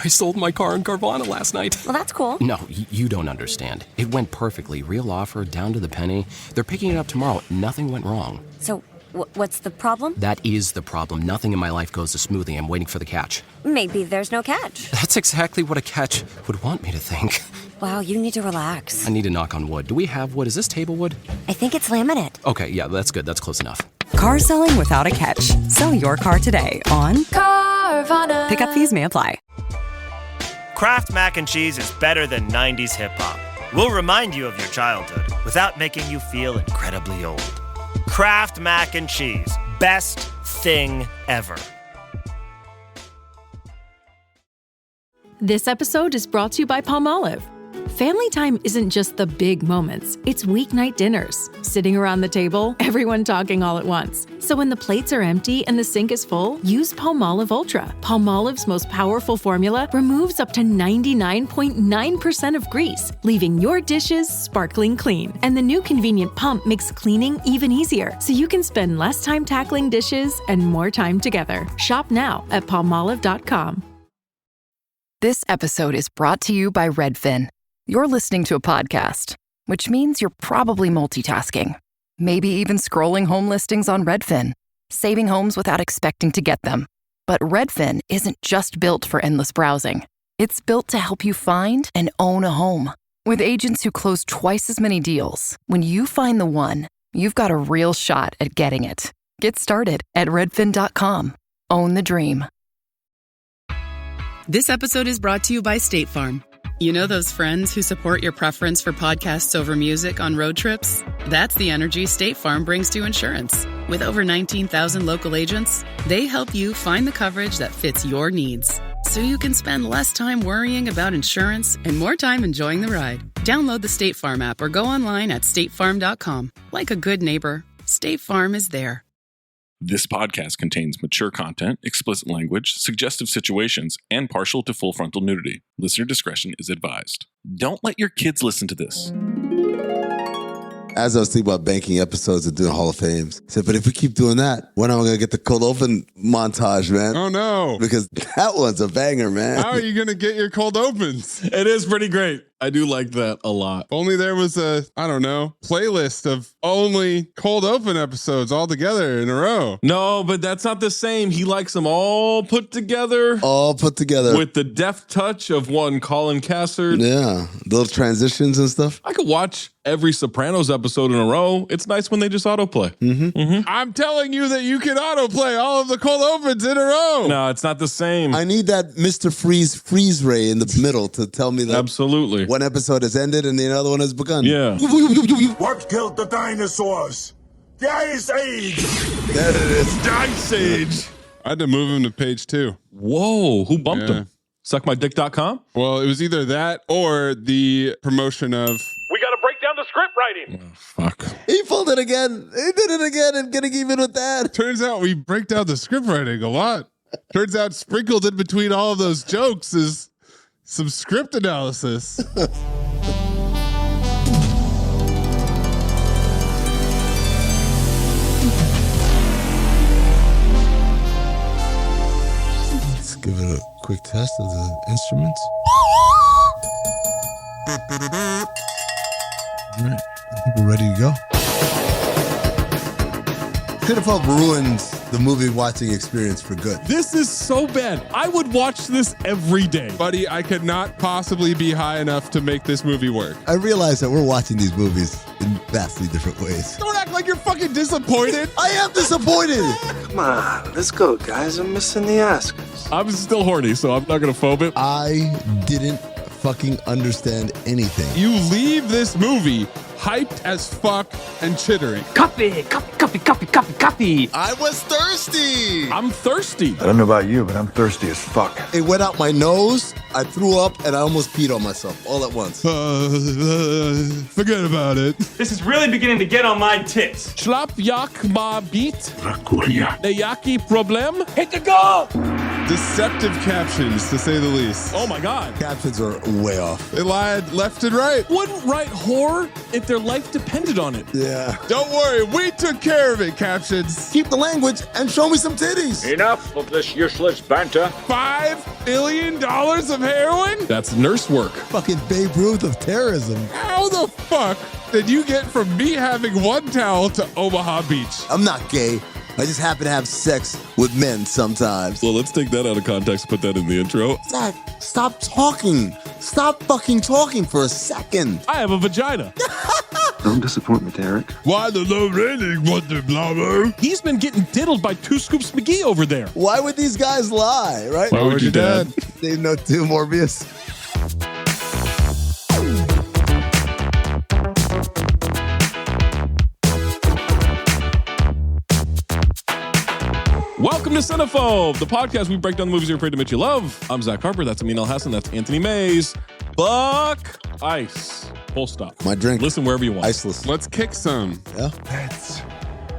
I sold my car in Carvana last night. Well, that's cool. No, you don't understand. It went perfectly. Real offer, down to the penny. They're picking it up tomorrow. Nothing went wrong. So, what's the problem? That is the problem. Nothing in my life goes as smoothly. I'm waiting for the catch. Maybe there's no catch. That's exactly what a catch would want me to think. Wow, you need to relax. I need to knock on wood. Do we have wood? Is this table wood? I think it's laminate. Okay, yeah, that's good. That's close enough. Car selling without a catch. Sell your car today on Carvana. Pickup fees may apply. Kraft Mac and Cheese is better than 90s hip-hop. We'll remind you of your childhood without making you feel incredibly old. Kraft Mac and Cheese. Best thing ever. This episode is brought to you by Palmolive. Family time isn't just the big moments. It's weeknight dinners, sitting around the table, everyone talking all at once. So when the plates are empty and the sink is full, use Palmolive Ultra. Palmolive's most powerful formula removes up to 99.9% of grease, leaving your dishes sparkling clean. And the new convenient pump makes cleaning even easier, so you can spend less time tackling dishes and more time together. Shop now at palmolive.com. This episode is brought to you by Redfin. You're listening to a podcast, which means you're probably multitasking. Maybe even scrolling home listings on Redfin, saving homes without expecting to get them. But Redfin isn't just built for endless browsing. It's built to help you find and own a home. With agents who close twice as many deals, when you find the one, you've got a real shot at getting it. Get started at redfin.com. Own the dream. This episode is brought to you by State Farm. You know those friends who support your preference for podcasts over music on road trips? That's the energy State Farm brings to insurance. With over 19,000 local agents, they help you find the coverage that fits your needs, so you can spend less time worrying about insurance and more time enjoying the ride. Download the State Farm app or go online at statefarm.com. Like a good neighbor, State Farm is there. This podcast contains mature content, explicit language, suggestive situations, and partial to full frontal nudity. Listener discretion is advised. Don't let your kids listen to this. As I was thinking about banking episodes and doing Hall of Fames, I said, but if we keep doing that, when am I going to get the cold open montage, man? Oh, no. Because that one's a banger, man. How are you going to get your cold opens? It is pretty great. I do like that a lot. If only there was a, I don't know, playlist of only cold open episodes all together in a row. No, but that's not the same. He likes them all put together. All put together. With the deft touch of one Colin Cassard. Yeah, those transitions and stuff. I could watch every Sopranos episode in a row. It's nice when they just autoplay. I'm telling you that you can autoplay all of the cold opens in a row. No, it's not the same. I need that Mr. Freeze ray in the middle to tell me that. Absolutely. One episode has ended and the other one has begun. Yeah. What killed the dinosaurs? The Ice Age! There it is. The Ice Age! I had to move him to page 2. Whoa, who bumped him? Suckmydick.com? Well, it was either that or the promotion of... We got to break down the script writing. Oh, fuck. He pulled it again. He did it again and getting even with that. Turns out we break down the script writing a lot. Turns out sprinkled in between all of those jokes is some script analysis. Let's give it a quick test of the instruments. All right, I think we're ready to go. Cinephobe ruins the movie watching experience for good. This is so bad. I would watch this every day. Buddy, I could not possibly be high enough to make this movie work. I realize that we're watching these movies in vastly different ways. Don't act like you're fucking disappointed. I am disappointed. Come on, let's go, guys. I'm missing the Oscars. I'm still horny, so I'm not going to phobe it. I didn't fucking understand anything. You leave this movie hyped as fuck and chittering. Coffee. I was thirsty. I'm thirsty. I don't know about you, but I'm thirsty as fuck. It went out my nose, I threw up, and I almost peed on myself all at once. Forget about it. This is really beginning to get on my tits. Schlap yak ma beat. Rakuria. Ne yaki problem. Hit the goal! Deceptive captions, to say the least. Oh my God. Captions are way off. They lied left and right. Wouldn't write horror if their life depended on it. Yeah. Don't worry, we took care of it, captions. Keep the language and show me some titties. Enough of this useless banter. $5 billion of heroin? That's nurse work. Fucking Babe Ruth of terrorism. How the fuck did you get from me having one towel to Omaha Beach? I'm not gay. I just happen to have sex with men sometimes. Well, let's take that out of context, put that in the intro. Zach, stop talking. Stop fucking talking for a second. I have a vagina. Don't disappoint me, Derek. Why the low rating, Wonder Blobber? He's been getting diddled by Two Scoops McGee over there. Why would these guys lie, right? Why would your dad? They know too, Morbius. Welcome to Cinephobe, the podcast we break down the movies you're afraid to admit you love. I'm Zach Harper. That's Amin Hassan. That's Anthony Mayes. Buck ice. Full stop. My drink. Listen wherever you want. Iceless. Let's kick some. Yeah. Let's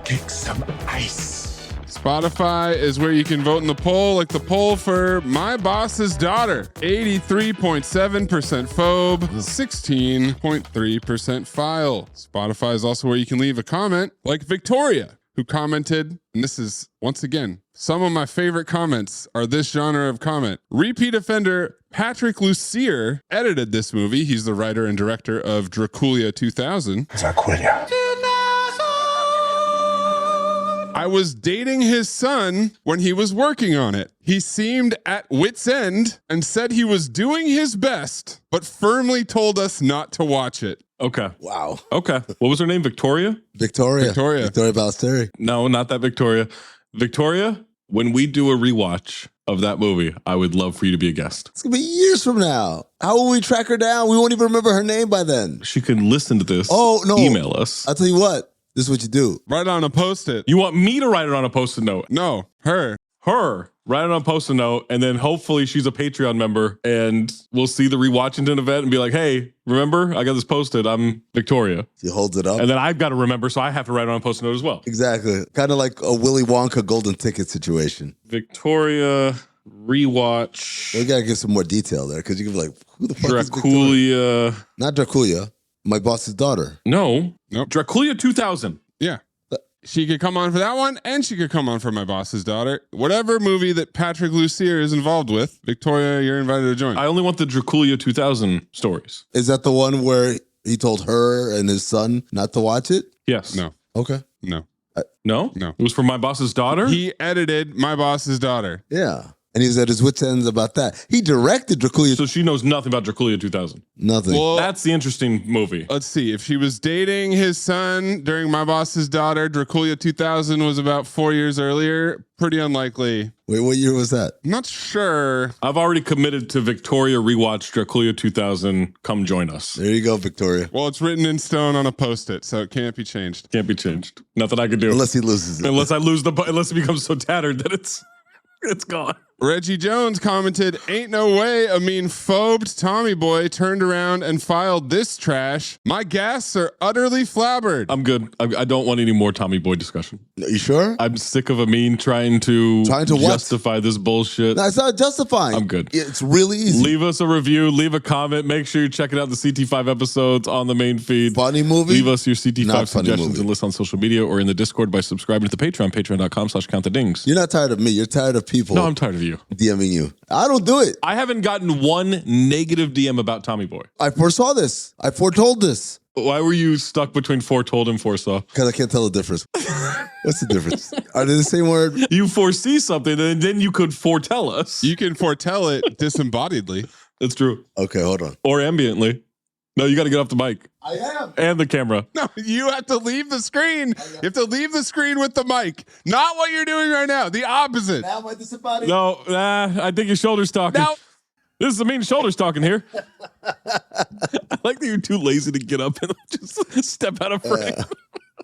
kick some ice. Spotify is where you can vote in the poll, like the poll for My Boss's Daughter. 83.7% phobe, 16.3% file. Spotify is also where you can leave a comment, like Victoria, who commented, and this is, once again, some of my favorite comments are this genre of comment. Repeat offender Patrick Lucier edited this movie. He's the writer and director of Dracula 2000. Dracula. I was dating his son when he was working on it. He seemed at wit's end and said he was doing his best, but firmly told us not to watch it. Okay. Wow. Okay. What was her name? Victoria? Victoria Ballesteri. No, not that Victoria. Victoria, when we do a rewatch of that movie, I would love for you to be a guest. It's going to be years from now. How will we track her down? We won't even remember her name by then. She can listen to this. Oh, no. Email us. I'll tell you what. This is what you do. Write on a Post-it. You want me to write it on a Post-it note? No, her. Write it on a Post-it note, and then hopefully she's a Patreon member, and we'll see the Rewatchington event and be like, hey, remember? I got this Post-it. I'm Victoria. She holds it up. And then I've got to remember, so I have to write it on a Post-it note as well. Exactly. Kind of like a Willy Wonka golden ticket situation. Victoria rewatch. We got to give some more detail there, because you can be like, who the fuck is Dracula. Victoria? Not Dracula. My boss's daughter. No. Nope. Dracula 2000. Yeah. She could come on for that one, and she could come on for My Boss's Daughter. Whatever movie that Patrick Lucier is involved with, Victoria, you're invited to join. I only want the Dracula 2000 stories. Is that the one where he told her and his son not to watch it? Yes. No. Okay. No. No? No. It was for My Boss's Daughter? He edited My Boss's Daughter. Yeah. And he's at his wit's ends about that. He directed Dracula. So she knows nothing about Dracula 2000. Nothing. Well, That's the interesting movie. let's see. If she was dating his son during My Boss's Daughter, Dracula 2000 was about 4 years earlier. Pretty unlikely. Wait, what year was that? I'm not sure. I've already committed to Victoria rewatch Dracula 2000. Come join us. There you go, Victoria. Well, it's written in stone on a Post-it, so it can't be changed. Can't be changed. Nothing I can do. Unless he loses it. Unless I lose unless it becomes so tattered that it's gone. Reggie Jones commented, ain't no way a mean phobed Tommy boy turned around and filed this trash. My gasps are utterly flabbered. I'm good. I don't want any more Tommy Boy discussion. Are you sure? I'm sick of Amin trying to justify this bullshit. No, it's not justifying. I'm good. It's really easy. Leave us a review. Leave a comment. Make sure you're checking out the CT5 episodes on the main feed. Funny movie? Leave us your CT5 Not funny suggestions movie. and lists on social media or in the Discord by subscribing to the Patreon, patreon.com/countthedings. You're not tired of me. You're tired of people. No, I'm tired of you. DMing you. I don't do it. I haven't gotten one negative DM about Tommy Boy. I foresaw this. I foretold this. Why were you stuck between foretold and foresaw? Because I can't tell the difference. What's the difference? Are they the same word? You foresee something and then you could foretell us. You can foretell it disembodiedly. That's true. Okay, hold on. Or ambiently. No, you got to get off the mic. I am. And the camera. No, you have to leave the screen. You have to leave the screen with the mic. Not what you're doing right now. The opposite. Now am I disembodied? No, I think your shoulder's talking. Now, this is Amin shoulders talking here. I like that you're too lazy to get up and just step out of frame.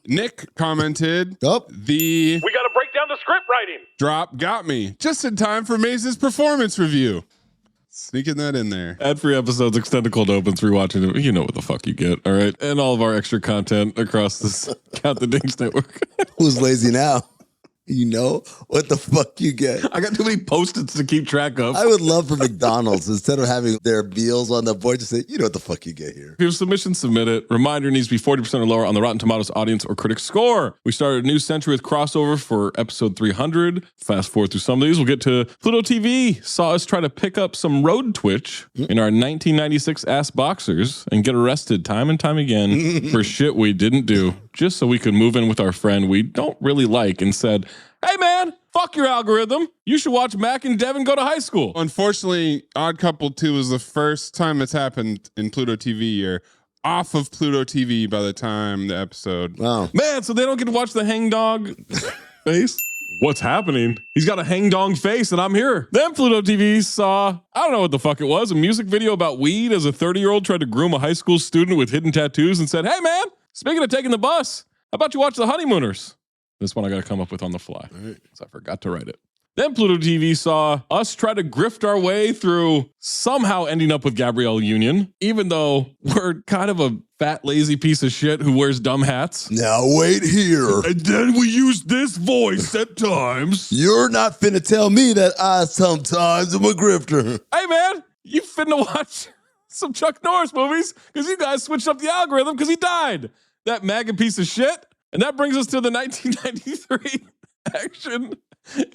Nick commented, the We got to break down the script writing. drop got me just in time for Maze's performance review. Sneaking that in there. Ad-free episodes, extended cold opens, rewatching them. You know what the fuck you get, all right? And all of our extra content across this Count the Dings network. Who's lazy now? You know what the fuck you get. I got too many Post-its to keep track of. I would love for McDonald's, instead of having their meals on the board, just say, you know what the fuck you get here. If you have a submission, submit it. Reminder, needs to be 40% or lower on the Rotten Tomatoes audience or critic score. We started a new century with crossover for episode 300. Fast forward through some of these. We'll get to Pluto TV. Saw us try to pick up some road twitch in our 1996 ass boxers and get arrested time and time again for shit we didn't do, just so we could move in with our friend we don't really like and said, hey man, fuck your algorithm. You should watch Mac and Devin go to high school. Unfortunately, Odd Couple 2 is the first time it's happened in Pluto TV year. Off of Pluto TV by the time the episode. Wow. Man, so they don't get to watch the hang dog face? What's happening? He's got a hang dong face and I'm here. Then Pluto TV saw, I don't know what the fuck it was, a music video about weed as a 30-year-old tried to groom a high school student with hidden tattoos and said, hey man, speaking of taking the bus, how about you watch The Honeymooners? This one I got to come up with on the fly because I forgot to write it. Then Pluto TV saw us try to grift our way through somehow ending up with Gabrielle Union, even though we're kind of a fat, lazy piece of shit who wears dumb hats. Now wait here. And then we use this voice at times. You're not finna tell me that I sometimes am a grifter. Hey man, you finna watch some Chuck Norris movies because you guys switched up the algorithm because he died. That MAGA piece of shit. And that brings us to the 1993 action,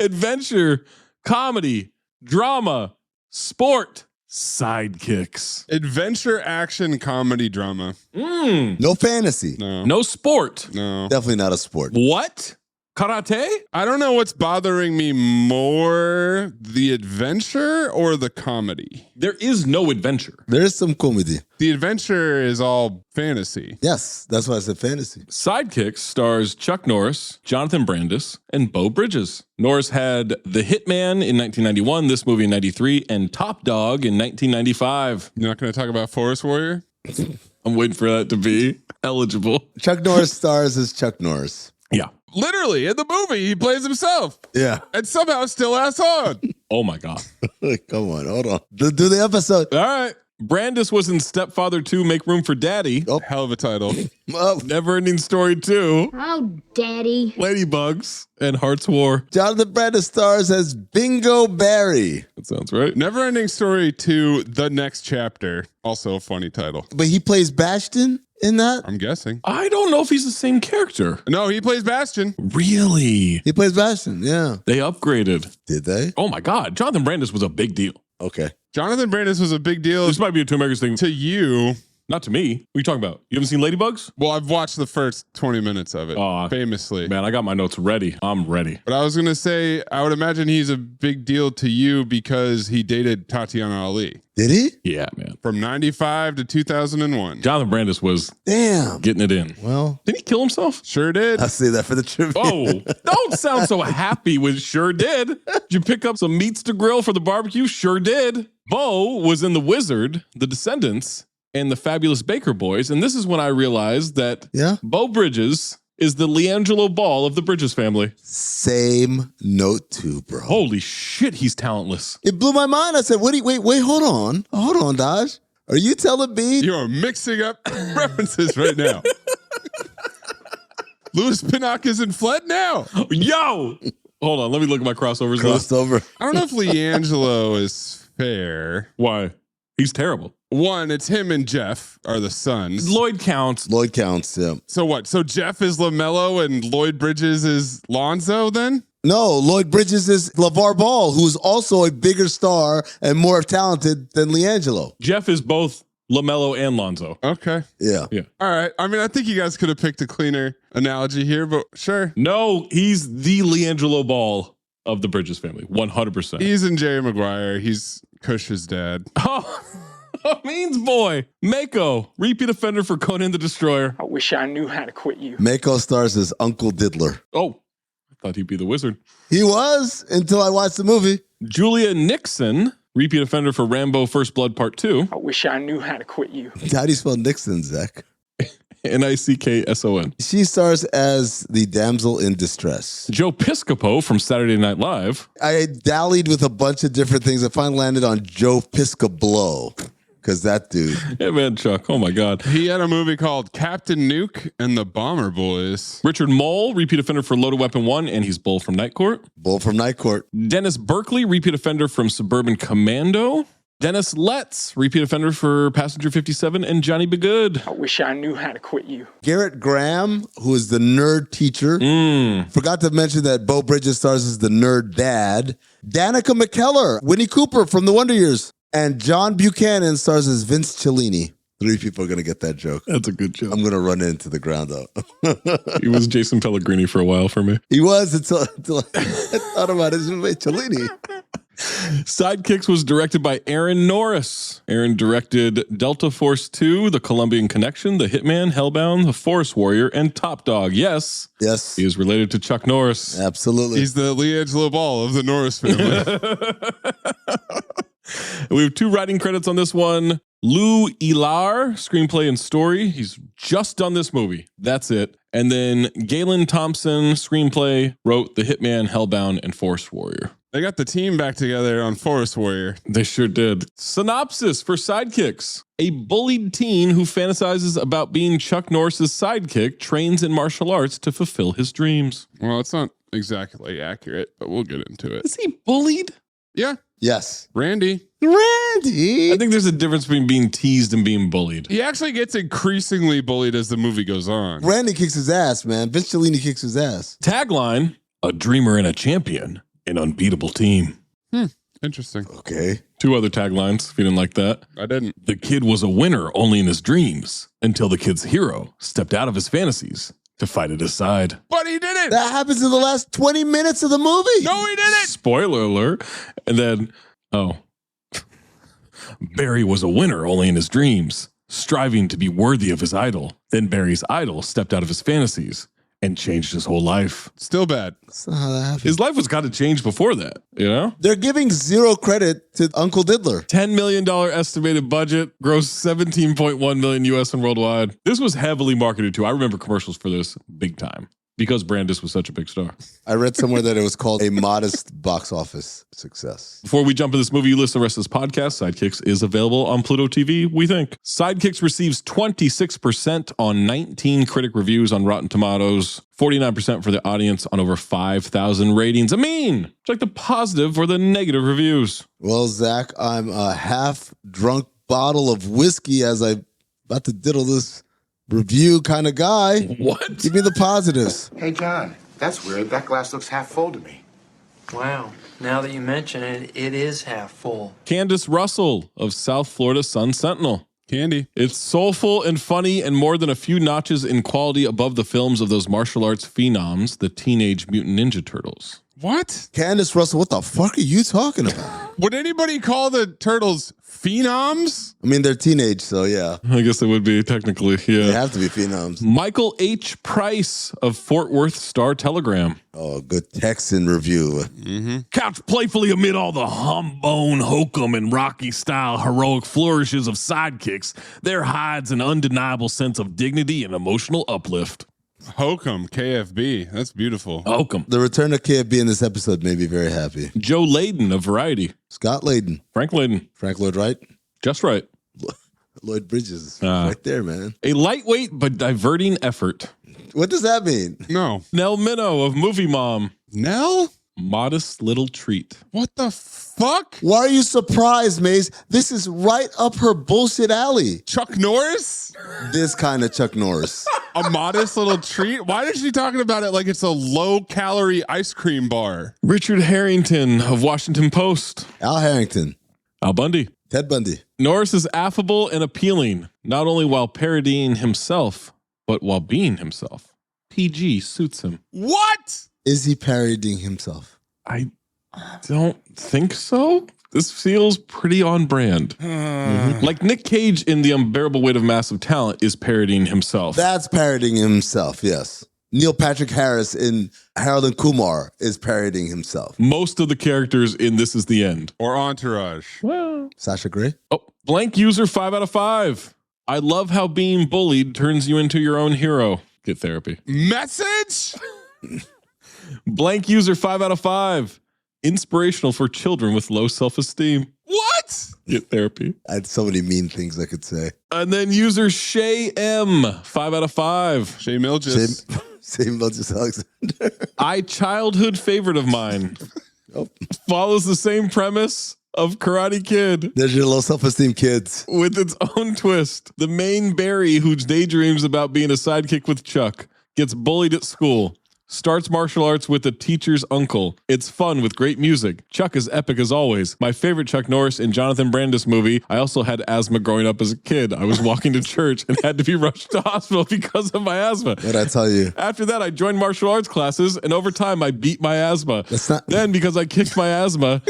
adventure, comedy, drama, sport, Sidekicks. Adventure, action, comedy, drama. No fantasy. No sport. No. Definitely not a sport. What? Karate? I don't know what's bothering me more, the adventure or the comedy. There is no adventure. There is some comedy. The adventure is all fantasy. Yes, that's why I said fantasy. Sidekicks stars Chuck Norris, Jonathan Brandis, and Beau Bridges. Norris had The Hitman in 1991, this movie in 93, and Top Dog in 1995. You're not going to talk about Forest Warrior? I'm waiting for that to be eligible. Chuck Norris stars as Chuck Norris. Yeah. Literally, in the movie, he plays himself. Yeah. And somehow still ass on. Oh my God. Come on, hold on. Do the episode. All right. Brandis was in Stepfather 2, Make Room for Daddy. Oh, hell of a title. Never Ending Story 2. Oh, Daddy. Ladybugs and Hearts War. Jonathan Brandis stars as Bingo Barry. That sounds right. Never Ending Story 2, The Next Chapter. Also a funny title. But he plays Bastion in that? I'm guessing. I don't know if he's the same character. No, he plays Bastion. Really? He plays Bastion, yeah. They upgraded. Did they? Oh my God. Jonathan Brandis was a big deal. Okay. Jonathan Brandis was a big deal. This might be a Two Americans thing. To you. Not to me. What are you talking about? You haven't seen Ladybugs? Well, I've watched the first 20 minutes of it, famously. Man, I got my notes ready. I'm ready. But I was going to say, I would imagine he's a big deal to you because he dated Tatiana Ali. Did he? Yeah, man. From 95 to 2001. Jonathan Brandis was getting it in. Well, did he kill himself? Sure did. I'll say that for the trivia. Oh, don't sound so happy with sure did. Did you pick up some meats to grill for the barbecue? Sure did. Beau was in The Wizard, The Descendants, and The Fabulous Baker Boys. And this is when I realized that Beau Bridges is the Leangelo Ball of the Bridges family. Same note too, bro. Holy shit, he's talentless. It blew my mind. I said, wait, hold on, Dodge. Are you telling me? You're mixing up references right now. Louis Pinnock is in Fled now. Yo! Hold on, let me look at my crossovers. Crossover. I don't know if Leangelo is fair. Why? He's terrible. One, it's him and Jeff are the sons. Lloyd counts. Yeah. So what? So Jeff is LaMelo and Lloyd Bridges is Lonzo then? No, Lloyd Bridges is LeVar Ball, who is also a bigger star and more talented than LiAngelo. Jeff is both LaMelo and Lonzo. Okay. Yeah. All right. I mean, I think you guys could have picked a cleaner analogy here, but sure. No, he's the Leangelo Ball of the Bridges family. 100%. He's in Jerry Maguire. He's Cush's dad. Oh, Means boy. Mako, repeat offender for Conan the Destroyer. I wish I knew how to quit you. Mako stars as Uncle Diddler. Oh, I thought he'd be the wizard. He was until I watched the movie. Julia Nixon, repeat offender for Rambo First Blood Part 2. I wish I knew how to quit you. How do you spell Nixon, Zach? Nickson. She stars as the damsel in distress. Joe Piscopo from Saturday Night Live. I dallied with a bunch of different things. I finally landed on Joe Piscoblo Because that dude. Hitman Chuck. Oh, my God. He had a movie called Captain Nuke and the Bomber Boys. Richard Mole, repeat offender for Loaded Weapon 1, and he's Bull from Night Court. Bull from Night Court. Dennis Berkeley, repeat offender from Suburban Commando. Dennis Letts, repeat offender for Passenger 57, and Johnny Be Good. I wish I knew how to quit you. Garrett Graham, who is the nerd teacher. Forgot to mention that Bo Bridges stars as the nerd dad. Danica McKellar, Winnie Cooper from The Wonder Years. And John Buchanan stars as Vince Cellini. 3 people are going to get that joke. That's a good joke. I'm going to run into the ground, though. He was Jason Pellegrini for a while for me. He was until I thought about it. Cellini. Sidekicks was directed by Aaron Norris. Aaron directed Delta Force 2, The Colombian Connection, The Hitman, Hellbound, The Forest Warrior, and Top Dog. Yes. Yes. He is related to Chuck Norris. Absolutely. He's the Lee Angelo Ball of the Norris family. We have 2 writing credits on this one. Lou Ilar, screenplay and story. He's just done this movie. That's it. And then Galen Thompson, screenplay, wrote The Hitman, Hellbound, and Forest Warrior. They got the team back together on Forest Warrior. They sure did. Synopsis for Sidekicks. A bullied teen who fantasizes about being Chuck Norris's sidekick trains in martial arts to fulfill his dreams. Well, it's not exactly accurate, but we'll get into it. Is he bullied? Yeah. Yes. Randy. I think there's a difference between being teased and being bullied. He actually gets increasingly bullied as the movie goes on. Randy kicks his ass, man. Vince Cellini kicks his ass. Tagline, a dreamer and a champion, an unbeatable team. Interesting. Okay. 2 other taglines, if you didn't like that. I didn't. The kid was a winner only in his dreams until the kid's hero stepped out of his fantasies to fight at his side. But he didn't. That happens in the last 20 minutes of the movie. No, he didn't. Spoiler alert. And then, Barry was a winner only in his dreams, striving to be worthy of his idol. Then Barry's idol stepped out of his fantasies and changed his whole life. Still bad. That's not how that happens. His life was got to change before that, you know? They're giving 0 credit to Uncle Diddler. $10 million estimated budget, gross 17.1 million US and worldwide. This was heavily marketed to. I remember commercials for this big time because Brandis was such a big star. I read somewhere that it was called a modest box office success. Before we jump into this movie, you listen to the rest of this podcast. Sidekicks is available on Pluto TV, we think. Sidekicks receives 26% on 19 critic reviews on Rotten Tomatoes, 49% for the audience on over 5,000 ratings. Amin, it's like the positive or the negative reviews. Well, Zach, I'm a half-drunk bottle of whiskey as I'm about to diddle this review kind of guy. What? Give me the positives. Hey, John, that's weird. That glass looks half full to me. Wow. Now that you mention it, it is half full. Candace Russell of South Florida Sun Sentinel. Candy. It's soulful and funny and more than a few notches in quality above the films of those martial arts phenoms, the Teenage Mutant Ninja Turtles. What? Candace Russell, what the fuck are you talking about? Would anybody call the turtles phenoms? I mean, they're teenage, so yeah. I guess it would be technically, yeah. They have to be phenoms. Michael H. Price of Fort Worth Star-Telegram. Oh, good Texan review. Couched playfully amid all the humbone, hokum, and Rocky-style heroic flourishes of sidekicks, there hides an undeniable sense of dignity and emotional uplift. Hokum, KFB. That's beautiful. Hokum. The return of KFB in this episode made me very happy. Joe Layden of Variety. Scott Layden. Frank Layden. Frank Lloyd Wright. Just right. Lloyd Bridges. Right there, man. A lightweight but diverting effort. What does that mean? No. Nell Minow of Movie Mom. Nell? Modest little treat. What the fuck? Why are you surprised, Maze? This is right up her bullshit alley. Chuck Norris? This kind of Chuck Norris. A modest little treat? Why is she talking about it like it's a low-calorie ice cream bar? Richard Harrington of Washington Post. Al Harrington. Al Bundy. Ted Bundy. Norris is affable and appealing, not only while parodying himself, but while being himself. PG suits him. What? Is he parodying himself? I don't think so. This feels pretty on brand. Like Nick Cage in The Unbearable Weight of Massive Talent is parodying himself. That's parodying himself, yes. Neil Patrick Harris in Harold and Kumar is parodying himself. Most of the characters in This Is the End. Or Entourage. Well, Sasha Grey. Oh, blank user 5 out of 5. I love how being bullied turns you into your own hero. Get therapy. Message? Blank user 5 out of 5. Inspirational for children with low self-esteem. What? Get therapy. I had so many mean things I could say. And then user Shay M, 5 out of 5. Shay Milges. Shay Milges Alexander. Childhood favorite of mine. Follows the same premise of Karate Kid. There's your low self-esteem kids. With its own twist. The main Barry who daydreams about being a sidekick with Chuck gets bullied at school. Starts martial arts with a teacher's uncle. It's fun with great music. Chuck is epic as always. My favorite Chuck Norris and Jonathan Brandis movie. I also had asthma growing up as a kid. I was walking to church and had to be rushed to hospital because of my asthma. What'd I tell you? After that, I joined martial arts classes, and over time, I beat my asthma. Then, because I kicked my asthma,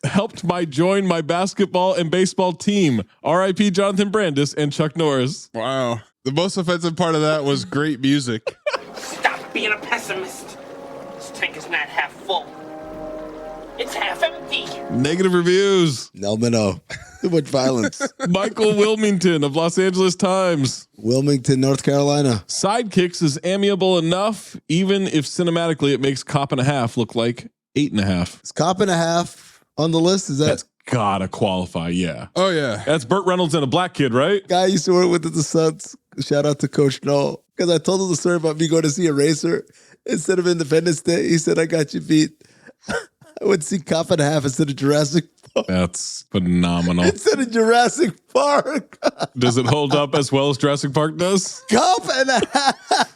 helped join my basketball and baseball team. R.I.P. Jonathan Brandis and Chuck Norris. Wow. The most offensive part of that was great music. Stop being a pessimist. This tank is not half full. It's half empty. Negative reviews. No. Too much violence. Michael Wilmington of Los Angeles Times. Wilmington, North Carolina. Sidekicks is amiable enough, even if cinematically it makes Cop and a Half look like 8.5. Is Cop and a Half on the list? Is that? That's gotta qualify, yeah. Oh, yeah. That's Burt Reynolds and a black kid, right? Guy I used to work with at the Suns. Shout out to Coach Noel. Because I told him the story about me going to see Eraser instead of Independence Day. He said, I got you beat. I would see Cop and a Half instead of Jurassic Park. That's phenomenal. Instead of Jurassic Park. Does it hold up as well as Jurassic Park does? Cop and a Half.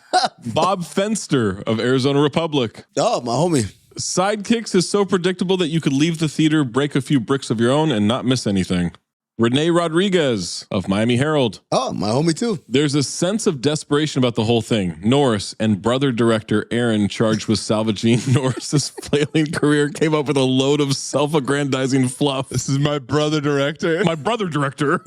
Bob Fenster of Arizona Republic. Oh, my homie. Sidekicks is so predictable that you could leave the theater, break a few bricks of your own, and not miss anything. Renee Rodriguez of Miami Herald. Oh, my homie too. There's a sense of desperation about the whole thing. Norris and brother director Aaron, charged with salvaging Norris's flailing career, came up with a load of self-aggrandizing fluff. This is my brother director. My brother director.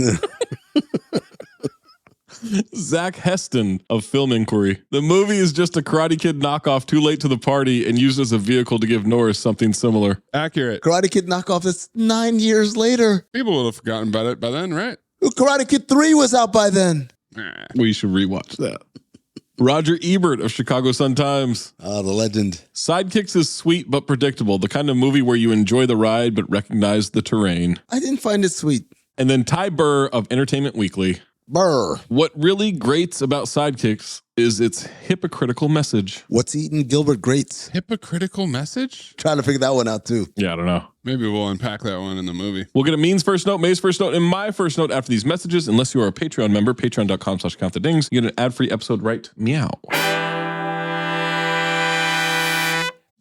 Zach Heston of Film Inquiry. The movie is just a Karate Kid knockoff, too late to the party, and used as a vehicle to give Norris something similar. Accurate. Karate Kid knockoff is 9 years later. People would have forgotten about it by then, right? Karate Kid 3 was out by then. We should rewatch that. Roger Ebert of Chicago Sun-Times. Oh, the legend. Sidekicks is sweet but predictable, the kind of movie where you enjoy the ride but recognize the terrain. I didn't find it sweet. And then Ty Burr of Entertainment Weekly. Burr. What really grates about Sidekicks is its hypocritical message. What's eating Gilbert Grates? Hypocritical message? Trying to figure that one out too. Yeah, I don't know. Maybe we'll unpack that one in the movie. We'll get Amin's first note, May's first note, and my first note after these messages. Unless you are a Patreon member, patreon.com/countthedings. You get an ad-free episode right meow.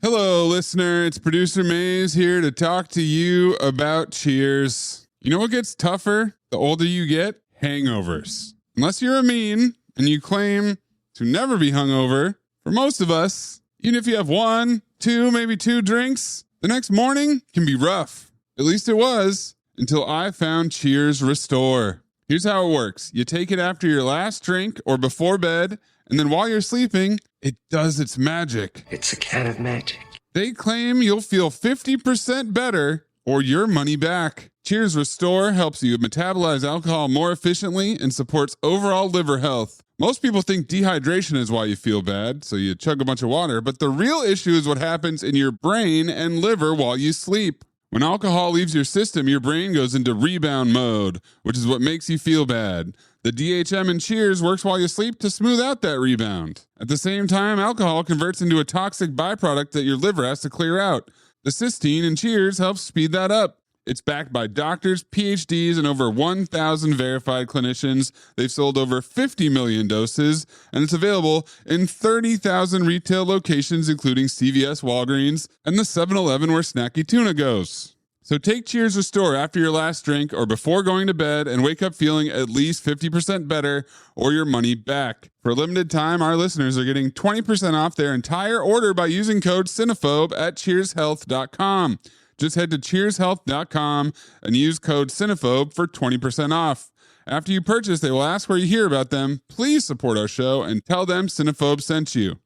Hello, listener. It's producer Mays here to talk to you about Cheers. You know what gets tougher the older you get? Hangovers. Unless you're Amin and you claim to never be hungover, for most of us, even if you have 1, 2, maybe 2 drinks, the next morning can be rough. At least it was until I found Cheers Restore. Here's how it works. You take it after your last drink or before bed, and then while you're sleeping, it does its magic. It's a can of magic. They claim you'll feel 50% better or your money back. Cheers Restore helps you metabolize alcohol more efficiently and supports overall liver health. Most people think dehydration is why you feel bad, so you chug a bunch of water, but the real issue is what happens in your brain and liver while you sleep. When alcohol leaves your system, your brain goes into rebound mode, which is what makes you feel bad. The DHM in Cheers works while you sleep to smooth out that rebound. At the same time, alcohol converts into a toxic byproduct that your liver has to clear out. The cysteine in Cheers helps speed that up. It's backed by doctors, PhDs, and over 1,000 verified clinicians. They've sold over 50 million doses, and it's available in 30,000 retail locations, including CVS, Walgreens, and the 7-Eleven where Snacky Tuna goes. So take Cheers Restore after your last drink or before going to bed and wake up feeling at least 50% better or your money back. For a limited time, our listeners are getting 20% off their entire order by using code Cinephobe at cheershealth.com. Just head to cheershealth.com and use code Cinephobe for 20% off. After you purchase, they will ask where you hear about them. Please support our show and tell them Cinephobe sent you.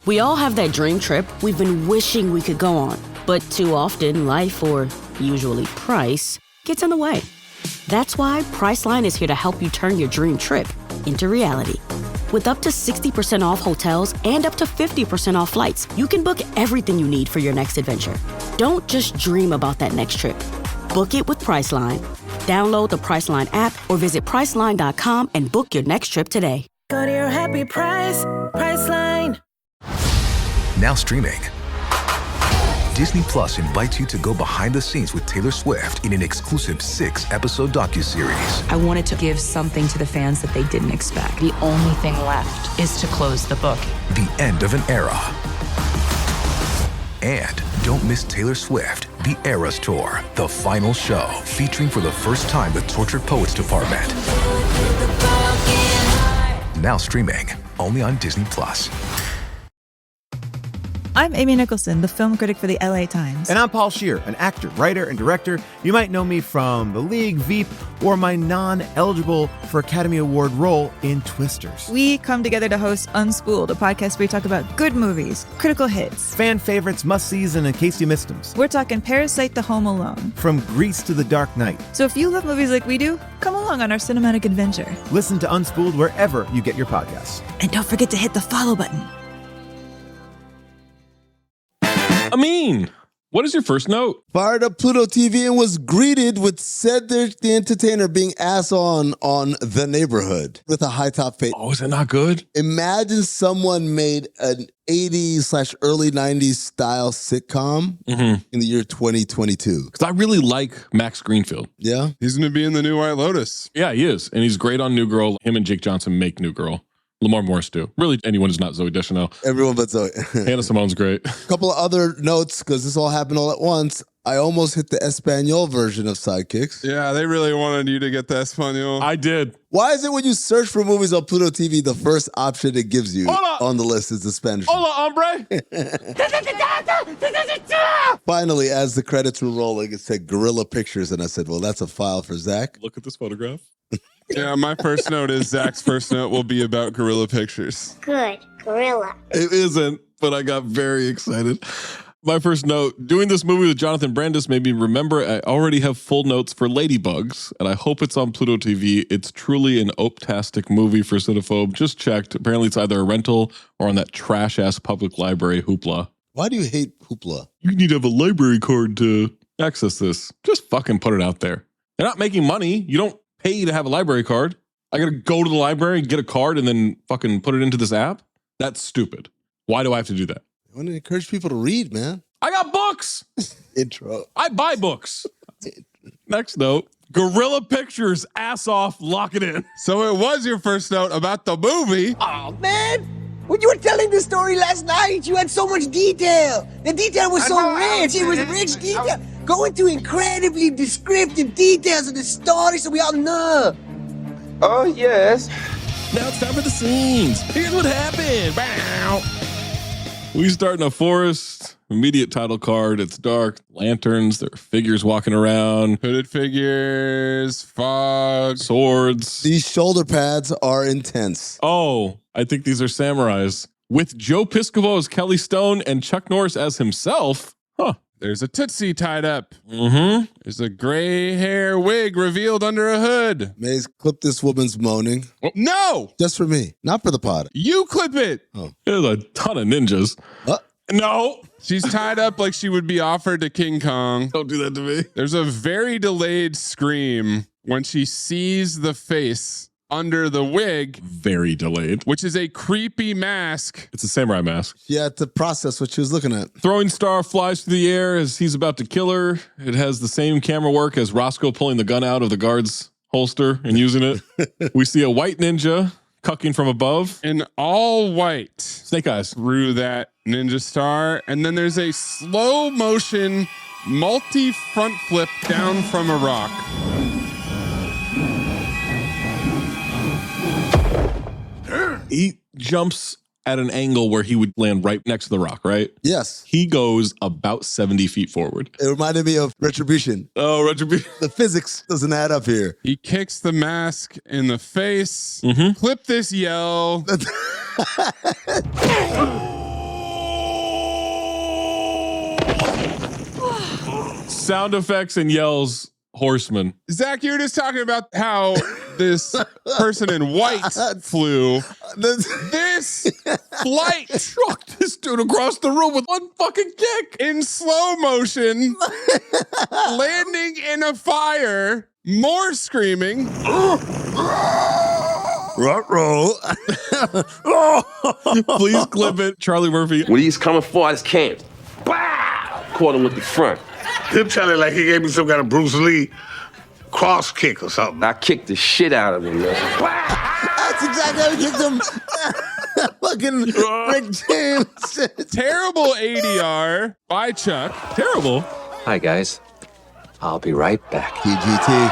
We all have that dream trip we've been wishing we could go on. But too often, life, or usually price, gets in the way. That's why Priceline is here to help you turn your dream trip into reality. With up to 60% off hotels and up to 50% off flights, you can book everything you need for your next adventure. Don't just dream about that next trip. Book it with Priceline. Download the Priceline app or visit Priceline.com and book your next trip today. Go to your happy price, Priceline. Now streaming. Disney Plus invites you to go behind the scenes with Taylor Swift in an exclusive 6-episode docuseries. I wanted to give something to the fans that they didn't expect. The only thing left is to close the book. The end of an era. And don't miss Taylor Swift, The Eras Tour, the final show, featuring for the first time the Tortured Poets Department. Now streaming, only on Disney Plus. I'm Amy Nicholson, the film critic for the LA Times. And I'm Paul Scheer, an actor, writer, and director. You might know me from The League, Veep, or my non-eligible for Academy Award role in Twisters. We come together to host Unspooled, a podcast where we talk about good movies, critical hits, fan favorites, must-sees, and in case you missed them. We're talking Parasite to Home Alone. From Grease to The Dark Knight. So if you love movies like we do, come along on our cinematic adventure. Listen to Unspooled wherever you get your podcasts. And don't forget to hit the follow button. Amin, what is your first note? Fired up Pluto TV and was greeted with Cedric the Entertainer being ass on The Neighborhood with a high top fade. Oh, is it not good? Imagine someone made an 80s/early 90s style sitcom in the year 2022. Because I really like Max Greenfield. Yeah? He's going to be in the new White Lotus. Yeah, he is. And he's great on New Girl. Him and Jake Johnson make New Girl. Lamar Morris too. Really, anyone who's not Zooey Deschanel. Everyone but Zoe. Hannah Simone's great. A couple of other notes, because this all happened all at once. I almost hit the Espanol version of Sidekicks. Yeah, they really wanted you to get the Espanol. I did. Why is it when you search for movies on Pluto TV, the first option it gives you on the list is the Spanish? Hola, hombre! Finally, as the credits were rolling, it said Gorilla Pictures, and I said, well, that's a file for Zach. Look at this photograph. Yeah, my first note is Zach's first note will be about Gorilla Pictures. Good. Gorilla. It isn't, but I got very excited. My first note, doing this movie with Jonathan Brandis made me remember I already have full notes for Ladybugs, and I hope it's on Pluto TV. It's truly an optastic movie for Cinephobe. Just checked. Apparently it's either a rental or on that trash-ass public library Hoopla. Why do you hate Hoopla? You need to have a library card to access this. Just fucking put it out there. They're not making money. You don't pay to have a library card. I gotta go to the library, get a card, and then fucking put it into this app? That's stupid. Why do I have to do that? I want to encourage people to read, man. I got books. Intro. I buy books. Next note. Gorilla Pictures, ass off, lock it in. So it was your first note about the movie. Oh, man. When you were telling the story last night, you had so much detail. The detail was so rich. It was rich detail. Go into incredibly descriptive details of the story so we all know. Oh, yes. Now it's time for the scenes. Here's what happened. Bow. We start in a forest. Immediate title card. It's dark. Lanterns. There are figures walking around. Hooded figures. Fog. Swords. These shoulder pads are intense. Oh, I think these are samurais. With Joe Piscopo as Kelly Stone and Chuck Norris as himself. Huh. There's a Tootsie tied up. Mm-hmm. There's a gray hair wig revealed under a hood. Maze, clip this woman's moaning. Oh, no! Just for me, not for the pod. You clip it. Oh. There's a ton of ninjas. No. She's tied up like she would be offered to King Kong. Don't do that to me. There's a very delayed scream when she sees the face under the wig. Very delayed. Which is a creepy mask. It's a samurai mask. She had to process what she was looking at. Throwing star flies through the air as he's about to kill her. It has the same camera work as Roscoe pulling the gun out of the guard's holster and using it. We see a white ninja cucking from above. In all white. Snake eyes. Through that ninja star. And then there's a slow motion multi-front flip down from a rock. He jumps at an angle where he would land right next to the rock, right? Yes. He goes about 70 feet forward. It reminded me of Retribution. Oh, Retribution. The physics doesn't add up here. He kicks the mask in the face. Clip this yell. Sound effects and yells, horseman. Zach, you were just talking about how this person in white flew. This flight Trucked this dude across the room with one fucking kick. in slow motion, landing in a fire, more screaming. Ruh-roh. Please clip it. Charlie Murphy. What he's coming for, I just came. Wow! Caught him with the front. Him telling like he gave me some kind of Bruce Lee cross kick or something. I kicked the shit out of him, man. That's exactly how he kicked him. Fucking Rick James. Terrible ADR by Chuck. Terrible. Hi, guys. I'll be right back. PGT.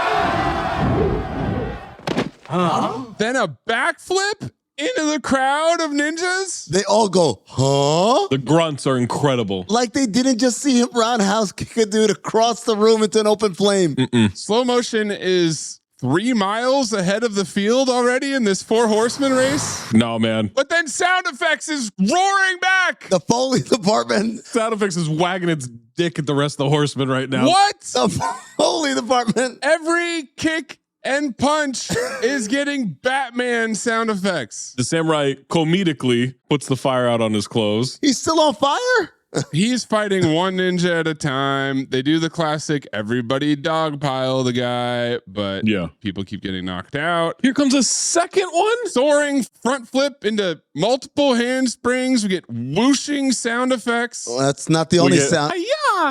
Then a backflip into the crowd of ninjas. They all go, huh? The grunts are incredible. Like they didn't just see him roundhouse kick a dude across the room into an open flame. Slow motion is 3 miles ahead of the field already in this 4 horseman race. No, man. But then sound effects is roaring back. The Foley department. Sound effects is wagging its dick at the rest of the horsemen right now. What? The Foley department. Every kick and punch is getting Batman sound effects. The samurai comedically puts the fire out on his clothes. He's still on fire? He's fighting one ninja at a time. They do the classic everybody dogpile the guy, but people keep getting knocked out. Here comes a second one. Soaring front flip into multiple handsprings. We get whooshing sound effects. Well, that's not the only sound.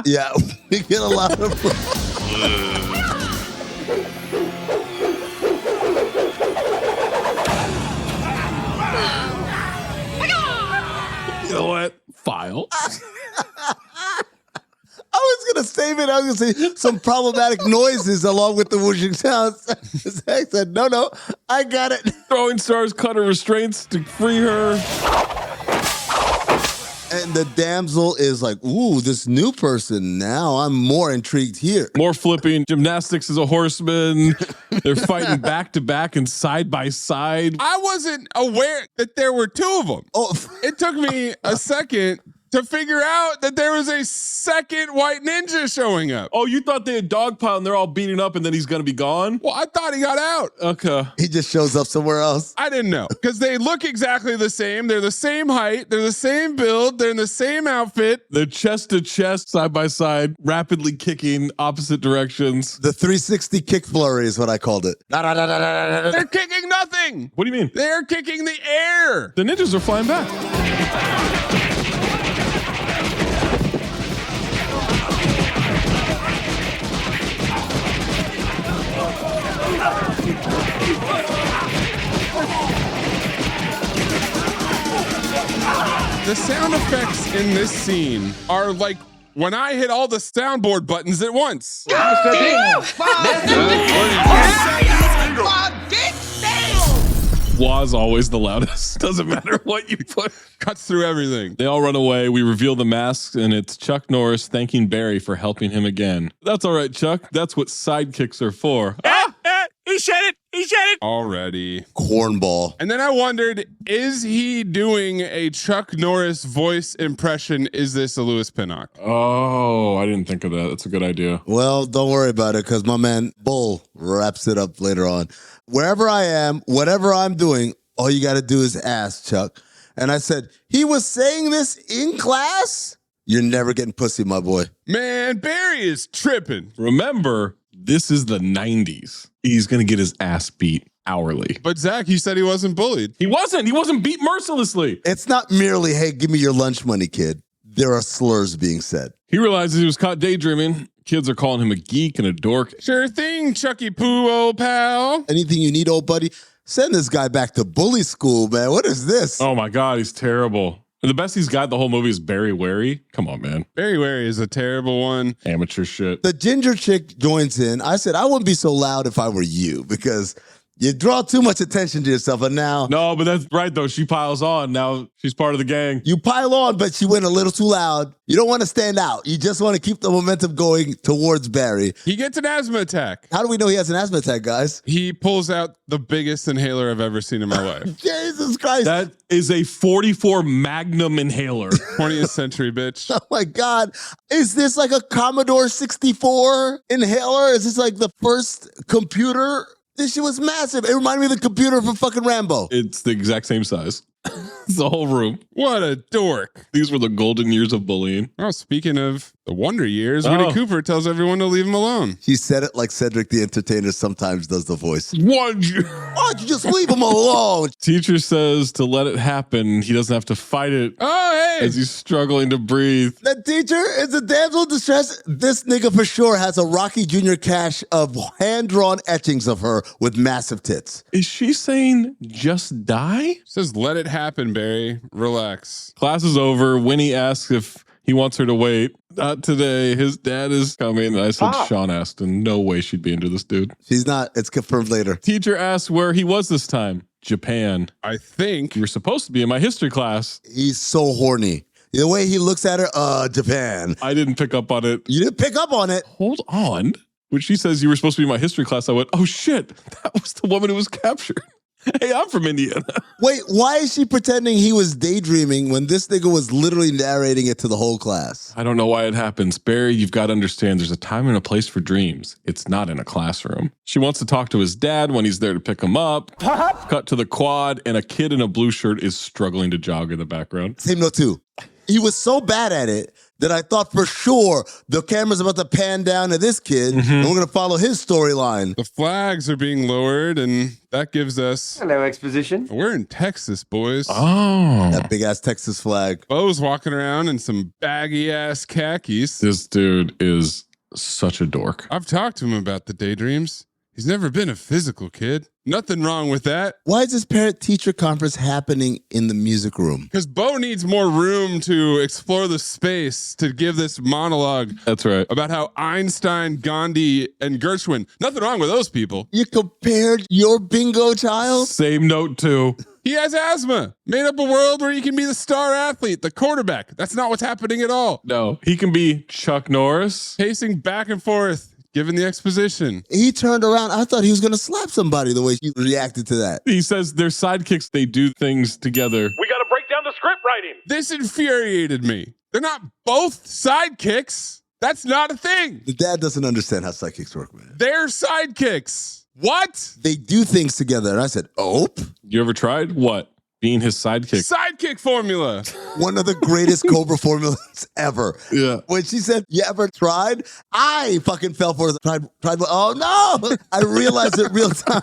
Yeah. We get a lot of... You know what? File. I was going to save it. I was going to say some problematic noises along with the whooshing sounds. Zach said, no, I got it. Throwing stars cut her restraints to free her. And the damsel is like, ooh, this new person. Now I'm more intrigued here. More flipping. Gymnastics as a horseman. They're fighting back to back and side by side. I wasn't aware that there were 2 of them. Oh, it took me a second to figure out that there was a second white ninja showing up. Oh, you thought they had dogpiled and they're all beating up and then he's going to be gone? Well, I thought he got out. Okay. He just shows up somewhere else. I didn't know because they look exactly the same. They're the same height. They're the same build. They're in the same outfit. They're chest to chest, side by side, rapidly kicking opposite directions. The 360 kick flurry is what I called it. They're kicking nothing. What do you mean? They're kicking the air. The ninjas are flying back. The sound effects in this scene are like when I hit all the soundboard buttons at once. Wah's always the loudest. Doesn't matter what you put. Cuts through everything. They all run away. We reveal the masks, and it's Chuck Norris thanking Barry for helping him again. That's all right, Chuck. That's what sidekicks are for. He said it. He said it. Already. Cornball. And then I wondered, is he doing a Chuck Norris voice impression? Is this a Louis Pinnock? Oh, I didn't think of that. That's a good idea. Well, don't worry about it because my man Bull wraps it up later on. Wherever I am, whatever I'm doing, all you got to do is ask, Chuck. And I said, he was saying this in class? You're never getting pussy, my boy. Man, Barry is tripping. Remember, this is the 90s. He's going to get his ass beat hourly. But Zach, you said he wasn't bullied. He wasn't. He wasn't beat mercilessly. It's not merely, hey, give me your lunch money, kid. There are slurs being said. He realizes he was caught daydreaming. Kids are calling him a geek and a dork. Sure thing, Chucky Poo, old pal. Anything you need, old buddy, send this guy back to bully school, man. What is this? Oh, my God. He's terrible. And the best he's got the whole movie is Barry Wary. Come on, man. Barry Wary is a terrible one. Amateur shit. The ginger chick joins in. I said, I wouldn't be so loud if I were you because you draw too much attention to yourself. And now... No, but that's right, though. She piles on. Now she's part of the gang. You pile on, but she went a little too loud. You don't want to stand out. You just want to keep the momentum going towards Barry. He gets an asthma attack. How do we know he has an asthma attack, guys? He pulls out the biggest inhaler I've ever seen in my life. Jesus Christ. That is a 44 Magnum inhaler. 20th century, bitch. Oh, my God. Is this like a Commodore 64 inhaler? Is this like the first computer This shit was massive. It reminded me of the computer from fucking Rambo. It's the exact same size. It's the whole room. What a dork. These were the golden years of bullying. Oh, speaking of the Wonder Years, Winnie Cooper tells everyone to leave him alone. He said it like Cedric the Entertainer sometimes does the voice. Why don't you just leave him alone? Teacher says to let it happen. He doesn't have to fight it. Oh, hey. As he's struggling to breathe. The teacher is a damsel in distress. This nigga for sure has a Rocky Jr. cache of hand-drawn etchings of her with massive tits. Is she saying just die? Says let it happen, Barry. Relax. Class is over. Winnie asks if he wants her to wait. Not today. His dad is coming. And I said Sean Astin. No way she'd be into this dude. She's not. It's confirmed later. Teacher asks where he was this time. Japan. I think. You were supposed to be in my history class. He's so horny. The way he looks at her, Japan. I didn't pick up on it. You didn't pick up on it? Hold on. When she says you were supposed to be in my history class, I went, oh shit, that was the woman who was captured. Hey, I'm from Indiana. Wait, why is she pretending he was daydreaming when this nigga was literally narrating it to the whole class? I don't know why it happens. Barry, you've got to understand there's a time and a place for dreams. It's not in a classroom. She wants to talk to his dad when he's there to pick him up. Cut to the quad, and a kid in a blue shirt is struggling to jog in the background. Same note too. He was so bad at it that I thought for sure the camera's about to pan down to this kid and we're going to follow his storyline. The flags are being lowered and that gives us... Hello, exposition. We're in Texas, boys. Oh. That big-ass Texas flag. Bo's walking around in some baggy-ass khakis. This dude is such a dork. I've talked to him about the daydreams. He's never been a physical kid. Nothing wrong with that. Why is this parent-teacher conference happening in the music room? Because Bo needs more room to explore the space to give this monologue. That's right. About how Einstein, Gandhi, and Gershwin, nothing wrong with those people. You compared your bingo child? Same note too. He has asthma. Made up a world where he can be the star athlete, the quarterback. That's not what's happening at all. No, he can be Chuck Norris. Pacing back and forth. Given the exposition. He turned around. I thought he was going to slap somebody the way he reacted to that. He says they're sidekicks. They do things together. We got to break down the script writing. This infuriated me. They're not both sidekicks. That's not a thing. The dad doesn't understand how sidekicks work, man. They're sidekicks. What? They do things together. And I said, oh. You ever tried? What? Being his sidekick. Sidekick formula. One of the greatest Cobra formulas ever. Yeah. When she said, you ever tried? I fucking fell for it. Tried. Oh, no. I realized it real time.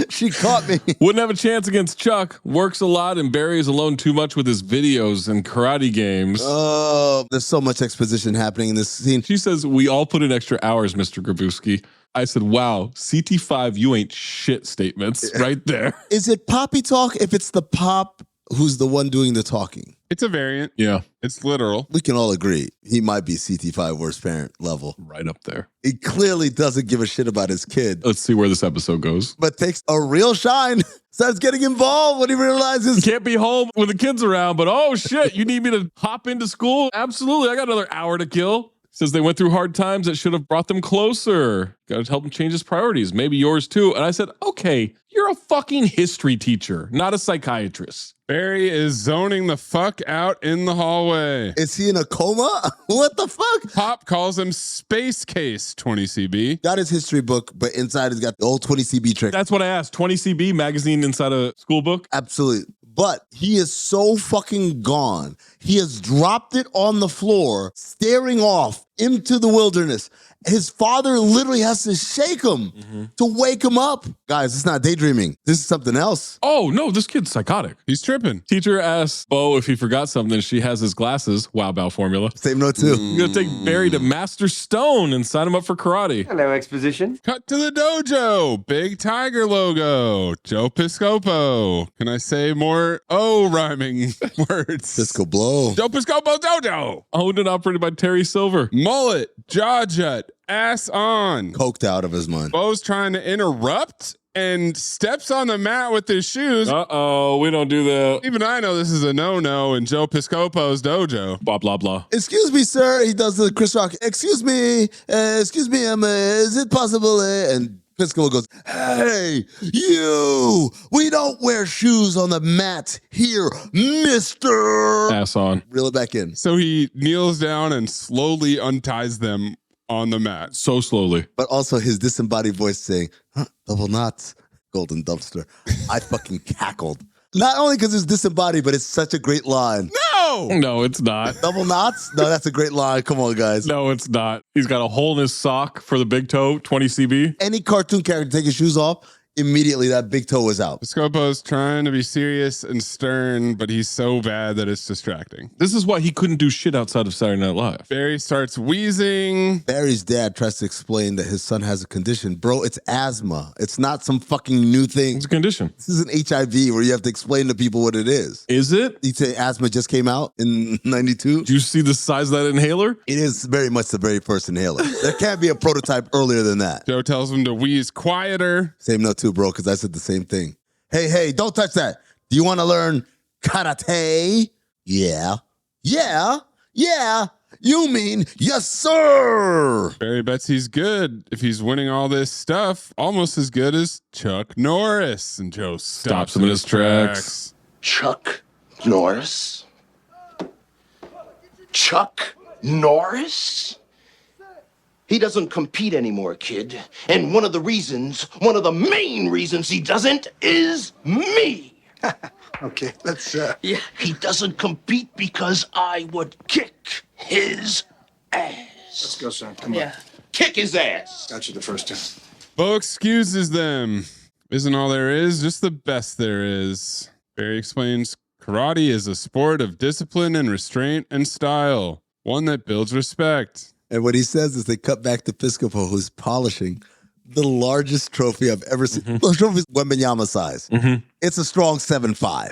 She caught me. Wouldn't have a chance against Chuck. Works a lot and buries alone too much with his videos and karate games. Oh, there's so much exposition happening in this scene. She says, we all put in extra hours, Mr. Grabowski. I said, wow, CT5, you ain't shit statements right there. Is it poppy talk if it's the pop who's the one doing the talking? It's a variant. Yeah. It's literal. We can all agree he might be CT5 worst parent level. Right up there. He clearly doesn't give a shit about his kid. Let's see where this episode goes. But takes a real shine. Starts getting involved when he realizes. Can't be home with the kids around, but oh shit, you need me to hop into school? Absolutely. I got another hour to kill. Says they went through hard times that should have brought them closer. Got to help him change his priorities. Maybe yours too. And I said, okay, you're a fucking history teacher, not a psychiatrist. Barry is zoning the fuck out in the hallway. Is he in a coma? What the fuck? Pop calls him Space Case 20CB. Got his history book, but inside he's got the old 20CB trick. That's what I asked. 20CB magazine inside a school book? Absolutely. But he is so fucking gone. He has dropped it on the floor, staring off into the wilderness. His father literally has to shake him to wake him up. Guys, it's not daydreaming. This is something else. Oh, no, this kid's psychotic. He's tripping. Teacher asks Bo if he forgot something. She has his glasses. Wow, Bow formula. Same note, too. You're going to take Barry to Master Stone and sign him up for karate. Hello, exposition. Cut to the dojo. Big tiger logo. Joe Piscopo. Can I say more rhyming words? Pisco blow. Joe Piscopo dojo. Owned and operated by Terry Silver. Mullet. Jaw jut. Ass on. Coked out of his mind. Bo's trying to interrupt and steps on the mat with his shoes. Uh-oh, we don't do that. Even I know this is a no-no in Joe Piscopo's dojo. Blah, blah, blah. Excuse me, sir. He does the Chris Rock. Excuse me, is it possible? And Piscopo goes, hey, you, we don't wear shoes on the mat here, mister. Ass on. Reel it back in. So he kneels down and slowly unties them on the mat. So slowly. But also his disembodied voice saying, double knots, golden dumpster. I fucking cackled. Not only because it's disembodied, but it's such a great line. No, it's not. Double knots? No, that's a great line. Come on, guys. No, it's not. He's got a hole in his sock for the big toe, 20 CB. Any cartoon character take his shoes off, immediately that big toe was out. Piscopo's trying to be serious and stern, but he's so bad that it's distracting. This is why he couldn't do shit outside of Saturday Night Live. Barry starts wheezing. Barry's dad tries to explain that his son has a condition. Bro, it's asthma. It's not some fucking new thing. It's a condition. This isn't HIV where you have to explain to people what it is. Is it? You say asthma just came out in 92? Do you see the size of that inhaler? It is very much the very first inhaler. There can't be a prototype earlier than that. Joe tells him to wheeze quieter. Same note too, bro, because I said the same thing. Hey, don't touch that. Do you want to learn karate? Yeah. You mean yes, sir. Barry bets he's good if he's winning all this stuff, almost as good as Chuck Norris. And Joe stops him in his tracks. Chuck Norris? Chuck Norris? He doesn't compete anymore, kid. And one of the main reasons he doesn't is me. Okay, let's, Yeah. He doesn't compete because I would kick his ass. Let's go, son. Come on. Kick his ass. Got you the first time. Bo excuses them. Isn't all there is, just the best there is. Barry explains karate is a sport of discipline and restraint and style, one that builds respect. And what he says is they cut back to Piscopo, who's polishing the largest trophy I've ever seen. Those trophies Wembanyama size. It's a strong 7'5".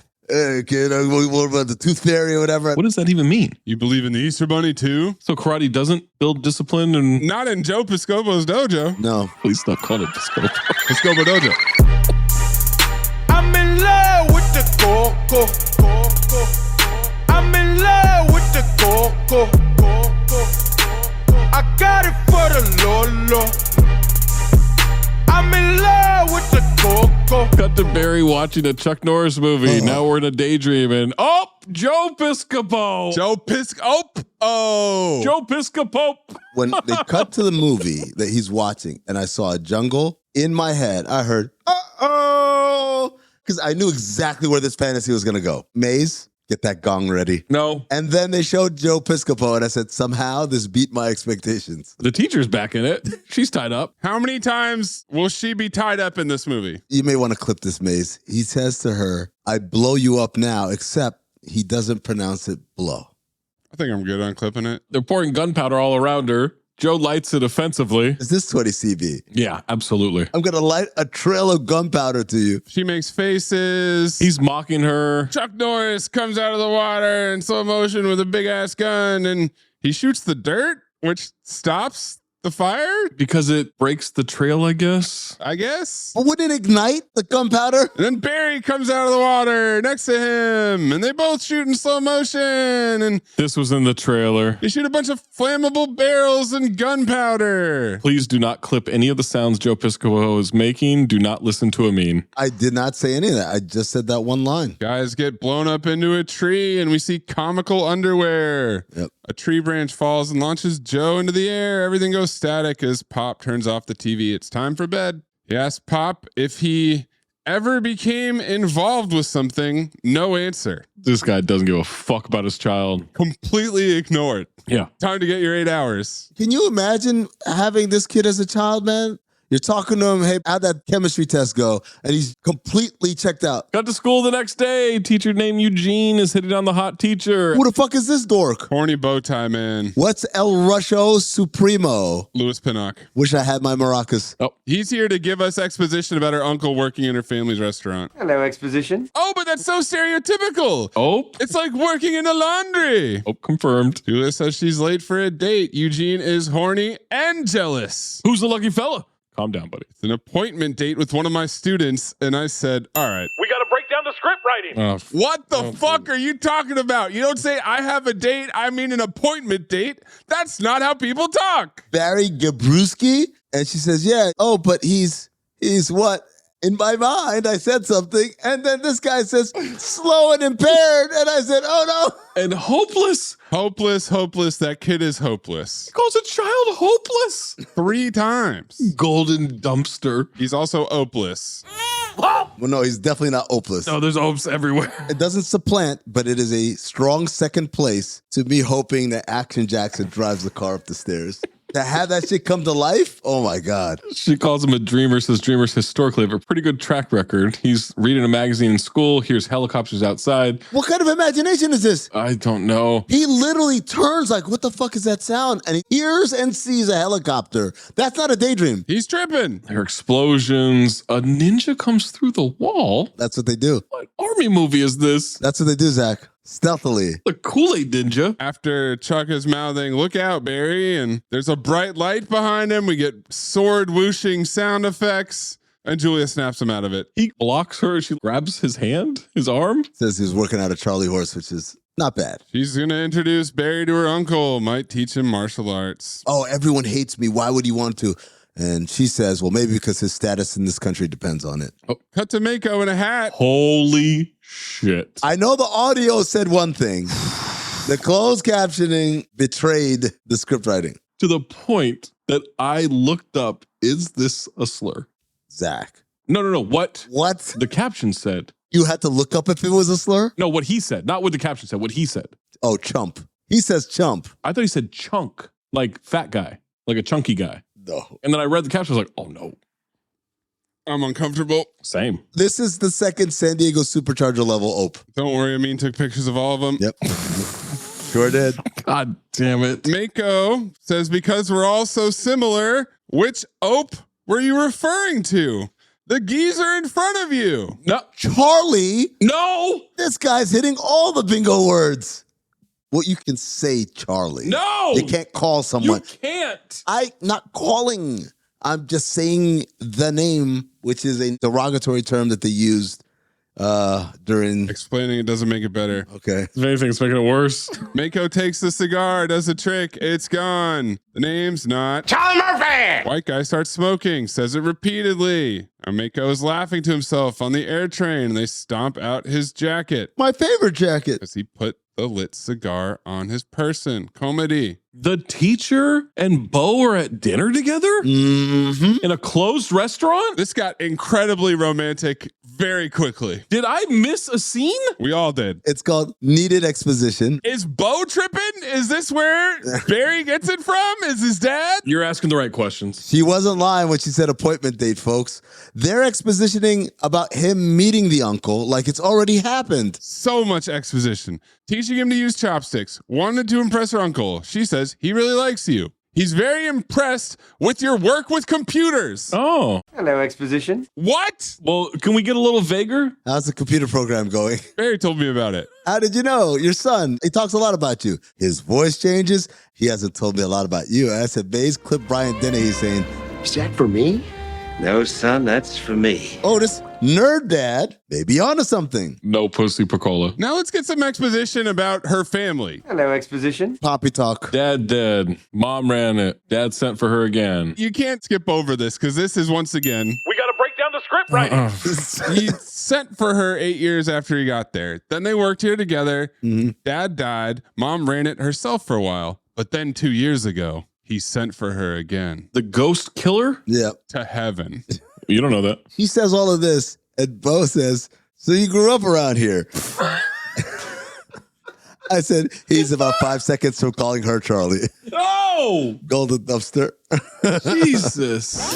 Kid, what about the Tooth Fairy or whatever? What does that even mean? You believe in the Easter Bunny too? So karate doesn't build discipline and... Not in Joe Piscopo's dojo. No. Please stop calling it Piscopo. Piscopo dojo. I'm in love with the coco. I'm in love with the coco. I got it for the Lolo. I'm in love with the coco. Cut to Barry watching a Chuck Norris movie. Now we're in a daydream and Joe Piscopo. Joe Piscopo. When they cut to the movie that he's watching and I saw a jungle, in my head, I heard, uh-oh, because I knew exactly where this fantasy was going to go. Maze, get that gong ready. No. And then they showed Joe Piscopo, and I said, somehow this beat my expectations. The teacher's back in it. She's tied up. How many times will she be tied up in this movie? You may want to clip this, Maze. He says to her, I blow you up now, except he doesn't pronounce it blow. I think I'm good on clipping it. They're pouring gunpowder all around her. Joe lights it offensively. Is this 20 CB? Yeah, absolutely. I'm going to light a trail of gunpowder to you. She makes faces. He's mocking her. Chuck Norris comes out of the water in slow motion with a big ass gun and he shoots the dirt, which stops the fire? Because it breaks the trail, I guess. But wouldn't it ignite the gunpowder? And then Barry comes out of the water next to him, and they both shoot in slow motion. And this was in the trailer. They shoot a bunch of flammable barrels and gunpowder. Please do not clip any of the sounds Joe Piscopo is making. Do not listen to Amin. I did not say any of that. I just said that one line. Guys get blown up into a tree, and we see comical underwear. Yep. A tree branch falls and launches Joe into the air. Everything goes static as Pop turns off the TV. It's time for bed. He asks Pop if he ever became involved with something. No answer. This guy doesn't give a fuck about his child. Completely ignored. Yeah. Time to get your 8 hours. Can you imagine having this kid as a child, man? You're talking to him, hey, how'd that chemistry test go? And he's completely checked out. Got to school the next day. Teacher named Eugene is hitting on the hot teacher. Who the fuck is this dork? Horny bow tie man. What's El Rusho Supremo? Louis Pinnock. Wish I had my maracas. Oh, he's here to give us exposition about her uncle working in her family's restaurant. Hello, exposition. Oh, but that's so stereotypical. Oh. It's like working in the laundry. Oh, confirmed. Julia says she's late for a date. Eugene is horny and jealous. Who's the lucky fella? Calm down, buddy. It's an appointment date with one of my students, and I said, all right. We got to break down the script writing. What the fuck are you talking about? You don't say I have a date, I mean an appointment date. That's not how people talk. Barry Gabrewski? And she says, yeah. Oh, but he's what? In my mind, I said something, and then this guy says, slow and impaired, and I said, oh no. And hopeless. Hopeless. That kid is hopeless. He calls a child hopeless. 3 times. Golden dumpster. He's also opeless. Well, no, he's definitely not opeless. No, there's opes everywhere. It doesn't supplant, but it is a strong second place to me hoping that Action Jackson drives the car up the stairs. To have that shit come to life? Oh my God. She calls him a dreamer, says dreamers historically have a pretty good track record. He's reading a magazine in school, hears helicopters outside. What kind of imagination is this? I don't know. He literally turns like, what the fuck is that sound? And he hears and sees a helicopter. That's not a daydream. He's tripping. There are explosions. A ninja comes through the wall. That's what they do. What army movie is this? That's what they do, Zach. Stealthily. The Kool-Aid ninja. After Chuck is mouthing, look out, Barry, and there's a bright light behind him. We get sword whooshing sound effects, and Julia snaps him out of it. He blocks her. She grabs his hand, his arm. Says he's working out a Charlie horse, which is not bad. She's going to introduce Barry to her uncle, might teach him martial arts. Oh, everyone hates me. Why would he want to? And she says, well, maybe because his status in this country depends on it. Oh, cut to Mako in a hat. Holy shit. I know the audio said one thing. The closed captioning betrayed the script writing. To the point that I looked up, is this a slur? Zach. No. What? What? The caption said. You had to look up if it was a slur? No, what he said. Not what the caption said. What he said. Oh, chump. He says chump. I thought he said chunk. Like fat guy. Like a chunky guy. No. And then I read the caption. I was like, oh no. I'm uncomfortable. Same. This is the second San Diego Supercharger level ope. Don't worry, Amin took pictures of all of them. Yep. Sure did. God damn it. Mako says, because we're all so similar, which ope were you referring to? The geezer in front of you. No. Charlie. No. This guy's hitting all the bingo words. Well, you can say Charlie. No. You can't call someone. You can't. I'm not calling. I'm just saying the name, which is a derogatory term that they used during... Explaining it doesn't make it better. Okay. If anything, it's making it worse. Mako takes the cigar, does a trick. It's gone. The name's not... Charlie Murphy! White guy starts smoking, says it repeatedly. And Mako is laughing to himself on the air train. And they stomp out his jacket. My favorite jacket. As he put the lit cigar on his person. Comedy. The teacher and Bo are at dinner together? Mm-hmm. In a closed restaurant? This got incredibly romantic very quickly. Did I miss a scene? We all did. It's called needed exposition. Is Bo tripping? Is this where Barry gets it from? Is his dad? You're asking the right questions. She wasn't lying when she said appointment date, folks. They're expositioning about him meeting the uncle like it's already happened. So much exposition. Teaching him to use chopsticks. Wanted to impress her uncle. She says he really likes you. He's very impressed with your work with computers. Oh. Hello, exposition. What? Well, can we get a little vaguer? How's the computer program going? Barry told me about it. How did you know? Your son, he talks a lot about you. His voice changes. He hasn't told me a lot about you. I said, Bays, clip Brian Dennehy saying, Is that for me? No, son, that's for me. oh, this nerd dad may be onto something. No pussy Picola. Now let's get some exposition about her family. Hello, exposition. Poppy talk. Dad dead. Mom ran it. Dad sent for her again. You can't skip over this because this is once again. We got to break down the script writing. He sent for her 8 years after he got there. Then they worked here together. Mm-hmm. Dad died. Mom ran it herself for a while. But then 2 years ago, he sent for her again. The ghost killer? Yeah. To heaven. You don't know that. He says all of this, and Bo says, so you grew up around here. I said, he's about 5 seconds from calling her Charlie. No! Golden dumpster. Jesus.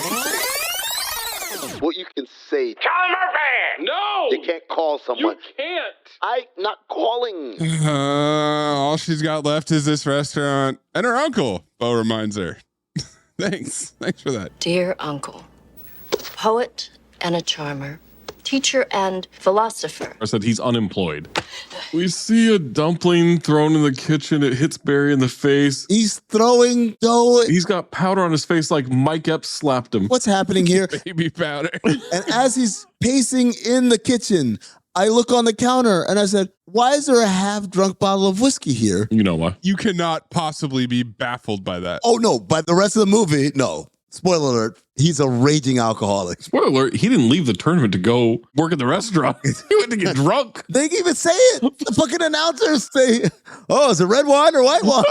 Well, you can say, Charlie Murphy! No! you can't call someone. You can't. I'm not calling. All she's got left is this restaurant and her uncle, Bo reminds her. Thanks for that. Dear uncle, poet and a charmer, teacher and philosopher. I said he's unemployed. We see a dumpling thrown in the kitchen. It hits Barry in the face. He's throwing dough. He's got powder on his face like Mike Epps slapped him. What's happening here? Baby powder. And as he's pacing in the kitchen, I look on the counter and I said, why is there a half-drunk bottle of whiskey here? You know why. You cannot possibly be baffled by that. Oh, no. By the rest of the movie, no. Spoiler alert, he's a raging alcoholic. Spoiler alert, he didn't leave the tournament to go work at the restaurant. He went to get drunk. They can even say it. The fucking announcers say, oh, is it red wine or white wine?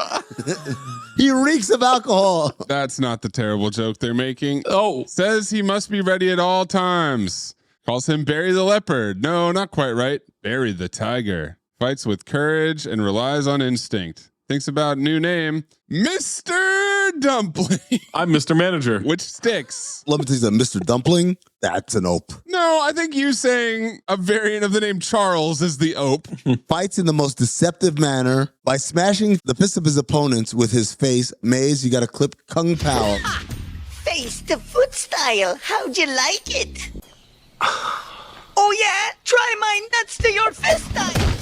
He reeks of alcohol. That's not the terrible joke they're making. Oh, says he must be ready at all times. Calls him Barry the Leopard. No, not quite right. Barry the Tiger. Fights with courage and relies on instinct. Thinks about new name, Mr. Dumpling. I'm Mr. Manager. Which sticks. Let me tell you something, Mr. Dumpling, that's an ope. No, I think you saying a variant of the name Charles is the ope. Fights in the most deceptive manner by smashing the fist of his opponents with his face. Mayes, you got to clip Kung Pao. Face to foot style. How'd you like it? Oh yeah? Try my nuts to your fist style.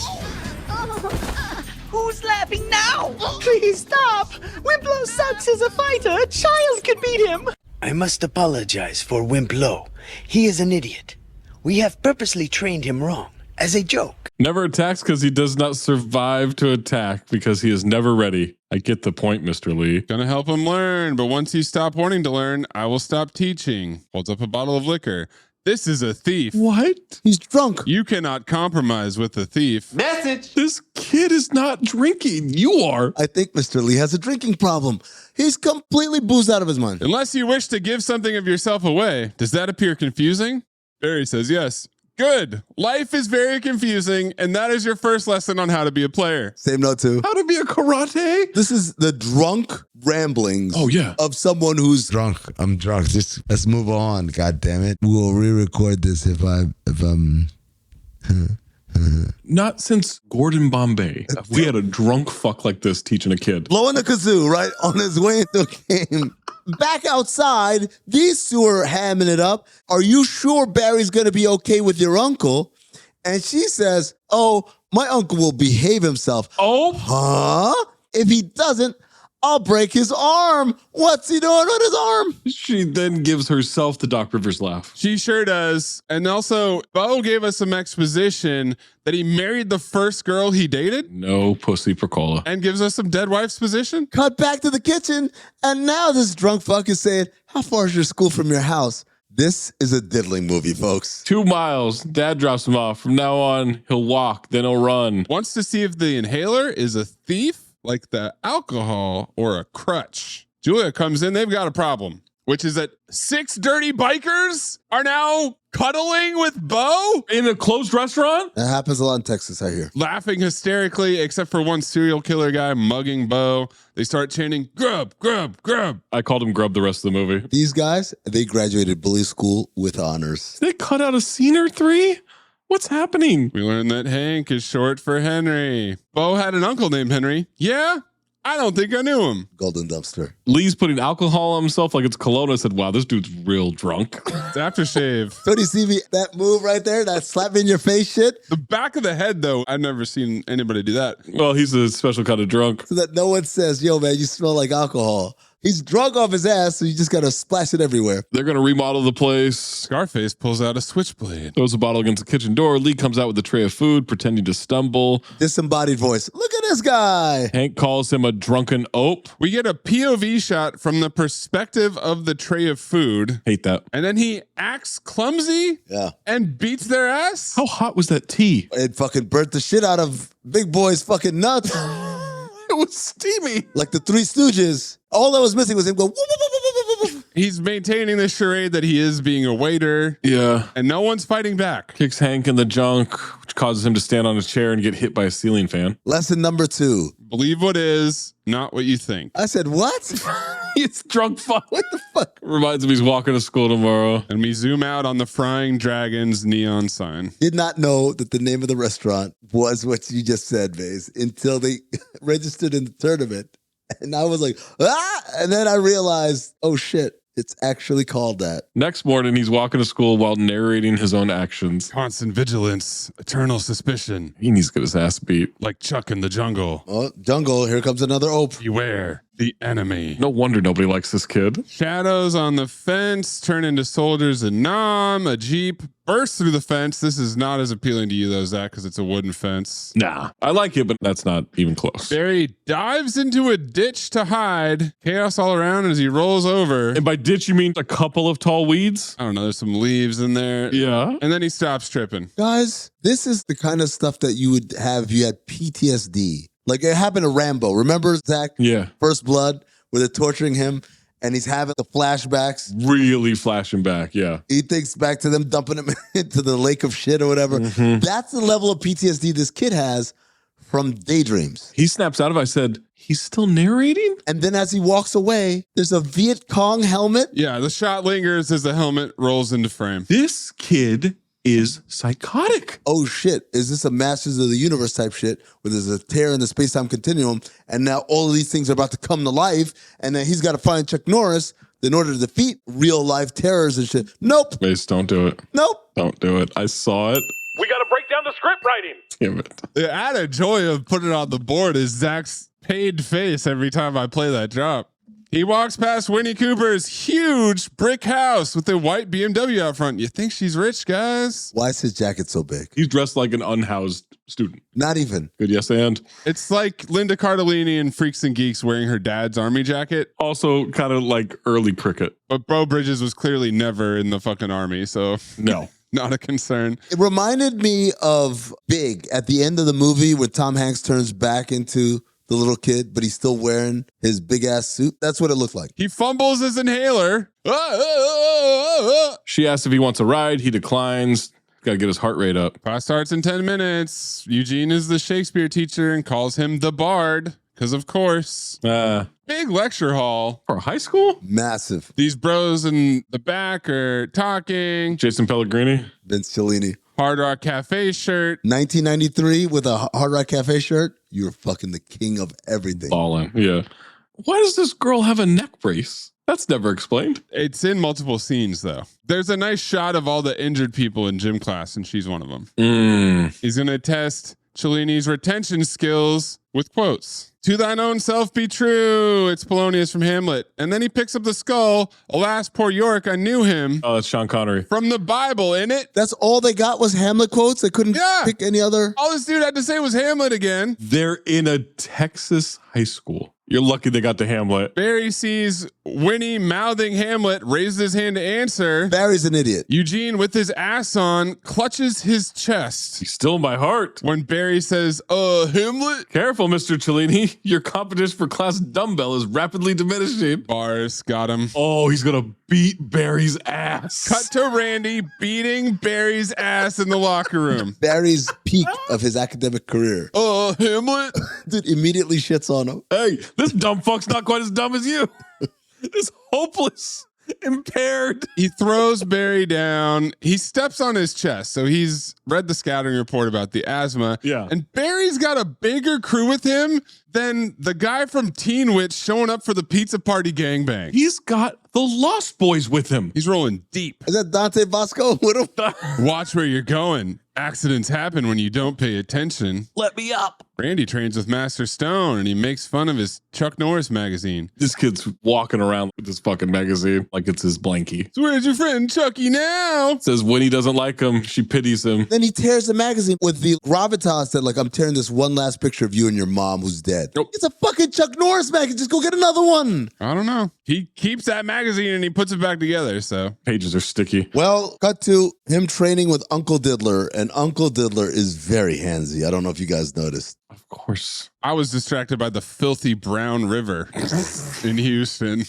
Who's laughing now? Please stop! Wimplo sucks as a fighter. A child could beat him. I must apologize for Wimplo. He is an idiot. We have purposely trained him wrong, as a joke. Never attacks because he does not survive to attack because he is never ready. I get the point, Mr. Lee. Gonna help him learn, but once you stop wanting to learn, I will stop teaching. Holds up a bottle of liquor. This is a thief. What? He's drunk. You cannot compromise with a thief. Message. This kid is not drinking. You are. I think Mr. Lee has a drinking problem. He's completely boozed out of his mind. Unless you wish to give something of yourself away. Does that appear confusing? Barry says yes. Good. Life is very confusing, and that is your first lesson on how to be a player. Same note too. How to be a karate? This is the drunk ramblings of someone who's drunk. I'm drunk. Just let's move on. God damn it. We'll re-record this if I'm Not since Gordon Bombay have we had a drunk fuck like this teaching a kid. blowing the kazoo right on his way into a game. Back outside, these two are hamming it up. Are you sure Barry's going to be okay with your uncle? And she says, oh, my uncle will behave himself. Oh? Huh? If he doesn't, I'll break his arm. What's he doing with his arm? She then gives herself the Doc Rivers laugh. She sure does. And also, Bo gave us some exposition that he married the first girl he dated. No pussy for cola. And gives us some dead wife's position. Cut back to the kitchen. And now this drunk fuck is saying, how far is your school from your house? This is a diddling movie, folks. 2 miles. Dad drops him off. From now on, he'll walk, then he'll run. Wants to see if the inhaler is a thief, like the alcohol, or a crutch. Julia comes in, they've got a problem, which is that 6 dirty bikers are now cuddling with Bo in a closed restaurant. That happens a lot in Texas, I hear. Laughing hysterically, except for one serial killer guy mugging Bo. They start chanting, grub, grub, grub. I called him Grub the rest of the movie. These guys, they graduated bully school with honors. They cut out a scene or 3? What's happening? We learned that Hank is short for Henry. Bo had an uncle named Henry. Yeah? I don't think I knew him. Golden dumpster. Lee's putting alcohol on himself like it's cologne. I said, wow, this dude's real drunk. It's aftershave. So do you see me, that move right there, that slap me in your face shit? The back of the head, though, I've never seen anybody do that. Well, he's a special kind of drunk. So that no one says, yo, man, you smell like alcohol. He's drunk off his ass, so you just got to splash it everywhere. They're going to remodel the place. Scarface pulls out a switchblade. Throws a bottle against the kitchen door. Lee comes out with a tray of food, pretending to stumble. Disembodied voice. Look at this guy. Hank calls him a drunken ope. We get a POV shot from the perspective of the tray of food. Hate that. And then he acts clumsy and beats their ass. How hot was that tea? It fucking burnt the shit out of Big Boy's fucking nuts. It was steamy. Like the Three Stooges. All that was missing was him go, whoop, whoop, whoop, whoop, whoop, whoop. He's maintaining the charade that he is being a waiter. Yeah. And no one's fighting back. Kicks Hank in the junk, which causes him to stand on a chair and get hit by a ceiling fan. Lesson number 2. Believe what is, not what you think. I said, what? It's drunk fuck. What the fuck? Reminds him he's walking to school tomorrow. And we zoom out on the Frying Dragons neon sign. Did not know that the name of the restaurant was what you just said, Maze, until they registered in the tournament. And I was like, ah! And then I realized, oh shit, it's actually called that. Next morning, he's walking to school while narrating his own actions. Constant vigilance, eternal suspicion. He needs to get his ass beat. Like Chuck in the jungle. Oh, jungle, here comes another ope. Beware. the enemy. No wonder nobody likes this kid. Shadows on the fence turn into soldiers in Nam. A Jeep bursts through the fence. This is not as appealing to you, though, Zach, because it's a wooden fence. Nah, I like it, but that's not even close. Barry dives into a ditch to hide. Chaos all around as he rolls over. And by ditch, you mean a couple of tall weeds? I don't know. There's some leaves in there. Yeah. And then he stops tripping. Guys, this is the kind of stuff that you would have if you had PTSD. Like it happened to Rambo. Remember, Zach? Yeah. First Blood, where they're torturing him and he's having the flashbacks. Really flashing back, yeah. He thinks back to them dumping him into the lake of shit or whatever. Mm-hmm. That's the level of PTSD this kid has from daydreams. He snaps out of it. I said, he's still narrating? And then as he walks away, there's a Viet Cong helmet. Yeah, the shot lingers as the helmet rolls into frame. This kid is psychotic. Oh shit, is this a Masters of the Universe type shit where there's a tear in the space-time continuum and now all of these things are about to come to life and then he's got to find Chuck Norris in order to defeat real life terrors and shit. Nope. Mace, don't do it. Nope. Don't do it. I saw it. We got to break down the script writing. Damn it. The added joy of putting it on the board is Zach's paid face every time I play that drop. He walks past Winnie Cooper's huge brick house with a white BMW out front. You think she's rich, guys? Why is his jacket so big? He's dressed like an unhoused student. Not even. Good yes and. It's like Linda Cardellini in Freaks and Geeks wearing her dad's army jacket. Also kind of like early cricket. But Beau Bridges was clearly never in the fucking army, so no. Not a concern. It reminded me of Big at the end of the movie when Tom Hanks turns back into the little kid, but he's still wearing his big ass suit. That's what it looked like. He fumbles his inhaler. She asks if he wants a ride. He declines. Got to get his heart rate up. Class starts in 10 minutes. Eugene is the Shakespeare teacher and calls him the Bard. Because of course. Big lecture hall. For high school? Massive. These bros in the back are talking. Jason Pellegrini. Vince Cellini. Hard Rock Cafe shirt. 1993 with a Hard Rock Cafe shirt. You're fucking the king of everything. Ballin'. Yeah. Why does this girl have a neck brace? That's never explained. It's in multiple scenes, though. There's a nice shot of all the injured people in gym class, and she's one of them. He's going to test Cellini's retention skills with quotes. To thine own self be true. It's Polonius from Hamlet. And then he picks up the skull. Alas, poor Yorick, I knew him. Oh, that's Sean Connery. From the Bible, innit? That's all they got was Hamlet quotes? They couldn't pick any other? All this dude had to say was Hamlet again. They're in a Texas high school. You're lucky they got to Hamlet. Barry sees Winnie mouthing Hamlet, raises his hand to answer. Barry's an idiot. Eugene, with his ass on, clutches his chest. He's still in my heart. When Barry says, Hamlet? Careful, Mr. Cellini. Your competition for class dumbbell is rapidly diminishing. Bars, got him. Oh, he's going to beat Barry's ass. Cut to Randy beating Barry's ass in the locker room. Barry's peak of his academic career. Hamlet? Dude immediately shits on him. Hey, this dumb fuck's not quite as dumb as you. This hopeless, impaired. He throws Barry down. He steps on his chest. So he's read the scouting report about the asthma. Yeah. And Barry's got a bigger crew with him than the guy from Teen Witch showing up for the pizza party gangbang. He's got the Lost Boys with him. He's rolling deep. Is that Dante Vasco with him? Watch where you're going. Accidents happen when you don't pay attention. Let me up. Randy trains with Master Stone and he makes fun of his Chuck Norris magazine. This kid's walking around with this fucking magazine like it's his blankie. So where's your friend Chucky now? Says Winnie doesn't like him. She pities him. Then he tears the magazine with the gravitas that, like, I'm tearing this one last picture of you and your mom who's dead. Nope. It's a fucking Chuck Norris magazine. Just go get another one. I don't know. He keeps that magazine and he puts it back together, so. Pages are sticky. Well, cut to him training with Uncle Diddler, and Uncle Diddler is very handsy. I don't know if you guys noticed. Of course. I was distracted by the filthy brown river in Houston.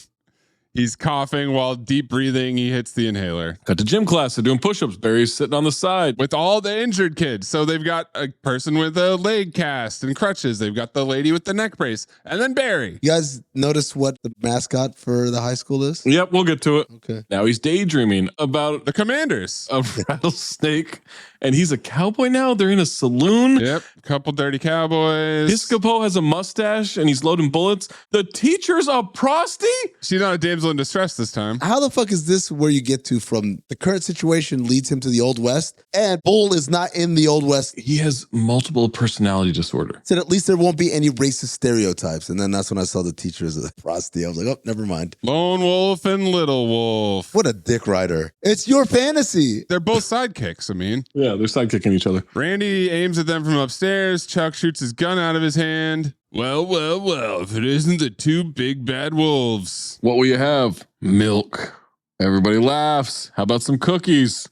He's coughing while deep breathing. He hits the inhaler. Got to gym class. They're doing push-ups. Barry's sitting on the side. With all the injured kids. So they've got a person with a leg cast and crutches. They've got the lady with the neck brace. And then Barry. You guys notice what the mascot for the high school is? Yep, we'll get to it. Okay. Now he's daydreaming about the Commanders. A rattlesnake. And he's a cowboy now. They're in a saloon. Yep. Couple dirty cowboys. Piscopo has a mustache and he's loading bullets. The teacher's a prosty? She's not a damsel damsel in distress this time. How the fuck is this where you get to from the current situation leads him to the Old West, and Bull is not in the Old West? He has multiple personality disorder. Said at least there won't be any racist stereotypes. And then that's when I saw the teacher as a prosty. I was like, oh, never mind. Lone Wolf and Little Wolf. What a dick rider. It's your fantasy. They're both sidekicks, I mean. Yeah, they're sidekicking each other. Randy aims at them from upstairs. Chuck shoots his gun out of his hand. Well, if it isn't the two big bad wolves. What will you have? Milk. Everybody laughs. How about some cookies?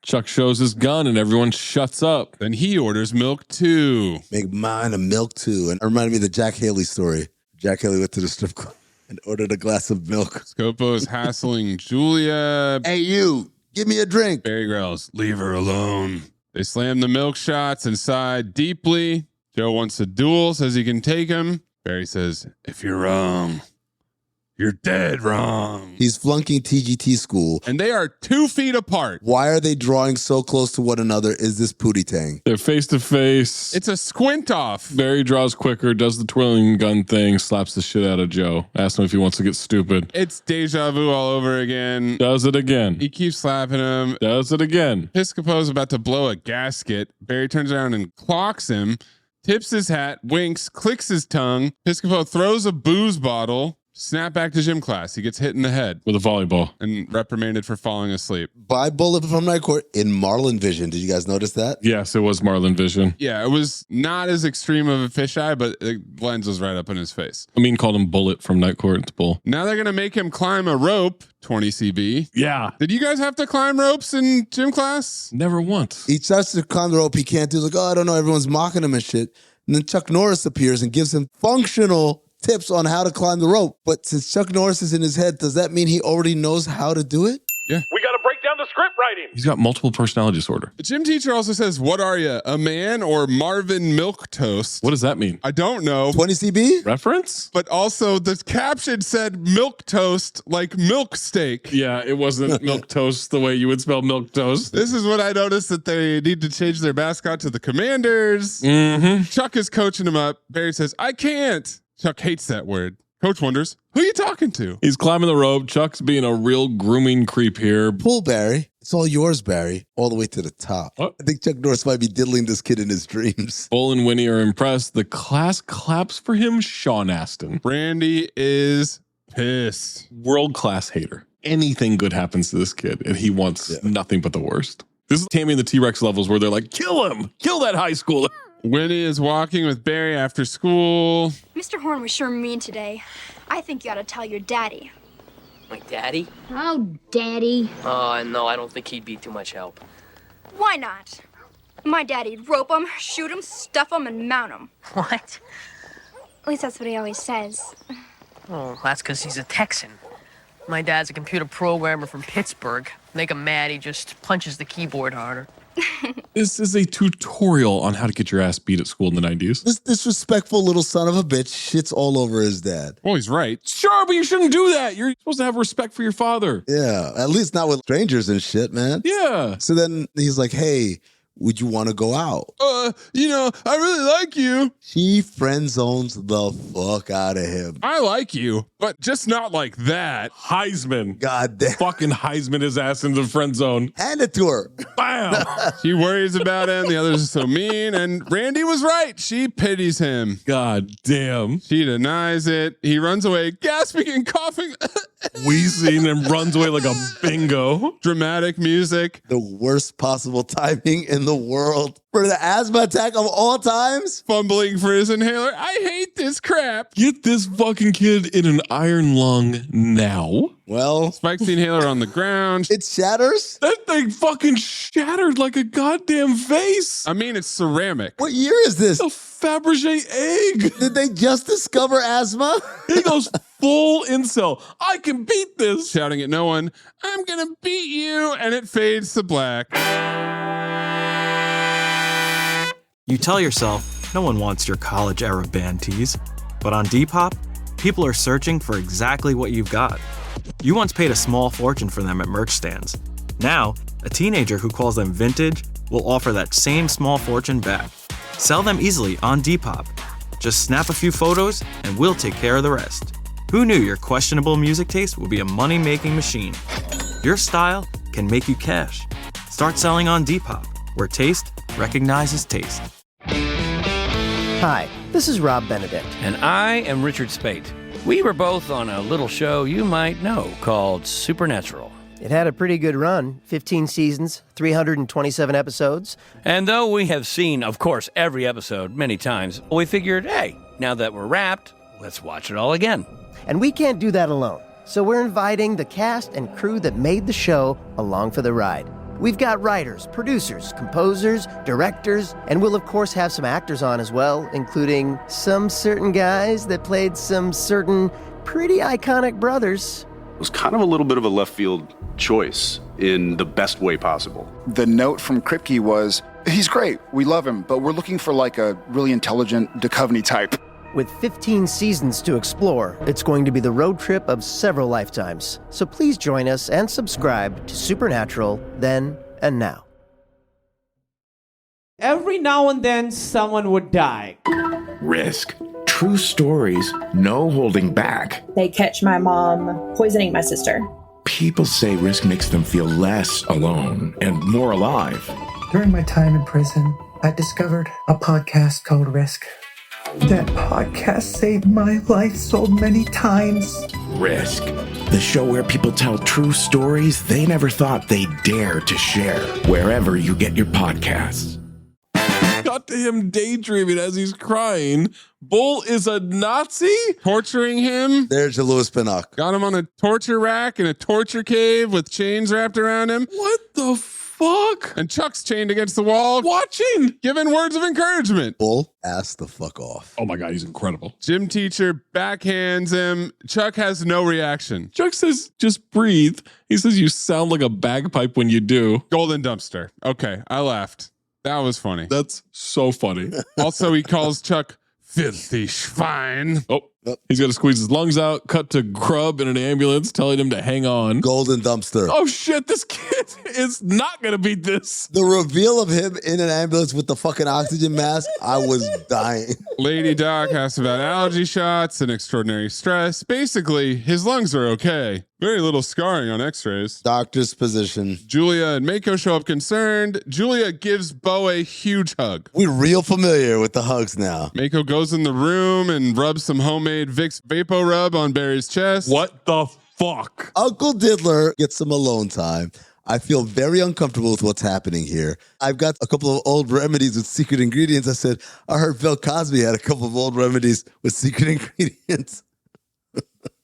Chuck shows his gun and everyone shuts up. Then he orders milk too. Make mine a milk too. And it reminded me of the Jack Haley story. Jack Haley went to the strip club and ordered a glass of milk. Scopo is hassling Julia. Hey, you, give me a drink. Barry growls, leave her alone. They slam the milk shots and sigh deeply. Joe wants a duel, says he can take him. Barry says, if you're wrong, you're dead wrong. He's flunking TGT school. And they are 2 feet apart. Why are they drawing so close to one another? Is this Pootie Tang? They're face to face. It's a squint off. Barry draws quicker, does the twirling gun thing, slaps the shit out of Joe. Asks him if he wants to get stupid. It's deja vu all over again. Does it again. He keeps slapping him. Does it again. Piscopo's about to blow a gasket. Barry turns around and clocks him, tips his hat, winks, clicks his tongue. Piscopo throws a booze bottle. Snap back to gym class. He gets hit in the head with a volleyball and reprimanded for falling asleep. By Bullet from Night Court in Marlin Vision. Did you guys notice that? Yes, it was Marlin Vision. Yeah, it was not as extreme of a fisheye, but the lens was right up in his face. Amin called him Bullet from Night Court. It's Bull. Now they're going to make him climb a rope, 20 CB. Yeah. Did you guys have to climb ropes in gym class? Never once. He starts to climb the rope. He can't do. He's like, oh, I don't know. Everyone's mocking him and shit. And then Chuck Norris appears and gives him functional tips on how to climb the rope. But since Chuck Norris is in his head, does that mean he already knows how to do it? Yeah. We got to break down the script writing. He's got multiple personality disorder. The gym teacher also says, what are you, a man or Marvin Milk Toast? What does that mean? I don't know. 20 CB? Reference? But also the caption said milk toast like milk steak. Yeah, it wasn't milk toast the way you would spell milk toast. This is what I noticed, that they need to change their mascot to the Commanders. Mm-hmm. Chuck is coaching him up. Barry says, I can't. Chuck hates that word. Coach wonders, who are you talking to? He's climbing the rope. Chuck's being a real grooming creep here. Pull, Barry. It's all yours, Barry. All the way to the top. What? I think Chuck Norris might be diddling this kid in his dreams. Bull and Winnie are impressed. The class claps for him. Sean Astin. Randy is pissed. World-class hater. Anything good happens to this kid, and he wants nothing but the worst. This is Tammy and the T-Rex levels where they're like, kill him. Kill that high schooler. Winnie is walking with Barry after school. Mr. Horn was sure mean today. I think you ought to tell your daddy. My daddy? Oh, daddy. Oh, no, I don't think he'd be too much help. Why not? My daddy'd rope him, shoot him, stuff him, and mount him. What? At least that's what he always says. Oh, that's because he's a Texan. My dad's a computer programmer from Pittsburgh. Make him mad, he just punches the keyboard harder. This is a tutorial on how to get your ass beat at school in the 90s. This disrespectful little son of a bitch shits all over his dad. Well, he's right. Sure, but you shouldn't do that. You're supposed to have respect for your father. Yeah, at least not with strangers and shit, man. Yeah. So then he's like, hey, would you want to go out? I really like you. She friend zones the fuck out of him. I like you, but just not like that. Heisman. God damn. Fucking Heisman his ass into the friend zone. Hand it to her. Bam. She worries about him. The others are so mean. And Randy was right. She pities him. God damn. She denies it. He runs away, gasping and coughing. Wheezing and runs away like a bingo. Dramatic music. The worst possible timing in the world for the asthma attack of all times. Fumbling for his inhaler. I hate this crap. Get this fucking kid in an iron lung now. Well, spikes the inhaler on the ground. It shatters? That thing fucking shattered like a goddamn vase. I mean, it's ceramic. What year is this? A Fabergé egg. Did they just discover asthma? He goes full incel. I can beat this. Shouting at no one, I'm gonna beat you. And it fades to black. You tell yourself no one wants your college-era band tees. But on Depop, people are searching for exactly what you've got. You once paid a small fortune for them at merch stands. Now, a teenager who calls them vintage will offer that same small fortune back. Sell them easily on Depop. Just snap a few photos and we'll take care of the rest. Who knew your questionable music taste would be a money-making machine? Your style can make you cash. Start selling on Depop, where taste recognizes taste. Hi, this is Rob Benedict. And I am Richard Spate. We were both on a little show you might know called Supernatural. It had a pretty good run, 15 seasons, 327 episodes. And though we have seen, of course, every episode many times, we figured, hey, now that we're wrapped, let's watch it all again. And we can't do that alone. So we're inviting the cast and crew that made the show along for the ride. We've got writers, producers, composers, directors, and we'll of course have some actors on as well, including some certain guys that played some certain pretty iconic brothers. It was kind of a little bit of a left field choice in the best way possible. The note from Kripke was, he's great, we love him, but we're looking for like a really intelligent Duchovny type. With 15 seasons to explore, it's going to be the road trip of several lifetimes. So please join us and subscribe to Supernatural Then and Now. Every now and then, someone would die. Risk. True stories, no holding back. They catch my mom poisoning my sister. People say Risk makes them feel less alone and more alive. During my time in prison, I discovered a podcast called Risk. That podcast saved my life so many times. Risk. The show where people tell true stories they never thought they'd dare to share. Wherever you get your podcasts. Got to him daydreaming as he's crying. Bull is a Nazi? Torturing him. There's your Louis Pinnock. Got him on a torture rack in a torture cave with chains wrapped around him. What the fuck? And Chuck's chained against the wall. Watching. Giving words of encouragement. Bull ass the fuck off. Oh my God, he's incredible. Gym teacher backhands him. Chuck has no reaction. Chuck says, just breathe. He says, you sound like a bagpipe when you do. Golden dumpster. Okay, I laughed. That was funny. That's so funny. Also, he calls Chuck filthy schwein. Oh, he's got to squeeze his lungs out. Cut to Grub in an ambulance telling him to hang on. Golden dumpster. Oh shit, this kid is not going to beat this. The reveal of him in an ambulance with the fucking oxygen mask, I was dying. Lady Doc asks about allergy shots and extraordinary stress. Basically, his lungs are okay. Very little scarring on x-rays. Doctor's position. Julia and Mako show up concerned. Julia gives Bo a huge hug. We're real familiar with the hugs now. Mako goes in the room and rubs some homemade Vicks Vapo Rub on Barry's chest. What the fuck? Uncle Diddler gets some alone time. I feel very uncomfortable with what's happening here. I've got a couple of old remedies with secret ingredients. I said, I heard Bill Cosby had a couple of old remedies with secret ingredients.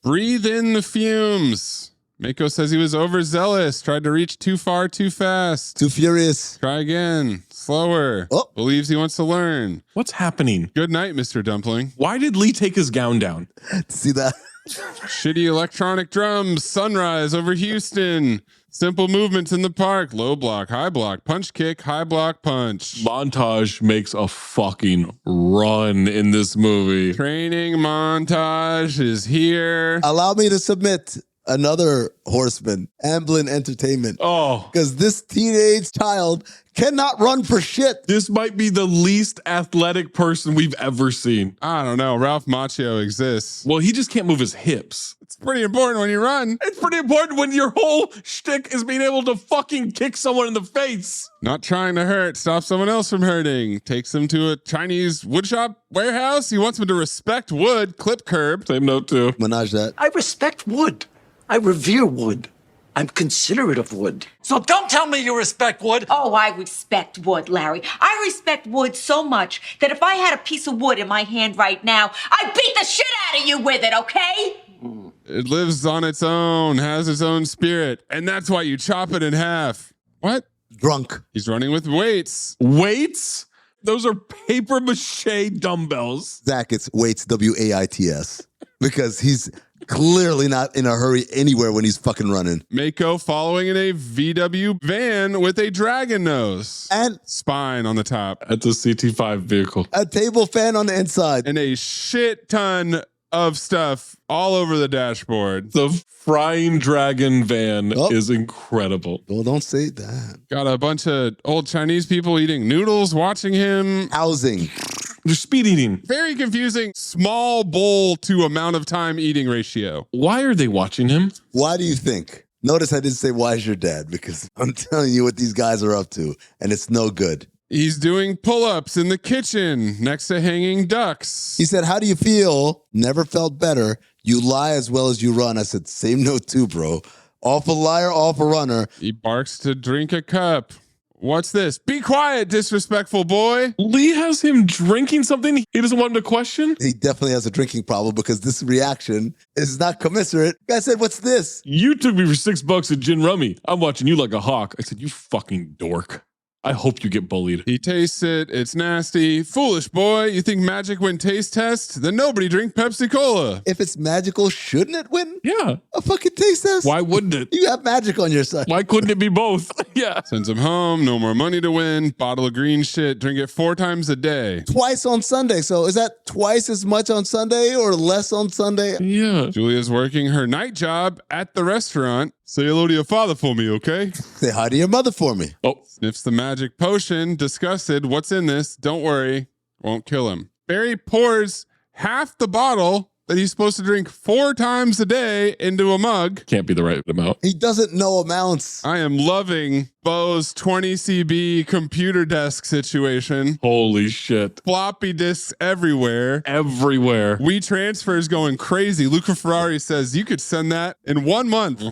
Breathe in the fumes. Mako says he was overzealous, tried to reach too far too fast. Too furious. Try again. Slower. Oh. Believes he wants to learn. What's happening? Good night, Mr. Dumpling. Why did Lee take his gown down? See that? Shitty electronic drums. Sunrise over Houston. Simple movements in the park. Low block, high block, punch kick, high block, punch. Montage makes a fucking run in this movie. Training montage is here. Allow me to submit another horseman, Amblin Entertainment. Oh. Because this teenage child cannot run for shit. This might be the least athletic person we've ever seen. I don't know. Ralph Macchio exists. Well, he just can't move his hips. It's pretty important when you run. It's pretty important when your whole shtick is being able to fucking kick someone in the face. Not trying to hurt. Stop someone else from hurting. Takes them to a Chinese woodshop warehouse. He wants them to respect wood. Clip curb. Same note too. Menage that. I respect wood. I revere wood. I'm considerate of wood. So don't tell me you respect wood. Oh, I respect wood, Larry. I respect wood so much that if I had a piece of wood in my hand right now, I'd beat the shit out of you with it, okay? It lives on its own, has its own spirit, and that's why you chop it in half. What? Drunk. He's running with weights. Weights? Those are paper mache dumbbells. Zach, it's weights, W-A-I-T-S. Because he's clearly not in a hurry anywhere when he's fucking running. Mako following in a VW van with a dragon nose. And spine on the top. That's a CT5 vehicle. A table fan on the inside. And a shit ton of stuff all over the dashboard. The frying dragon van is incredible. Well, don't say that. Got a bunch of old Chinese people eating noodles, watching him. Housing. They're speed eating. Very confusing. Small bowl to amount of time eating ratio. Why are they watching him? Why do you think? Notice I didn't say, why is your dad? Because I'm telling you what these guys are up to, and it's no good. He's doing pull-ups in the kitchen next to hanging ducks. He said, how do you feel? Never felt better. You lie as well as you run. I said, same note too, bro. Off a liar, off a runner. He barks to drink a cup. What's this? Be quiet, disrespectful boy. Lee has him drinking something he doesn't want him to question? He definitely has a drinking problem because this reaction is not commiserate. Guy said, what's this? You took me for $6 at Gin Rummy. I'm watching you like a hawk. I said, you fucking dork. I hope you get bullied. He tastes it. It's nasty. Foolish boy. You think magic win taste test? Then nobody drink Pepsi Cola. If it's magical, shouldn't it win? Yeah. A fucking taste test? Why wouldn't it? You have magic on your side. Why couldn't it be both? Yeah. Sends him home. No more money to win. Bottle of green shit. Drink it 4 times a day. Twice on Sunday. So is that twice as much on Sunday or less on Sunday? Yeah. Julia's working her night job at the restaurant. Say hello to your father for me, okay? Say hi to your mother for me. Oh, sniffs the magic potion. Disgusted. What's in this? Don't worry. Won't kill him. Barry pours half the bottle that he's supposed to drink 4 times a day into a mug. Can't be the right amount. He doesn't know amounts. I am loving Bo's 20 CB computer desk situation. Holy shit. Floppy disks everywhere. Everywhere. WeTransfer is going crazy. Luca Ferrari says you could send that in 1 month.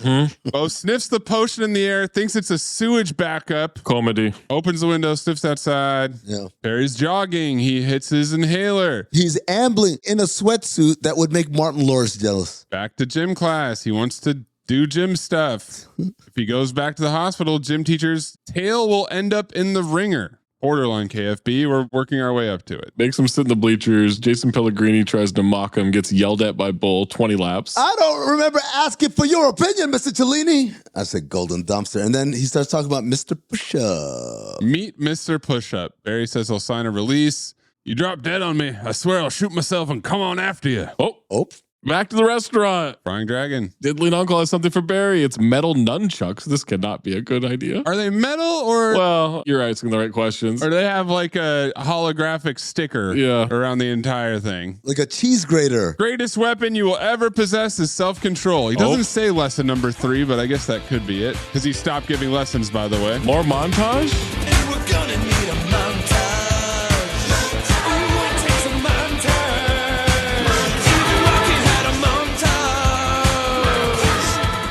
Bo sniffs the potion in the air, thinks it's a sewage backup. Comedy. Opens the window, sniffs outside. Yeah. Barry's jogging. He hits his inhaler. He's ambling in a sweatsuit that would make Martin Lawrence jealous. Back to gym class. He wants to do gym stuff. If he goes back to the hospital, gym teacher's tail will end up in the ringer. Borderline KFB. We're working our way up to it. Makes him sit in the bleachers. Jason Pellegrini tries to mock him, gets yelled at by Bull 20 laps. I don't remember asking for your opinion, Mr. Cellini. I said golden dumpster. And then he starts talking about Mr. Push-Up. Meet Mr. Push-Up. Barry says he'll sign a release. You drop dead on me. I swear I'll shoot myself and come on after you. Oh. Back to the restaurant. Frying Dragon. Diddley and Uncle has something for Barry. It's metal nunchucks. This cannot be a good idea. Are they metal or? Well, you're asking the right questions. Or do they have like a holographic sticker around the entire thing? Like a cheese grater. Greatest weapon you will ever possess is self-control. He doesn't say lesson number 3, but I guess that could be it. Because he stopped giving lessons, by the way. More montage? And we're gonna need a montage.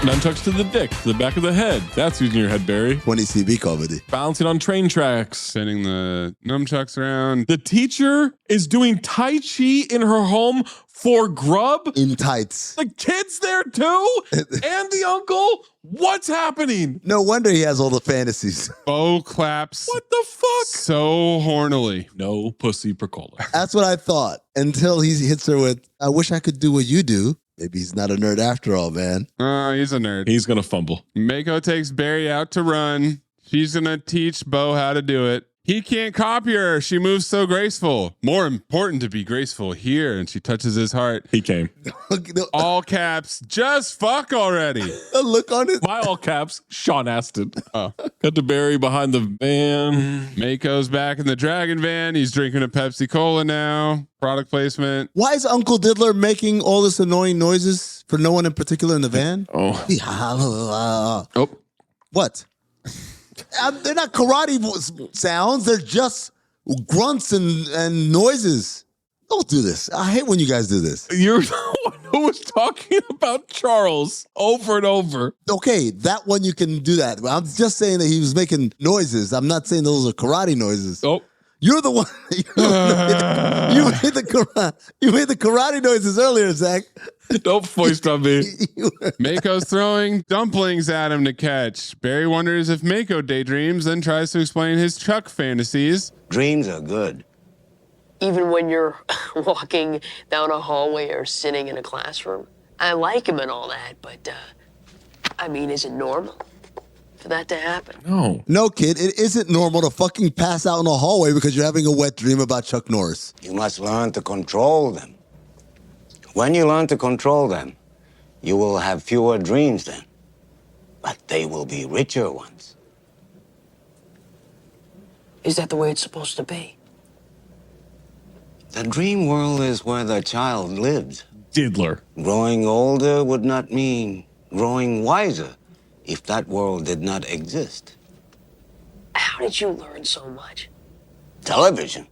Nunchucks to the dick, to the back of the head. That's using your head, Barry. 20 CB comedy. Bouncing on train tracks. Spinning the nunchucks around. The teacher is doing Tai Chi in her home for grub. In tights. The kid's there too? And the uncle? What's happening? No wonder he has all the fantasies. Bo claps. What the fuck? So hornily. No pussy per cola. That's what I thought. Until he hits her with, I wish I could do what you do. Maybe he's not a nerd after all, man. He's a nerd. He's going to fumble. Mako takes Barry out to run. She's going to teach Bo how to do it. He can't copy her. She moves so graceful. More important to be graceful here. And she touches his heart. He came. All caps. Just fuck already. A look on it. My all caps, Sean Astin. Cut to Barry behind the van. Mako's back in the Dragon van. He's drinking a Pepsi Cola now. Product placement. Why is Uncle Diddler making all this annoying noises for no one in particular in the van? Oh. What? They're not karate sounds. They're just grunts and noises. Don't do this. I hate when you guys do this. You're the one who was talking about Charles over and over. Okay, that one you can do that. I'm just saying that he was making noises. I'm not saying those are karate noises. Oh. You're the one. You made the karate noises earlier, Zach. Don't foist on me. Mako's throwing dumplings at him to catch. Barry wonders if Mako daydreams, then tries to explain his Chuck fantasies. Dreams are good. Even when you're walking down a hallway or sitting in a classroom. I like him and all that, but, I mean, is it normal for that to happen? No. No, kid, it isn't normal to fucking pass out in the hallway because you're having a wet dream about Chuck Norris. You must learn to control them. When you learn to control them, you will have fewer dreams then. But they will be richer ones. Is that the way it's supposed to be? The dream world is where the child lives. Diddler. Growing older would not mean growing wiser if that world did not exist. How did you learn so much? Television.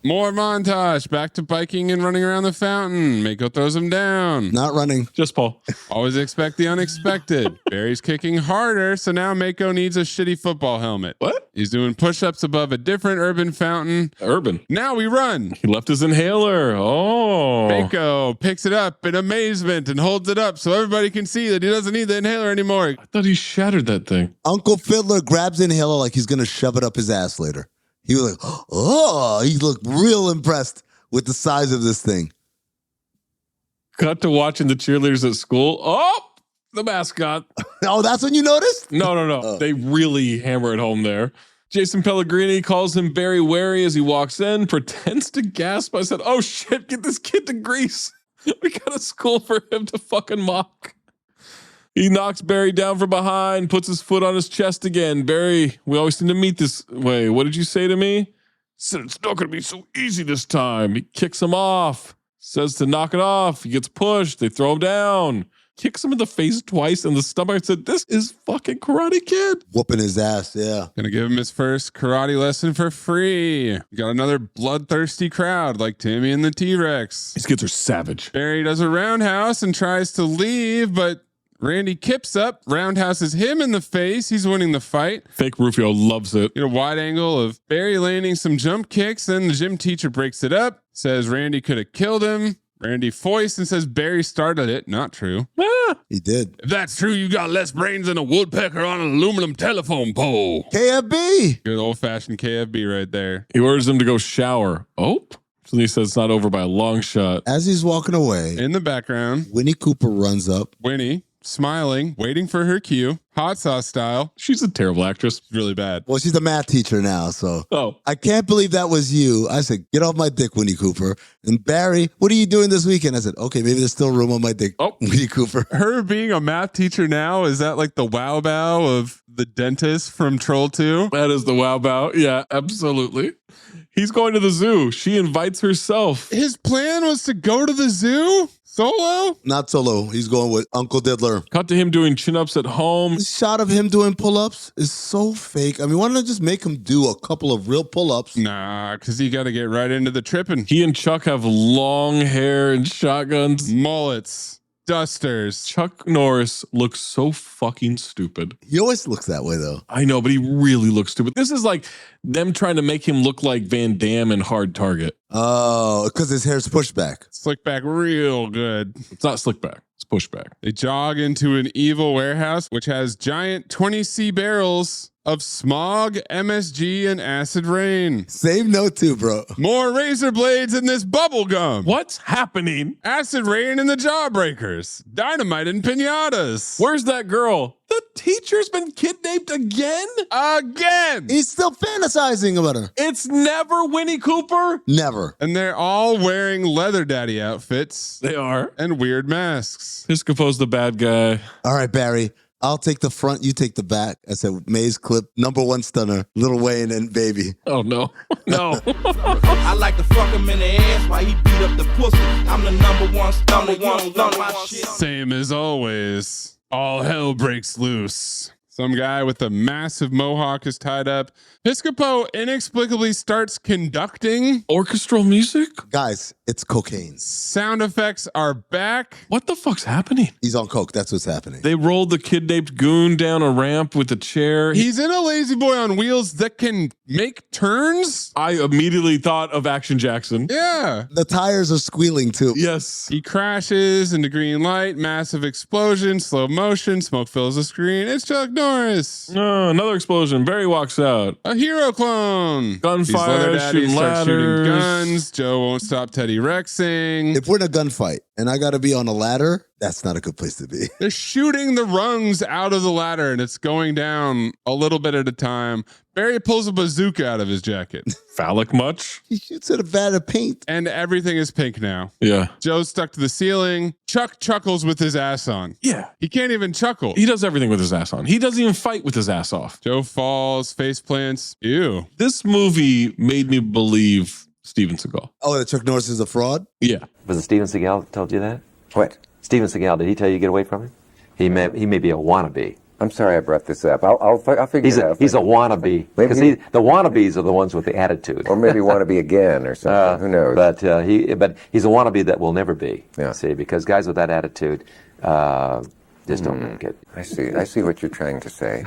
More montage. Back to biking and running around the fountain. Mako throws him down. Not running. Just Paul. Always expect the unexpected. Barry's kicking harder, so now Mako needs a shitty football helmet. What? He's doing push-ups above a different urban fountain. Urban. Now we run. He left his inhaler. Oh. Mako picks it up in amazement and holds it up so everybody can see that he doesn't need the inhaler anymore. I thought he shattered that thing. Uncle Fiddler grabs the inhaler like he's going to shove it up his ass later. He was like, oh, he looked real impressed with the size of this thing. Cut to watching the cheerleaders at school. Oh, the mascot. Oh, that's when you noticed? No. Oh. They really hammer it home there. Jason Pellegrini calls him Barry wary as he walks in, pretends to gasp. I said, oh shit, get this kid to Greece. We got a school for him to fucking mock. He knocks Barry down from behind, puts his foot on his chest again. Barry, we always seem to meet this way. What did you say to me? Said it's not going to be so easy this time. He kicks him off, says to knock it off. He gets pushed. They throw him down. Kicks him in the face twice in the stomach. I said, this is fucking Karate Kid. Whooping his ass, yeah. Gonna give him his first karate lesson for free. We got another bloodthirsty crowd like Timmy and the T-Rex. These kids are savage. Barry does a roundhouse and tries to leave, but Randy kips up, roundhouses him in the face. He's winning the fight. Fake Rufio loves it. Get a wide angle of Barry landing some jump kicks. Then the gym teacher breaks it up, says Randy could have killed him. Randy foists and says Barry started it. Not true. He did. If that's true, you got less brains than a woodpecker on an aluminum telephone pole. KFB. Good old-fashioned KFB right there. He orders him to go shower. Oh. So he says it's not over by a long shot. As he's walking away, in the background, Winnie Cooper runs up. Winnie, smiling, waiting for her cue, hot sauce style. She's a terrible actress. Really bad. Well, she's a math teacher now, so. Oh. I can't believe that was you. I said, get off my dick, Winnie Cooper. And Barry, what are you doing this weekend? I said, okay, maybe there's still room on my dick, Winnie Cooper. Her being a math teacher now, is that like the wow bow of the dentist from Troll 2? That is the wow bow. Yeah, absolutely. He's going to the zoo. She invites herself. His plan was to go to the zoo? Solo? Not solo. He's going with Uncle Diddler. Cut to him doing chin-ups at home. The shot of him doing pull-ups is so fake. I mean, why don't I just make him do a couple of real pull-ups? Nah, because you got to get right into the tripping. He and Chuck have long hair and shotguns. Mullets. Dusters. Chuck Norris looks so fucking stupid. He always looks that way, though. I know, but he really looks stupid. This is like them trying to make him look like Van Damme in Hard Target. Oh, because his hair's pushed back. Slick back real good. It's not slick back. It's push back. They jog into an evil warehouse, which has giant 20C barrels of smog, MSG, and acid rain. Same note too, bro. More razor blades in this bubble gum. What's happening? Acid rain in the jawbreakers. Dynamite and pinatas. Where's that girl? The teacher's been kidnapped again? Again! He's still fantasizing about her. It's never Winnie Cooper? Never. And they're all wearing leather daddy outfits. They are. And weird masks. Piscopo's the bad guy. All right, Barry. I'll take the front, you take the back. I said, Mayes clip, #1 stunner, Lil Wayne and Baby. Oh, no. No. I like to fuck him in the ass while he beat up the pussy. I'm the #1 stunner, you don't know my shit. Same as always. All hell breaks loose. Some guy with a massive mohawk is tied up. Piscopo inexplicably starts conducting orchestral music. Guys, it's cocaine. Sound effects are back. What the fuck's happening? He's on coke. That's what's happening. They rolled the kidnapped goon down a ramp with a chair. He's in a lazy boy on wheels that can make turns. I immediately thought of Action Jackson. Yeah. The tires are squealing too. Yes. He crashes into green light, massive explosion, slow motion, smoke fills the screen. It's Chuck Norris. Another explosion. Barry walks out. A hero clone. Gunfire, shooting ladders. Guns. Joe won't stop Teddy Rexing. If we're in a gunfight and I got to be on a ladder That's not a good place to be. They're shooting the rungs out of the ladder, and it's going down a little bit at a time. Barry pulls a bazooka out of his jacket. Phallic much? He shoots at a vat of paint. And everything is pink now. Yeah. Joe's stuck to the ceiling. Chuck chuckles with his ass on. Yeah. He can't even chuckle. He does everything with his ass on. He doesn't even fight with his ass off. Joe falls, face plants. Ew. This movie made me believe Steven Seagal. Oh, that Chuck Norris is a fraud? Yeah. Was it Steven Seagal that told you that? What? Steven Seagal, did he tell you to get away from him? He may be a wannabe. I'm sorry I brought this up. I'll figure it out. He's a wannabe. Because the wannabes are the ones with the attitude. Or maybe wannabe again or something. Who knows? But he's a wannabe that will never be. Yeah. See, because guys with that attitude just don't make it. I see what you're trying to say.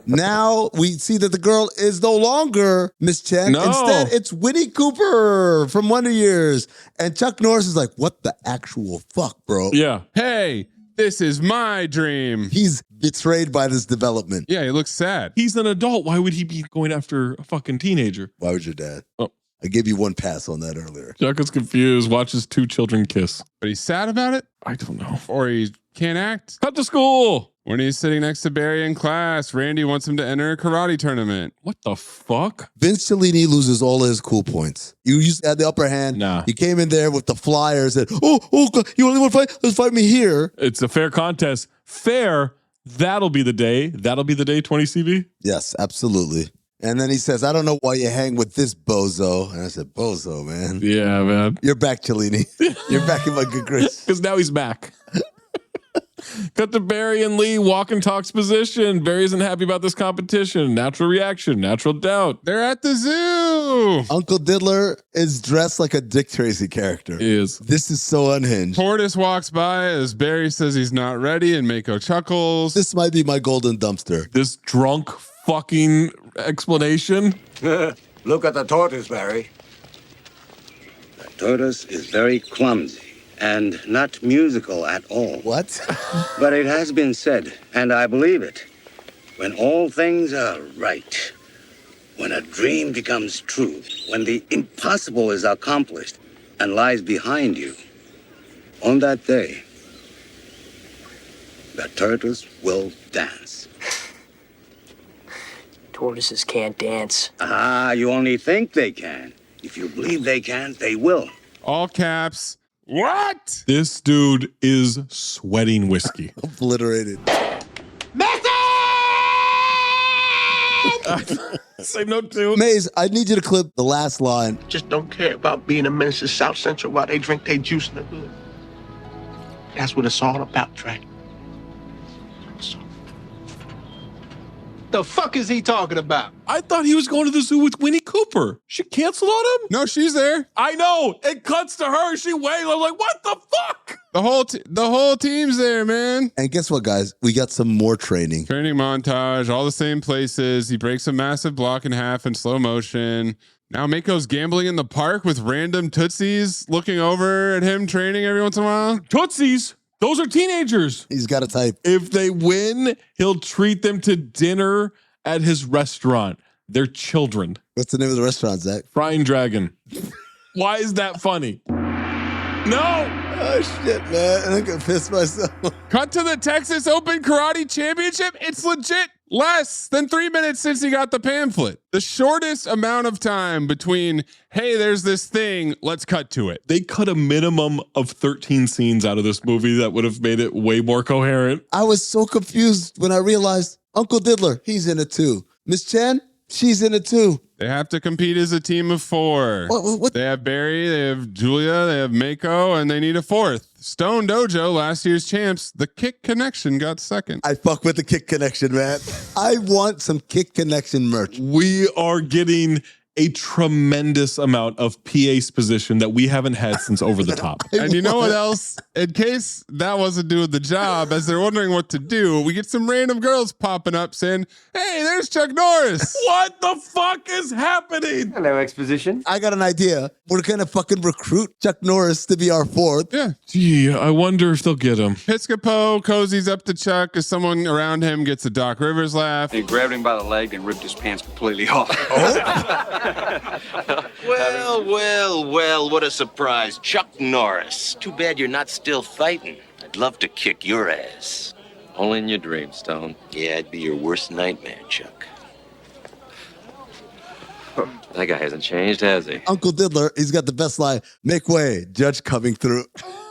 Now we see that the girl is no longer Miss Chen. No. Instead, it's Winnie Cooper from Wonder Years. And Chuck Norris is like, what the actual fuck, bro? Yeah. Hey, this is my dream. He's betrayed by this development. Yeah, he looks sad. He's an adult. Why would he be going after a fucking teenager? Why would your dad? Oh. I gave you one pass on that earlier. Chuck is confused, watches two children kiss. But he's sad about it? I don't know. Or he can't act? Cut to school. When he's sitting next to Barry in class, Randy wants him to enter a karate tournament. What the fuck? Vince Cellini loses all of his cool points. You used to have the upper hand. Nah. You came in there with the flyers and, you only want to fight? Let's fight me here. It's a fair contest. Fair. That'll be the day. 20 CB? Yes, absolutely. And then he says, I don't know why you hang with this bozo. And I said, bozo, man. Yeah, man. You're back, Cellini. You're back in my good grace. Because now he's back. Cut to Barry and Lee, walk and talks position. Barry isn't happy about this competition. Natural reaction, natural doubt. They're at the zoo. Uncle Diddler is dressed like a Dick Tracy character. He is. This is so unhinged. Tortoise walks by as Barry says he's not ready, and Mako chuckles. This might be my golden dumpster. This drunk fucking explanation. Look at the tortoise, Barry. The tortoise is very clumsy and not musical at all. What? But it has been said, and I believe it, when all things are right, when a dream becomes true, when the impossible is accomplished and lies behind you, on that day, the tortoise will dance. Tortoises can't dance. Ah, you only think they can. If you believe they can, they will. All caps. What? This dude is sweating whiskey. Obliterated. Say no to. Maze, I need you to clip the last line. Just don't care about being a menace to South Central while they drink their juice in the hood. That's what it's all about, Trey. The fuck is he talking about? I thought he was going to the zoo with Winnie Cooper. She canceled on him? No, she's there. I know. It cuts to her. She wails. I'm like, what the fuck? The whole team's there, man. And guess what, guys? We got some more training. Training montage, all the same places. He breaks a massive block in half in slow motion. Now Mako's gambling in the park with random Tootsies looking over at him training every once in a while. Tootsies? Those are teenagers. He's got a type. If they win, he'll treat them to dinner at his restaurant. They're children. What's the name of the restaurant, Zach? Frying Dragon. Why is that funny? No! Oh, shit, man. I'm going to piss myself. Cut to the Texas Open Karate Championship. It's legit less than 3 minutes since he got the pamphlet. The shortest amount of time between, hey, there's this thing, let's cut to it. They cut a minimum of 13 scenes out of this movie that would have made it way more coherent. I was so confused when I realized Uncle Diddler, he's in it too. Miss Chen, she's in it too. They have to compete as a team of 4. What? They have Barry, they have Julia, they have Mako, and they need a 4th. Stone Dojo, last year's champs, the Kick Connection got 2nd. I fuck with the Kick Connection, man. I want some Kick Connection merch. We are getting a tremendous amount of PA position that we haven't had since Over the Top. And you know what else? In case that wasn't doing the job, as they're wondering what to do, we get some random girls popping up saying, hey, there's Chuck Norris. What the fuck is happening? Hello, exposition. I got an idea. We're going to fucking recruit Chuck Norris to be our 4th. Yeah. Gee, I wonder if they'll get him. Piscopo cozies up to Chuck as someone around him gets a Doc Rivers laugh. He grabbed him by the leg and ripped his pants completely off. Well, what a surprise. Chuck Norris. Too bad you're not still fighting. I I'd love to kick your ass. Only in your dreams, Stone. Yeah, I'd be your worst nightmare, Chuck. That guy hasn't changed, has he? Uncle Diddler, he's got the best line. Make way, Judge coming through.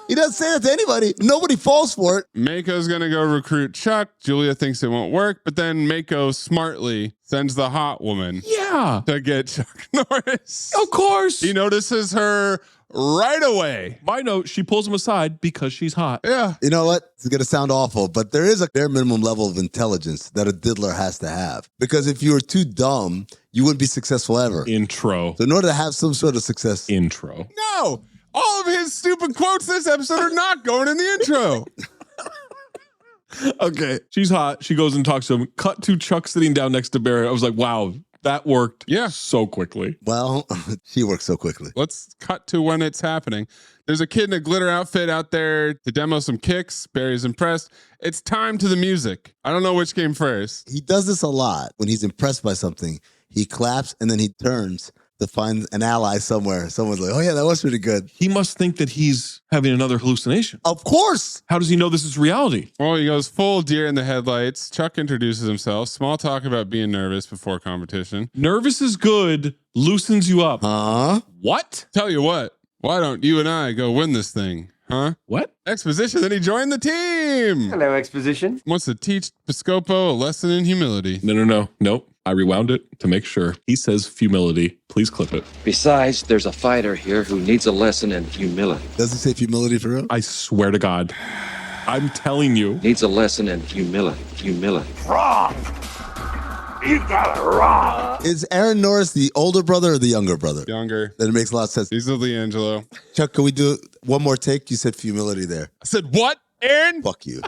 He doesn't say that to anybody. Nobody falls for it. Mako's going to go recruit Chuck. Julia thinks it won't work, but then Mako smartly sends the hot woman to get Chuck Norris. Of course. He notices her right away. My note, she pulls him aside because she's hot. Yeah. You know what? It's going to sound awful, but there is a bare minimum level of intelligence that a diddler has to have. Because if you were too dumb, you wouldn't be successful ever. Intro. So in order to have some sort of success. Intro. No. All of his stupid quotes this episode are not going in the intro. Okay. She's hot. She goes and talks to him. Cut to Chuck sitting down next to Barry. I was like, wow, that worked so quickly. Well, she works so quickly. Let's cut to when it's happening. There's a kid in a glitter outfit out there to demo some kicks. Barry's impressed. It's time to the music. I don't know which came first. He does this a lot. When he's impressed by something, he claps and then he turns to find an ally somewhere. Someone's like, oh yeah, that was pretty good. He must think that he's having another hallucination. Of course. How does he know this is reality? Well, he goes full deer in the headlights. Chuck introduces himself. Small talk about being nervous before competition. Nervous is good, loosens you up. Huh? What? Tell you what, why don't you and I go win this thing? Huh? What? Exposition, then he joined the team. Hello, Exposition. Wants to teach Piscopo a lesson in humility. No. Nope. I rewound it to make sure. He says humility. Please clip it. Besides, there's a fighter here who needs a lesson in humility. Does he say humility for real? I swear to God. I'm telling you. Needs a lesson in humility. Humility. Wrong! You got it wrong! Is Aaron Norris the older brother or the younger brother? Younger. Then it makes a lot of sense. He's a Leangelo. Chuck, can we do one more take? You said humility there. I said, what, Aaron? Fuck you.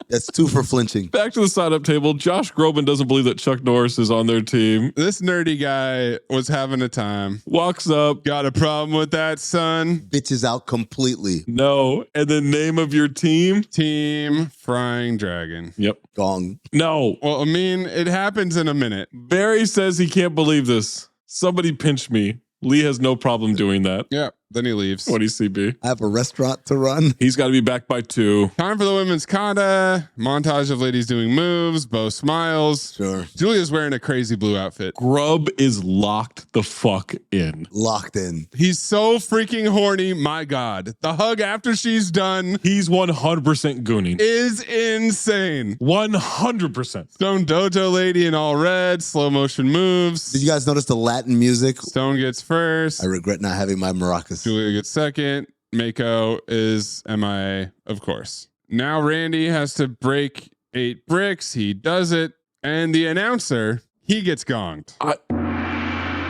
That's 2 for flinching. Back to the sign-up table. Josh Groban doesn't believe that Chuck Norris is on their team. This nerdy guy was having a time. Walks up. Got a problem with that, son? Bitches out completely. No. And the name of your team? Team Frying Dragon. Yep. Gong. No. Well, I mean, it happens in a minute. Barry says he can't believe this. Somebody pinch me. Lee has no problem doing that. Yeah. Then he leaves. What do you see, B? I have a restaurant to run. He's got to be back by 2. Time for the women's kata. Montage of ladies doing moves. Bo smiles. Sure. Julia's wearing a crazy blue outfit. Grub is locked the fuck in. Locked in. He's so freaking horny. My God. The hug after she's done. He's 100% gooning. Is insane. 100%. Stone Dojo lady in all red. Slow motion moves. Did you guys notice the Latin music? Stone gets first. I regret not having my maracas. Julia gets second. Mako is MIA, of course. Now Randy has to break 8 bricks. He does it. And the announcer, he gets gonged.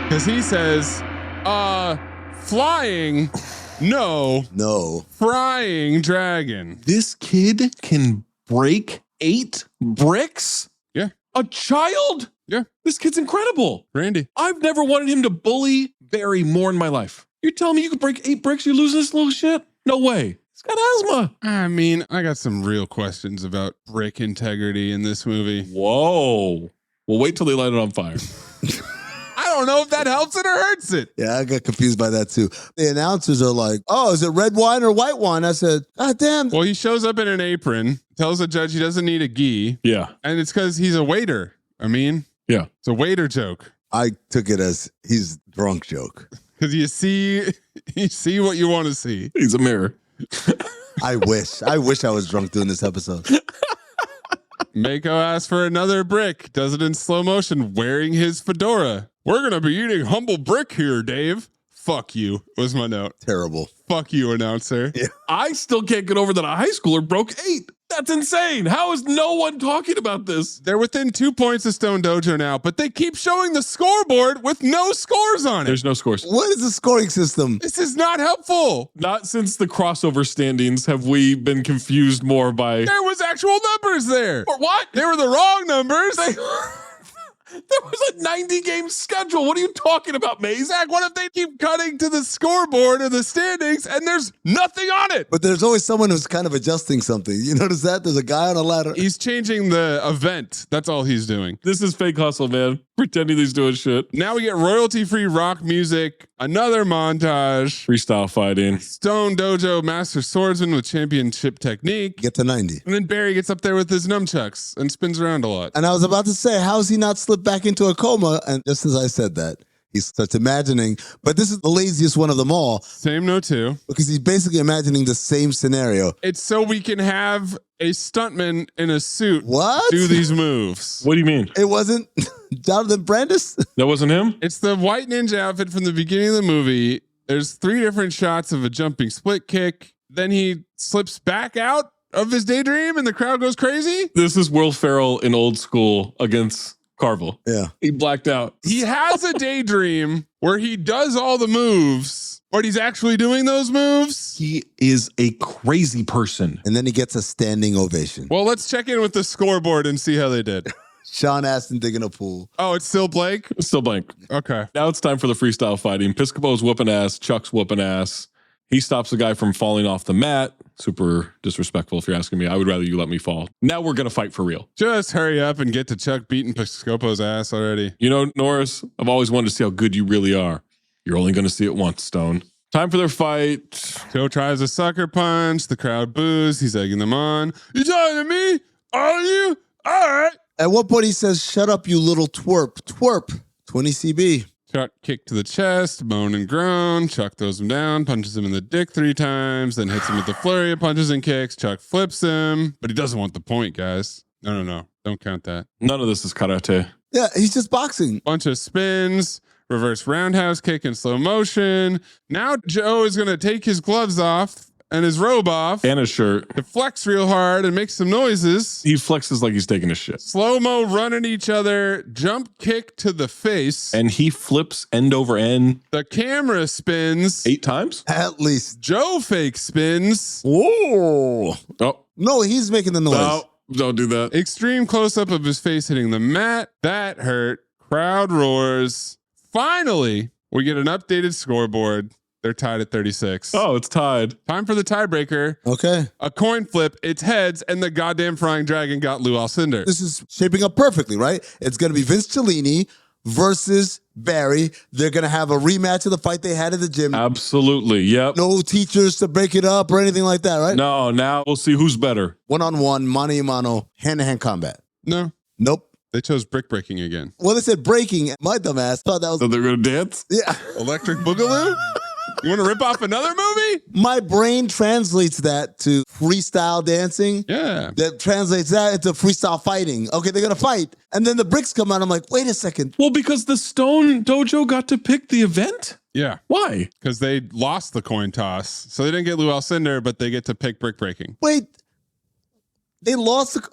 Because he says, flying, no, frying dragon. This kid can break 8 bricks? Yeah. A child? Yeah. This kid's incredible. Randy. I've never wanted him to bully Barry more in my life. You're telling me you could break 8 bricks, you're losing this little shit? No way. He's got asthma. I mean, I got some real questions about brick integrity in this movie. Whoa. Well, wait till they light it on fire. I don't know if that helps it or hurts it. Yeah, I got confused by that too. The announcers are like, oh, is it red wine or white wine? I said, God damn. Well, he shows up in an apron, tells the judge he doesn't need a gi. Yeah. And it's because he's a waiter. I mean, yeah, it's a waiter joke. I took it as he's drunk joke. Because you see what you want to see. He's a mirror. I wish I was drunk doing this episode. Mako asks for another brick, does it in slow motion, wearing his fedora. We're going to be eating humble brick here, Dave. Fuck you, was my note. Terrible. Fuck you, announcer. Yeah. I still can't get over that a high schooler broke 8. That's insane. How is no one talking about this? They're within 2 points of Stone Dojo now, but they keep showing the scoreboard with no scores on it. There's no scores. What is the scoring system? This is not helpful. Not since the crossover standings have we been confused more by... There was actual numbers there. Or what? They were the wrong numbers. There was a 90-game schedule. What are you talking about, Maze? Zach, what if they keep cutting to the scoreboard or the standings and there's nothing on it? But there's always someone who's kind of adjusting something. You notice that? There's a guy on a ladder. He's changing the event. That's all he's doing. This is fake hustle, man. Pretending he's doing shit. Now we get royalty-free rock music, another montage. Freestyle fighting. Stone Dojo Master Swordsman with championship technique. Get to 90. And then Barry gets up there with his nunchucks and spins around a lot. And I was about to say, how's he not slipped back into a coma? And just as I said that, he starts imagining, but this is the laziest one of them all. Same note too. Because he's basically imagining the same scenario. It's so we can have a stuntman in a suit What? do these moves. What do you mean? It wasn't Jonathan Brandis? That wasn't him? It's the white ninja outfit from the beginning of the movie. There's 3 different shots of a jumping split kick. Then he slips back out of his daydream and the crowd goes crazy. This is Will Ferrell in Old School against Carvel. Yeah. He blacked out. He has a daydream where he does all the moves, but he's actually doing those moves. He is a crazy person. And then he gets a standing ovation. Well, let's check in with the scoreboard and see how they did. Sean Astin digging a pool. Oh, it's still blank? It's still blank. Okay. Now it's time for the freestyle fighting. Piscopo's whooping ass. Chuck's whooping ass. He stops the guy from falling off the mat. Super disrespectful if you're asking me. I would rather you let me fall. Now we're going to fight for real. Just hurry up and get to Chuck beating Piscopo's ass already. You know, Norris, I've always wanted to see how good you really are. You're only going to see it once, Stone. Time for their fight. Joe tries a sucker punch. The crowd boos. He's egging them on. You talking to me? Are you? All right. At one point he says, shut up, you little twerp. Twerp. 20 CB. Chuck kick to the chest, moan and groan. Chuck throws him down, punches him in the dick 3 times, then hits him with the flurry of punches and kicks. Chuck flips him, but he doesn't want the point, guys. No. Don't count that. None of this is karate. Yeah, he's just boxing. Bunch of spins, reverse roundhouse kick in slow motion. Now Joe is going to take his gloves off and his robe off. And his shirt. To flex real hard and make some noises. He flexes like he's taking a shit. Slow-mo running each other, jump kick to the face. And he flips end over end. The camera spins. 8 times? At least. Joe fake spins. Whoa. Oh. No, he's making the noise. No, don't do that. Extreme close-up of his face hitting the mat. That hurt. Crowd roars. Finally, we get an updated scoreboard. They're tied at 36. Oh, it's tied. Time for the tiebreaker. Okay. A coin flip. It's heads, and the goddamn frying dragon got Lou Alcindor. This is shaping up perfectly, right? It's going to be Vince Cellini versus Barry. They're going to have a rematch of the fight they had at the gym. Absolutely. Yep. No teachers to break it up or anything like that, right? No, now we'll see who's better. One-on-one, mano-a-mano, hand-to-hand combat. No. Nope. They chose brick breaking again. Well, they said breaking. My dumbass thought that was... So they're going to dance? Yeah. Electric Boogaloo? You want to rip off another movie? My brain translates that to freestyle dancing. Yeah. That translates that into freestyle fighting. Okay, they're going to fight. And then the bricks come out. I'm like, wait a second. Well, because the Stone Dojo got to pick the event? Yeah. Why? Because they lost the coin toss. So they didn't get Lou Alcindor, but they get to pick brick breaking. Wait. They lost the...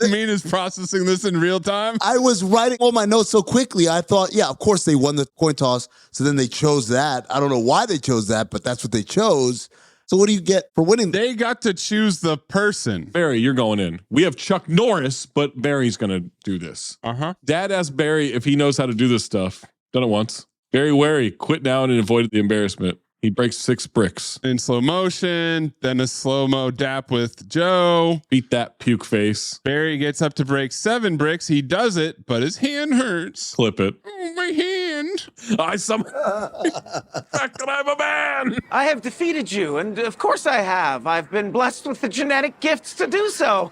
Amin is processing this in real time. I was writing all my notes so quickly. I thought, yeah, of course they won the coin toss. So then they chose that. I don't know why they chose that, but that's what they chose. So what do you get for winning? They got to choose the person. Barry, you're going in. We have Chuck Norris, but Barry's going to do this. Uh-huh. Dad asked Barry if he knows how to do this stuff. Done it once. Barry wary, quit now and avoided the embarrassment. He breaks 6 bricks. In slow motion, then a slow-mo dap with Joe. Beat that puke face. Barry gets up to break 7 bricks. He does it, but his hand hurts. Clip it. Oh, my hand. Fact that I'm a man. I have defeated you, and of course I have. I've been blessed with the genetic gifts to do so.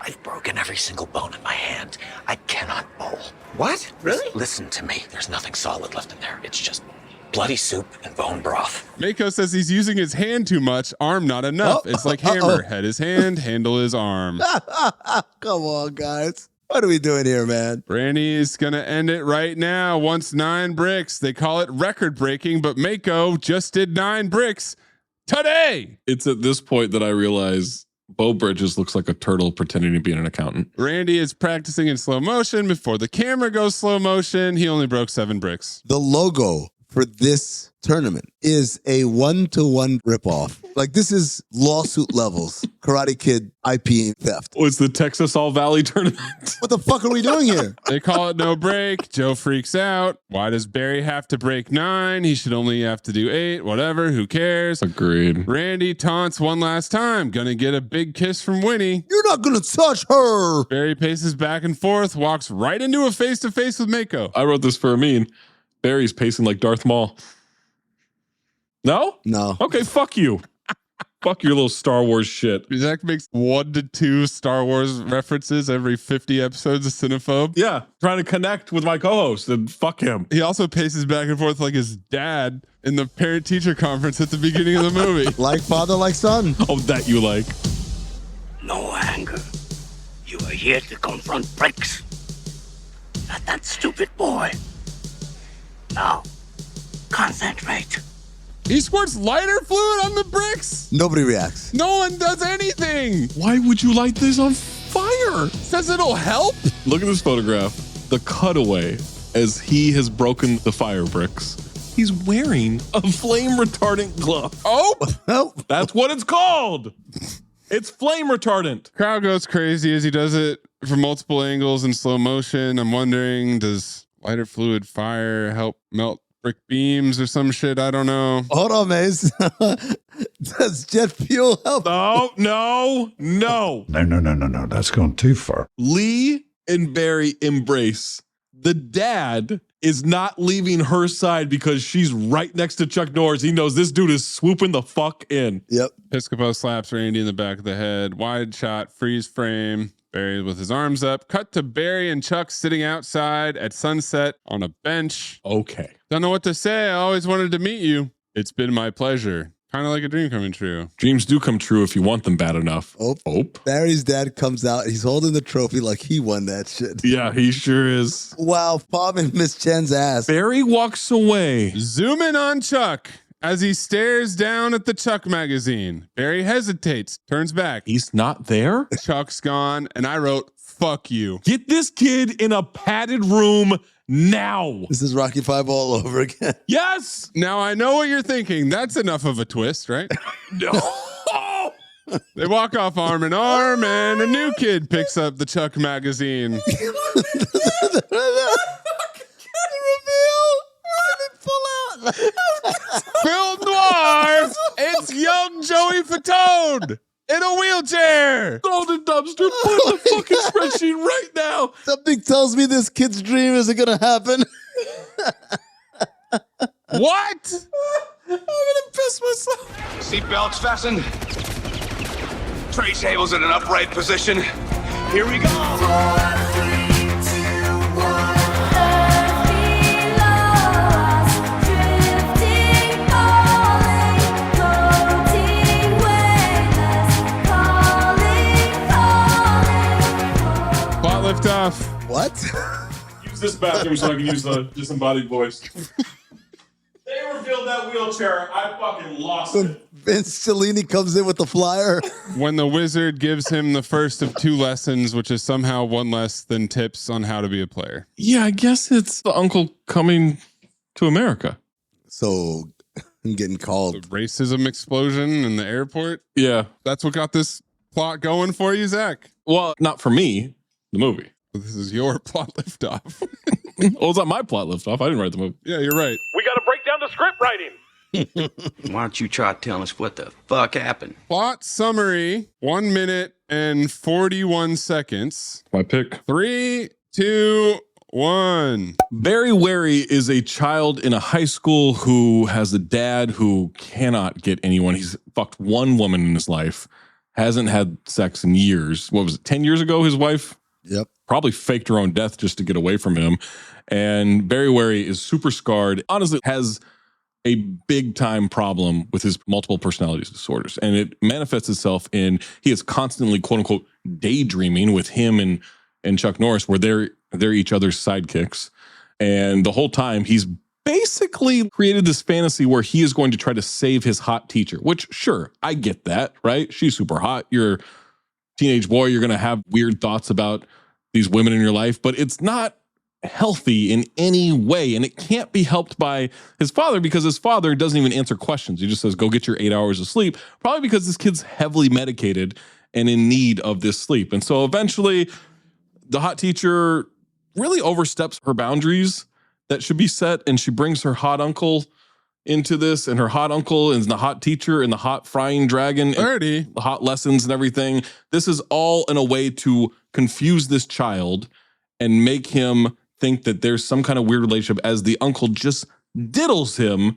I've broken every single bone in my hand. I cannot bowl. What? Really? Listen to me. There's nothing solid left in there. It's just bloody soup and bone broth. Mako says he's using his hand too much, arm not enough. It's like hammer. Head is hand, handle is arm. Come on, guys. What are we doing here, man? Brandy's going to end it right now. Once 9 bricks. They call it record breaking, but Mako just did 9 bricks today. It's at this point that I realize Bo Bridges looks like a turtle pretending to be an accountant. Randy is practicing in slow motion before the camera goes slow motion. He only broke 7 bricks. The logo for this tournament is a one-to-one ripoff. Like, this is lawsuit levels. Karate Kid IP theft. Oh, it's the Texas All Valley tournament. What the fuck are we doing here? They call it no break. Joe freaks out. Why does Barry have to break 9? He should only have to do 8. Whatever. Who cares? Agreed. Randy taunts one last time. Gonna get a big kiss from Winnie. You're not gonna touch her. Barry paces back and forth, walks right into a face-to-face with Mako. I wrote this for Amin. Barry's pacing like Darth Maul. No? No. Okay, fuck you. Fuck your little Star Wars shit. Zach makes 1 to 2 Star Wars references every 50 episodes of Cinephobe. Yeah, trying to connect with my co-host, and fuck him. He also paces back and forth like his dad in the parent-teacher conference at the beginning of the movie. Like father, like son. Oh, that you like. No anger. You are here to confront Bricks. Not that stupid boy. Now, concentrate. He squirts lighter fluid on the bricks. Nobody reacts. No one does anything. Why would you light this on fire? Says it'll help. Look at this photograph. The cutaway as he has broken the fire bricks. He's wearing a flame retardant glove. Oh, that's what it's called. It's flame retardant. Crowd goes crazy as he does it from multiple angles in slow motion. I'm wondering, does lighter fluid fire help melt brick beams or some shit? I don't know. Hold on, Maze. Does jet fuel help? No. No. That's gone too far. Lee and Barry embrace. The dad is not leaving her side because she's right next to Chuck Norris. He knows this dude is swooping the fuck in. Yep. Piscopo slaps Randy in the back of the head. Wide shot, freeze frame. Barry with his arms up. Cut to Barry and Chuck sitting outside at sunset on a bench. Okay. Don't know what to say. I always wanted to meet you. It's been my pleasure. Kind of like a dream coming true. Dreams do come true if you want them bad enough. Oh. Barry's dad comes out. He's holding the trophy like he won that shit. Yeah, he sure is. Wow, palming Miss Chen's ass. Barry walks away. Zoom in on Chuck as he stares down at the Chuck magazine. Barry hesitates, turns back. He's not there? Chuck's gone, and I wrote, fuck you. Get this kid in a padded room now. This is Rocky 5 all over again. Yes. Now I know what you're thinking. That's enough of a twist, right? No. They walk off arm in arm, and a new kid picks up the Chuck magazine. Film noir. It's young Joey Fatone in a wheelchair. Throw the dumpster. Put the fucking spreadsheet right now. Something tells me this kid's dream isn't going to happen. What? I'm gonna piss myself. Seatbelts fastened. Tray tables in an upright position. Here we go. 4, 3, 2, 1. Plot lift off. What? Use this bathroom so I can use the disembodied voice. They revealed that wheelchair. I fucking lost it. Vince Cellini comes in with the flyer. When the wizard gives him the first of 2 lessons, which is somehow 1 less than tips on how to be a player. Yeah, I guess it's the uncle coming to America. So I'm getting called. The racism explosion in the airport. Yeah. That's what got this plot going for you, Zach. Well, not for me, the movie. This is your plot lift off. Well, it's not my plot lift off. I didn't write the movie. Yeah, you're right. We got to break down the script writing. Why don't you try telling us what the fuck happened? Plot summary, 1 minute and 41 seconds. My pick. 3, 2, 1. Barry Wary is a child in a high school who has a dad who cannot get anyone. He's fucked 1 woman in his life, hasn't had sex in years. What was it, 10 years ago, his wife? Yep. Probably faked her own death just to get away from him. And Barry Wary is super scarred. Honestly, has a big time problem with his multiple personality disorders. And it manifests itself in, he is constantly, quote unquote, daydreaming with him and Chuck Norris, where they're each other's sidekicks. And the whole time he's basically created this fantasy where he is going to try to save his hot teacher, which sure, I get that, right? She's super hot. You're a teenage boy. You're going to have weird thoughts about these women in your life, but it's not healthy in any way. And it can't be helped by his father because his father doesn't even answer questions. He just says, go get your 8 hours of sleep, probably because this kid's heavily medicated and in need of this sleep. And so eventually the hot teacher really oversteps her boundaries that should be set. And she brings her hot uncle into this, and her hot uncle is the hot teacher and the hot frying dragon, the hot lessons and everything. This is all in a way to confuse this child and make him think that there's some kind of weird relationship as the uncle just diddles him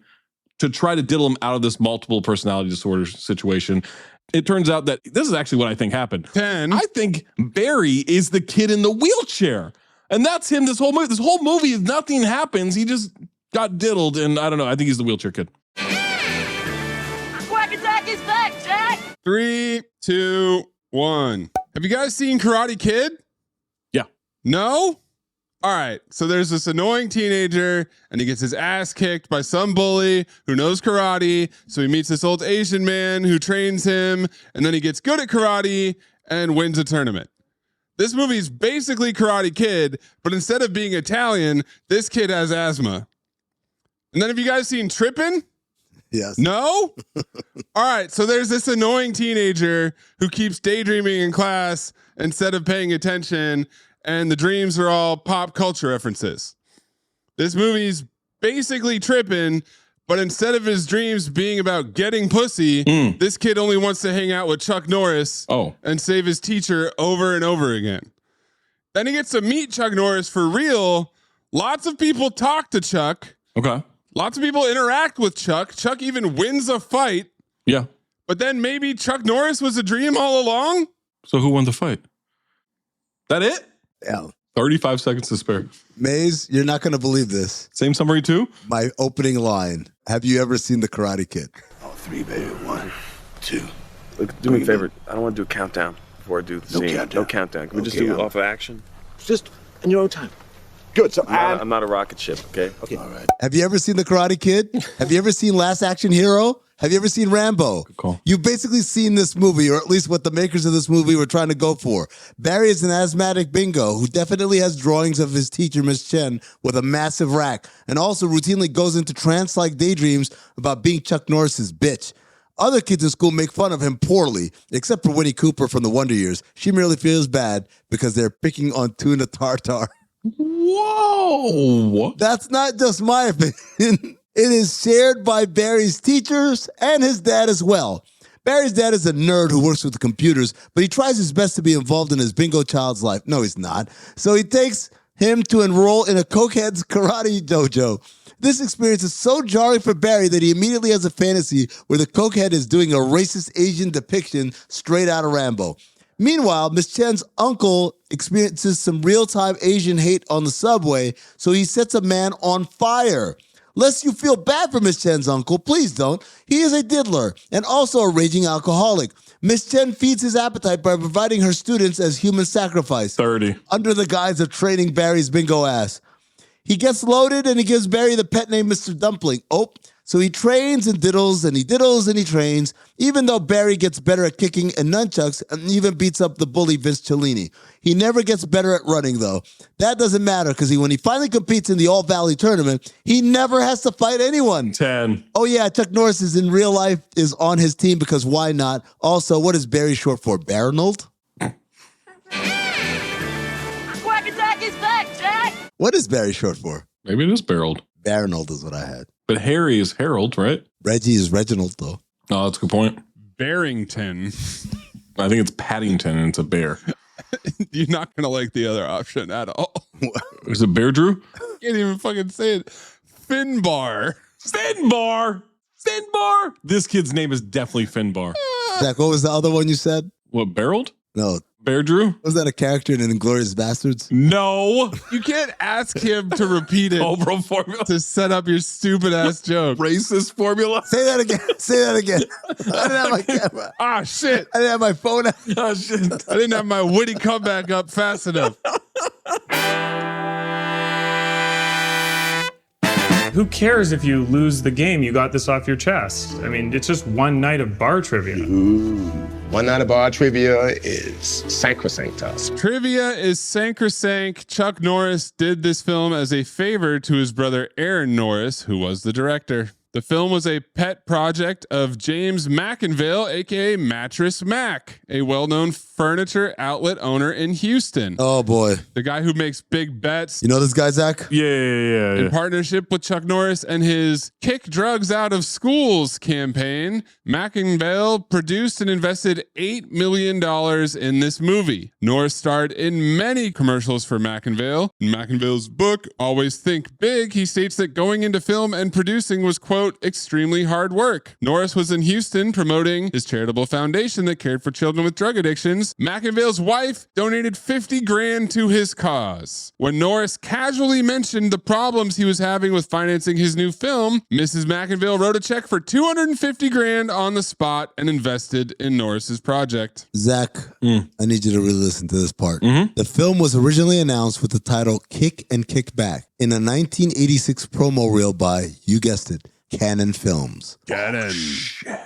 to try to diddle him out of this multiple personality disorder situation. It turns out that this is actually what I think happened. 10. I think Barry is the kid in the wheelchair. And that's him this whole movie. This whole movie, nothing happens. He just got diddled, and I don't know. I think he's the wheelchair kid. Quack Attack is back, Jack! 3, 2, 1. Have you guys seen Karate Kid? Yeah. No? All right. So there's this annoying teenager, and he gets his ass kicked by some bully who knows karate. So he meets this old Asian man who trains him, and then he gets good at karate and wins a tournament. This movie's basically Karate Kid, but instead of being Italian, this kid has asthma. And then have you guys seen Trippin'? Yes. No? All right. So there's this annoying teenager who keeps daydreaming in class instead of paying attention, and the dreams are all pop culture references. This movie's basically Trippin', but instead of his dreams being about getting pussy, this kid only wants to hang out with Chuck Norris and save his teacher over and over again. Then he gets to meet Chuck Norris for real. Lots of people talk to Chuck. Okay. Lots of people interact with Chuck. Chuck even wins a fight. Yeah. But then maybe Chuck Norris was a dream all along? So who won the fight? That it? Yeah. 35 seconds to spare. Maze, you're not going to believe this. Same summary too? My opening line. Have you ever seen The Karate Kid? Oh, 3, baby. 1, 2. Look, do me a favor. I don't want to do a countdown before I do the scene. Countdown. No countdown. Can we just do it off of action? Just in your own time. Good. So I'm not a rocket ship, okay? Okay. All right. Have you ever seen The Karate Kid? Have you ever seen Last Action Hero? Have you ever seen Rambo? Good call. You've basically seen this movie, or at least what the makers of this movie were trying to go for. Barry is an asthmatic bingo who definitely has drawings of his teacher, Miss Chen, with a massive rack, and also routinely goes into trance-like daydreams about being Chuck Norris's bitch. Other kids in school make fun of him poorly, except for Winnie Cooper from the Wonder Years. She merely feels bad because they're picking on tuna tartar. Whoa! That's not just my opinion. It is shared by Barry's teachers and his dad as well. Barry's dad is a nerd who works with the computers, but he tries his best to be involved in his bingo child's life. No, he's not. So he takes him to enroll in a cokehead's karate dojo. This experience is so jarring for Barry that he immediately has a fantasy where the cokehead is doing a racist Asian depiction straight out of Rambo. Meanwhile, Miss Chen's uncle experiences some real-time Asian hate on the subway, so he sets a man on fire. Lest you feel bad for Miss Chen's uncle, please don't. He is a diddler and also a raging alcoholic. Miss Chen feeds his appetite by providing her students as human sacrifice. 30. Under the guise of training Barry's bingo ass. He gets loaded and he gives Barry the pet name Mr. Dumpling. Oh, so he trains and diddles and he diddles and he trains, even though Barry gets better at kicking and nunchucks and even beats up the bully Vince Cellini. He never gets better at running, though. That doesn't matter because when he finally competes in the All-Valley tournament, he never has to fight anyone. 10. Oh, yeah, Chuck Norris is in real life is on his team because why not? Also, what is Barry short for? Barnold? Quack Attack is back, Jack! What is Barry short for? Maybe it is Barreled. Barnold is what I had. But Harry is Harold, right? Reggie is Reginald, though. Oh, that's a good point. Barrington. I think it's Paddington and it's a bear. You're not going to like the other option at all. Is it Bear Drew? Can't even fucking say it. Finbar. Finbar! Finbar! This kid's name is definitely Finbar. Zach, what was the other one you said? What, Barreled? No. Bear Drew? Was that a character in Inglourious Bastards? No. You can't ask him to repeat it. Cobra formula. To set up your stupid ass joke. Racist formula. Say that again. Say that again. I didn't have my camera. Ah, shit. I didn't have my phone out. Oh, shit. I didn't have my witty comeback up fast enough. who cares if you lose the game? You got this off your chest. I mean, it's just one night of bar trivia. One night of bar trivia is sacrosanct to us. Trivia is sacrosanct. Chuck Norris did this film as a favor to his brother Aaron Norris, who was the director. The film was a pet project of James McIngvale, aka Mattress Mac, a well-known furniture outlet owner in Houston. Oh boy. The guy who makes big bets. You know this guy, Zach? Yeah. In partnership with Chuck Norris and his Kick Drugs Out of Schools campaign, McIngvale produced and invested $8 million in this movie. Norris starred in many commercials for McIngvale. In McIngvale's book, Always Think Big, he states that going into film and producing was, quote, extremely hard work. Norris was in Houston promoting his charitable foundation that cared for children with drug addictions. McIngvale's wife donated $50,000 to his cause. When Norris casually mentioned the problems he was having with financing his new film, Mrs. McIngvale wrote a check for $250,000 on the spot and invested in Norris's project. Zach, I need you to really listen to this part. The film was originally announced with the title Kick and Kick Back in a 1986 promo reel by, you guessed it, Cannon Films. Cannon.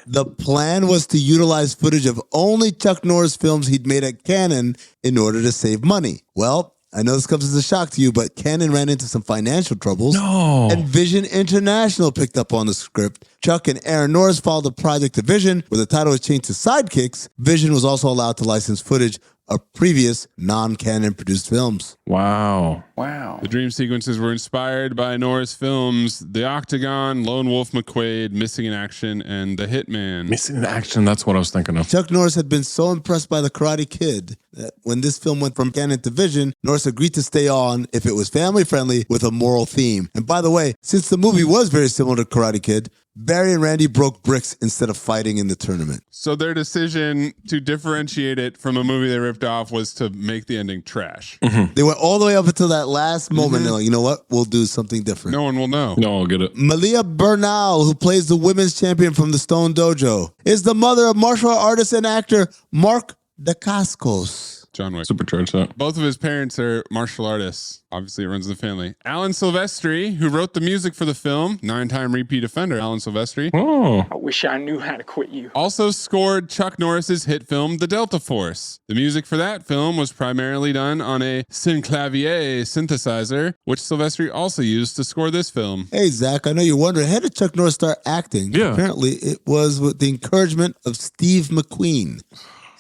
The plan was to utilize footage of only Chuck Norris films he'd made at Cannon in order to save money. Well, I know this comes as a shock to you, but Cannon ran into some financial troubles. No. And Vision International picked up on the script. Chuck and Aaron Norris followed the project to Vision, where the title was changed to Sidekicks. Vision was also allowed to license footage of previous non-Cannon produced films. Wow. The dream sequences were inspired by Norris films The Octagon, Lone Wolf McQuade, Missing in Action, and The Hitman. Missing in Action, that's what I was thinking of. Chuck Norris had been so impressed by The Karate Kid that when this film went from Cannon to Vision, Norris agreed to stay on if it was family-friendly with a moral theme. And by the way, since the movie was very similar to Karate Kid, Barry and Randy broke bricks instead of fighting in the tournament. So their decision to differentiate it from a movie they ripped off was to make the ending trash. They went all the way up until that last moment. They're like, you know what? We'll do something different. No one will know. No, I'll get it. Malia Bernal, who plays the women's champion from the Stone Dojo, is the mother of martial artist and actor Mark Dacascos. John Wick. Supercharge that. Both of his parents are martial artists. Obviously, it runs in the family. Alan Silvestri, who wrote the music for the film, 9-time repeat offender, Alan Silvestri. Oh. I wish I knew how to quit you. Also scored Chuck Norris's hit film, The Delta Force. The music for that film was primarily done on a synclavier synthesizer, which Silvestri also used to score this film. Hey, Zach, I know you're wondering, how did Chuck Norris start acting? Yeah. Apparently, it was with the encouragement of Steve McQueen.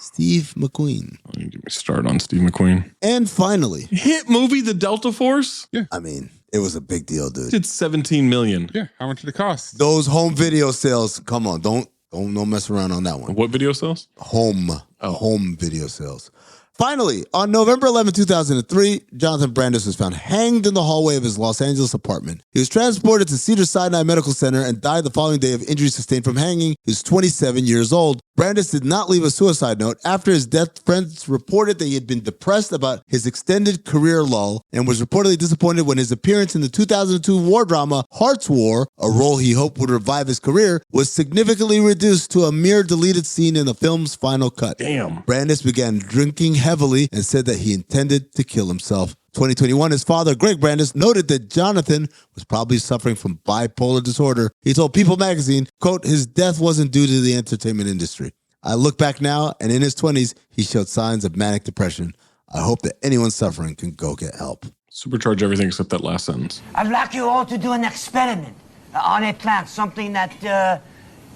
Steve McQueen. Don't even get me started on Steve McQueen. And finally, hit movie The Delta Force? Yeah. I mean, it was a big deal, dude. It's $17 million. Yeah. How much did it cost? Those home video sales, come on, don't mess around on that one. What video sales? Home video sales. Finally, on November 11, 2003, Jonathan Brandis was found hanged in the hallway of his Los Angeles apartment. He was transported to Cedars-Sinai Medical Center and died the following day of injuries sustained from hanging. He was 27 years old. Brandis did not leave a suicide note. After his death, friends reported that he had been depressed about his extended career lull and was reportedly disappointed when his appearance in the 2002 war drama Hearts War, a role he hoped would revive his career, was significantly reduced to a mere deleted scene in the film's final cut. Damn. Brandis began drinking heavily and said that he intended to kill himself. 2021, his father, Greg Brandis, noted that Jonathan was probably suffering from bipolar disorder. He told People magazine, quote, his death wasn't due to the entertainment industry. I look back now, and in his 20s, he showed signs of manic depression. I hope that anyone suffering can go get help. Supercharge everything except that last sentence. I'd like you all to do an experiment on a plant, something that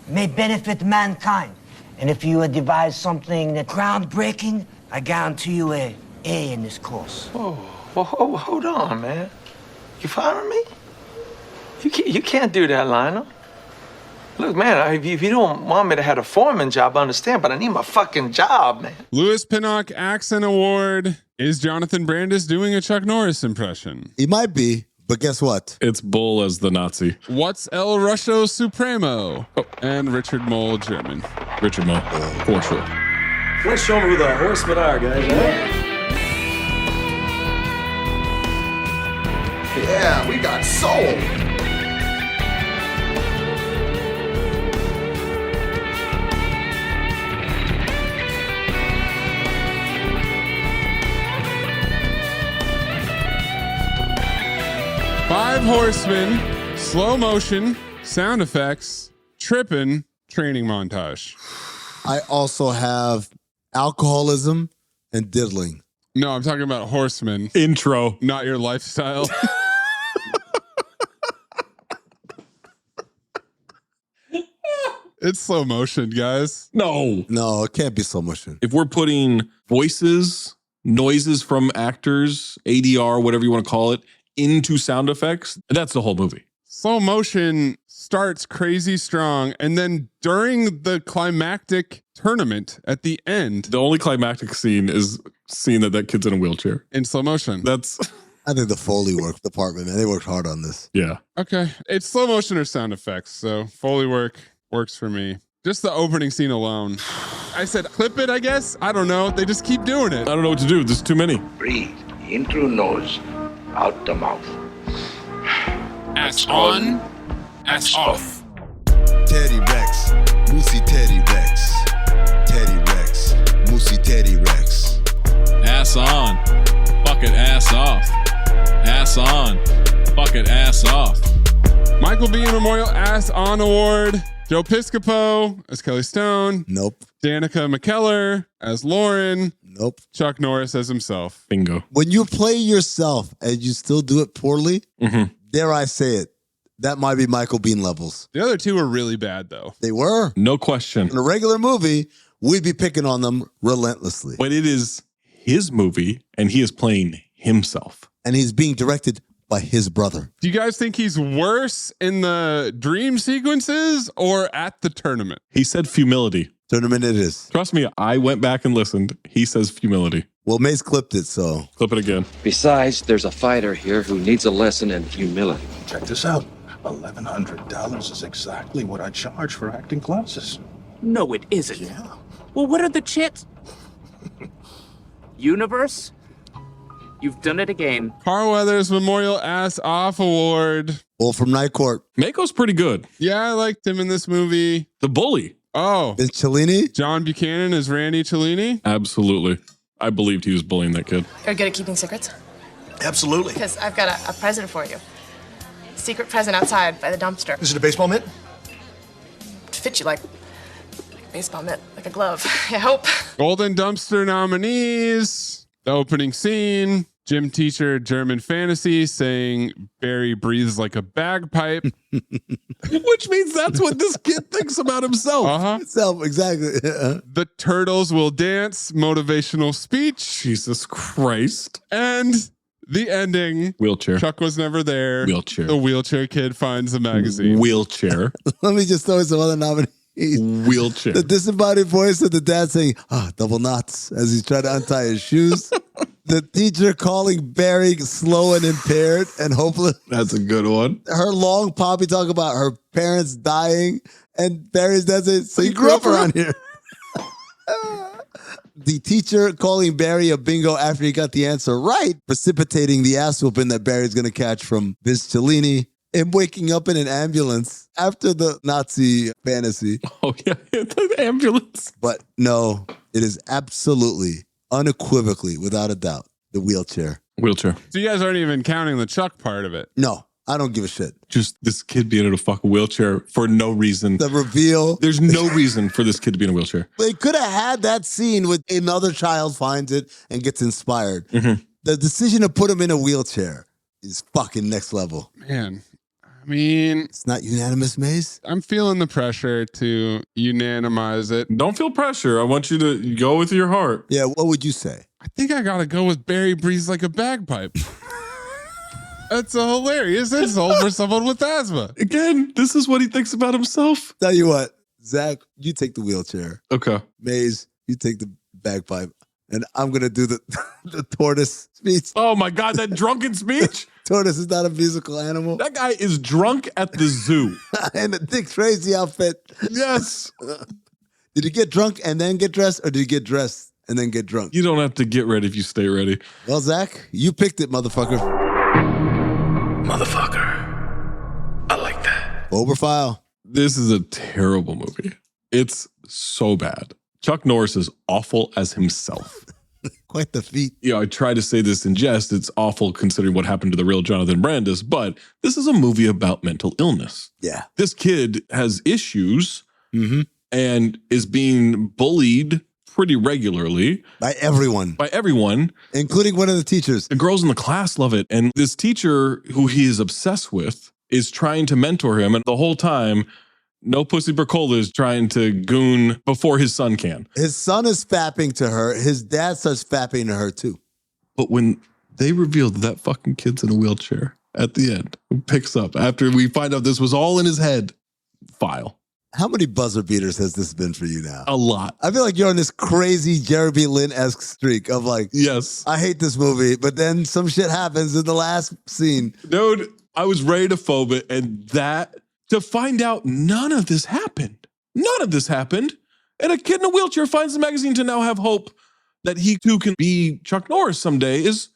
may benefit mankind. And if you devise something that's groundbreaking, I guarantee you a A in this course. Whoa, hold on, man. You firing me? You can't do that, Lionel. Look, man, if you don't want me to have a foreman job, I understand, but I need my fucking job, man. Louis Pinnock Accent Award. Is Jonathan Brandis doing a Chuck Norris impression? He might be, but guess what? It's Bull as the Nazi. What's El Rusho Supremo? Oh, and Richard Mole German. Richard Mole, for sure. Let's show them who the horsemen are, guys. Yeah, we got soul. Five Horsemen Slow motion, sound effects, tripping, training montage. I also have alcoholism and diddling. No, I'm talking about Horseman. Intro. Not your lifestyle. It's slow motion, guys. No, it can't be slow motion. If we're putting voices, noises from actors, ADR, whatever you want to call it, into sound effects, that's the whole movie. Slow motion starts crazy strong, and then during the climactic tournament at the end, the only climactic scene is seeing that kid's in a wheelchair in slow motion. That's I think the Foley work department, man, they worked hard on this. Yeah. Okay. It's slow motion or sound effects, so Foley work works for me. Just the opening scene alone. I said clip it, I guess. I don't know. They just keep doing it. I don't know what to do. There's too many. Breathe in through nose, out the mouth. Ass on, ass off. Teddy Rex, Moosey Teddy Rex. Teddy Rex, Moosey Teddy Rex. Ass on. Fuck it, ass off. Ass on. Fuck it, ass off. Michael Biehn Memorial Ass On Award. Joe Piscopo as Kelly Stone. Nope. Danica McKellar as Lauren. Nope. Chuck Norris as himself. Bingo. When you play yourself and you still do it poorly, dare I say it, that might be Michael Biehn levels. The other two were really bad, though. They were. No question. In a regular movie, we'd be picking on them relentlessly. But it is his movie, and he is playing himself. And he's being directed by his brother. Do you guys think he's worse in the dream sequences or at the tournament? He said humility. Tournament it is. Trust me, I went back and listened. He says humility. Well, Mace clipped it, so. Clip it again. Besides, there's a fighter here who needs a lesson in humility. Check this out. $1,100 is exactly what I charge for acting classes. No, it isn't. Yeah. Well, what are the chits? Universe? You've done it again. Carl Weathers Memorial Ass Off Award. Bull from Night Court. Mako's pretty good. Yeah, I liked him in this movie. The bully. Oh. Vince Cellini? John Buchanan as Randy Cellini? Absolutely. I believed he was bullying that kid. You're good at keeping secrets? Absolutely. Because I've got a present for you. Secret present outside by the dumpster. Is it a baseball mitt? To fit you like a baseball mitt, like a glove. I hope. Golden Dumpster nominees. The opening scene. Gym teacher, German fantasy, saying Barry breathes like a bagpipe. Which means that's what this kid thinks about himself. Self, exactly. The turtles will dance, motivational speech. Jesus Christ. And the ending. Wheelchair. Chuck was never there. Wheelchair. The wheelchair kid finds the magazine. Wheelchair. Let me just throw some other nominees. Wheelchair. The disembodied voice of the dad saying, double knots, as he's trying to untie his shoes. The teacher calling Barry slow and impaired and hopeless. That's a good one. Her long poppy talk about her parents dying, and Barry's dad says, so you grew up around here. The teacher calling Barry a bingo after he got the answer right, precipitating the ass whooping that Barry's going to catch from Vince Cellini. Him waking up in an ambulance after the Nazi fantasy. Oh, yeah, the ambulance. But no, it is absolutely, unequivocally, without a doubt, the wheelchair. Wheelchair. So you guys aren't even counting the Chuck part of it. No, I don't give a shit. Just this kid being in a fucking wheelchair for no reason. The reveal. There's no reason for this kid to be in a wheelchair. They could have had that scene with another child finds it and gets inspired. The decision to put him in a wheelchair is fucking next level. Man, I mean, it's not unanimous, Maze. I'm feeling the pressure to unanimize it. Don't feel pressure. I want you to go with your heart. Yeah, what would you say? I think I gotta go with Barry breathes like a bagpipe. That's a hilarious insult for someone with asthma. Again, this is what he thinks about himself. Tell you what, Zach, you take the wheelchair. Okay. Maze, you take the bagpipe. And I'm going to do the tortoise speech. Oh my God, that drunken speech? Tortoise is not a musical animal. That guy is drunk at the zoo. In the Dick Tracy outfit. Yes. Did he get drunk and then get dressed, or did he get dressed and then get drunk? You don't have to get ready if you stay ready. Well, Zach, you picked it, motherfucker. Motherfucker. I like that. Overfile. This is a terrible movie. It's so bad. Chuck Norris is awful as himself. Quite the feat. I try to say this in jest. It's awful considering what happened to the real Jonathan Brandis, but this is a movie about mental illness. Yeah. This kid has issues and is being bullied pretty regularly. By everyone. Including one of the teachers. The girls in the class love it. And this teacher who he is obsessed with is trying to mentor him. And the whole time, no Pussy Bercola is trying to goon before his son can. His son is fapping to her. His dad starts fapping to her too. But when they reveal that fucking kid's in a wheelchair at the end, who picks up after we find out this was all in his head, file. How many buzzer beaters has this been for you now? A lot. I feel like you're on this crazy Jeremy Lin-esque streak of like, yes, I hate this movie, but then some shit happens in the last scene. Dude, I was ready to phobe it, and to find out none of this happened. None of this happened. And a kid in a wheelchair finds the magazine to now have hope that he too can be Chuck Norris someday is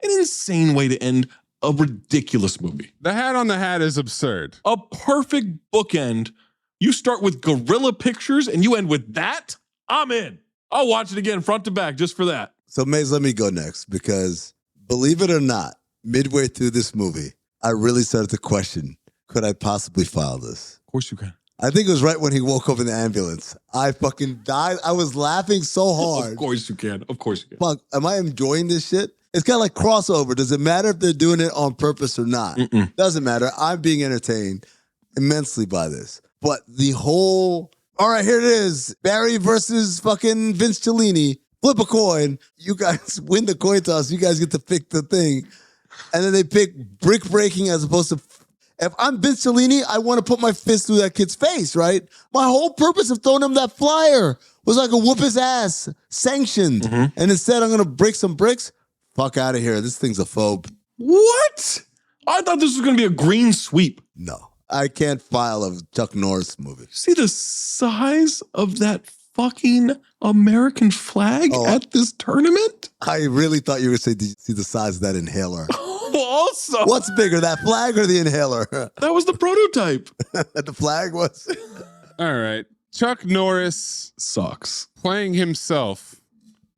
an insane way to end a ridiculous movie. The hat on the hat is absurd. A perfect bookend. You start with Guerrilla Pictures and you end with that? I'm in. I'll watch it again front to back just for that. So Maze, let me go next because believe it or not, midway through this movie, I really started to question, could I possibly file this? Of course you can. I think it was right when he woke up in the ambulance. I fucking died. I was laughing so hard. Of course you can. Of course you can. Fuck, am I enjoying this shit? It's kind of like crossover. Does it matter if they're doing it on purpose or not? Doesn't matter. I'm being entertained immensely by this. But the whole, all right, here it is. Barry versus fucking Vince Cellini. Flip a coin. You guys win the coin toss. You guys get to pick the thing. And then they pick brick breaking as opposed to, if I'm Vince Cellini, I want to put my fist through that kid's face, right? My whole purpose of throwing him that flyer was like a whoop his ass, sanctioned. And instead, I'm going to break some bricks. Fuck out of here. This thing's a phobe. What? I thought this was going to be a green sweep. No. I can't file a Chuck Norris movie. See the size of that fucking American flag at this tournament? I really thought you were going to say, did you see the size of that inhaler? Also. What's bigger, that flag or the inhaler? That was the prototype. The flag was? All right. Chuck Norris sucks. Playing himself.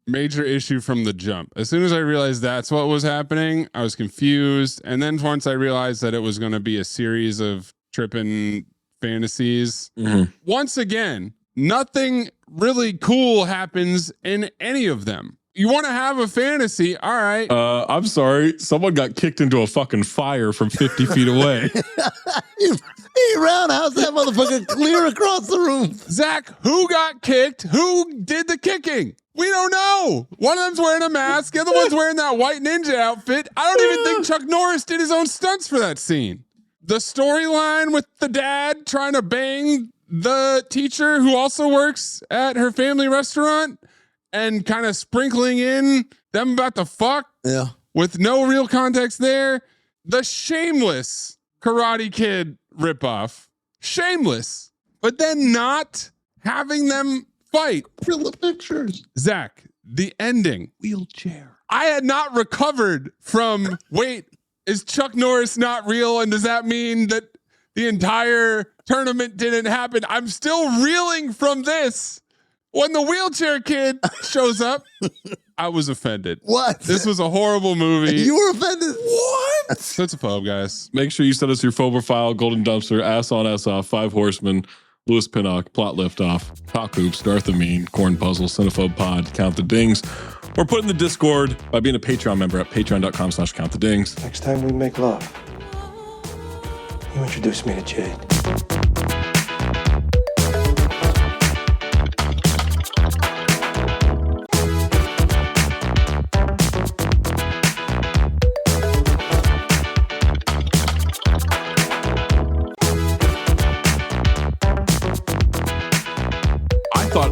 Major issue from the jump. As soon as I realized that's what was happening, I was confused. And then once I realized that it was going to be a series of tripping fantasies, once again, nothing really cool happens in any of them. You want to have a fantasy, all right. I'm sorry. Someone got kicked into a fucking fire from 50 feet away. Hey, roundhouse that motherfucker clear across the room. Zach, who got kicked? Who did the kicking? We don't know. One of them's wearing a mask. The other one's wearing that white ninja outfit. I don't even think Chuck Norris did his own stunts for that scene. The storyline with the dad trying to bang the teacher who also works at her family restaurant and kind of sprinkling in them about to fuck with no real context there. The shameless Karate Kid ripoff. Shameless. But then not having them fight. Real pictures. Zach, the ending. Wheelchair. I had not recovered from, wait, is Chuck Norris not real? And does that mean that the entire tournament didn't happen? I'm still reeling from this. When the wheelchair kid shows up, I was offended. What? This was a horrible movie. You were offended? What? Cinephobe, guys. Make sure you send us your phobe file, Golden Dumpster, Ass on, Ass off, Five Horsemen, Louis Pinnock, Plot Liftoff, Cock Hoops, Darth Amin, Corn Puzzle, Cinephobe Pod, Count the Dings, or put in the Discord by being a Patreon member at patreon.com/countthedings. Next time we make love, you introduce me to Jade.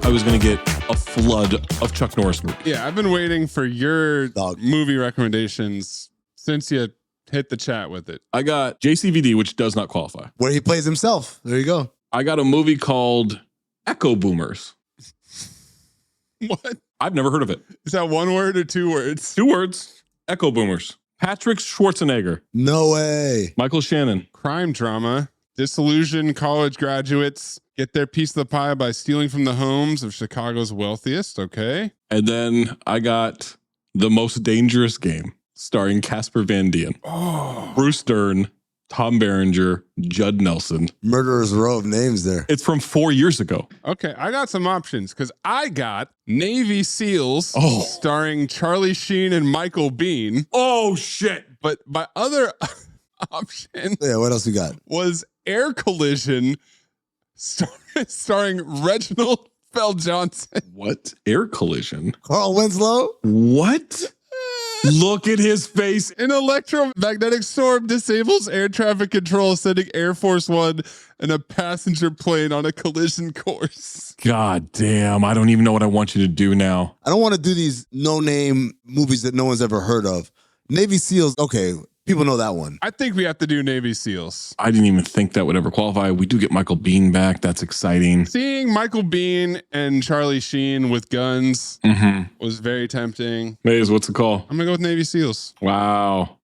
I was going to get a flood of Chuck Norris movies. Yeah, I've been waiting for your movie recommendations since you hit the chat with it. I got JCVD, which does not qualify. Where he plays himself. There you go. I got a movie called Echo Boomers. What? I've never heard of it. Is that one word or two words? 2 words. Echo Boomers. Patrick Schwarzenegger. No way. Michael Shannon. Crime drama. Disillusioned college graduates get their piece of the pie by stealing from the homes of Chicago's wealthiest. Okay. And then I got The Most Dangerous Game, starring Casper Van Dien, Bruce Dern, Tom Berenger, Judd Nelson. Murderer's row of names there. It's from 4 years ago. Okay, I got some options because I got Navy SEALs starring Charlie Sheen and Michael Biehn. Oh, shit. But my other option what else we got? was Air Collision starring Reginald Fell Johnson. What? Air Collision? Carl Winslow? What? Look at his face. An electromagnetic storm disables air traffic control, sending Air Force One and a passenger plane on a collision course. God damn. I don't even know what I want you to do now. I don't want to do these no-name movies that no one's ever heard of. Navy SEALs, okay, people know that one. I think we have to do Navy SEALs. I didn't even think that would ever qualify. We do get Michael Biehn back. That's exciting. Seeing Michael Biehn and Charlie Sheen with guns was very tempting. Mayes, what's the call? I'm going to go with Navy SEALs. Wow.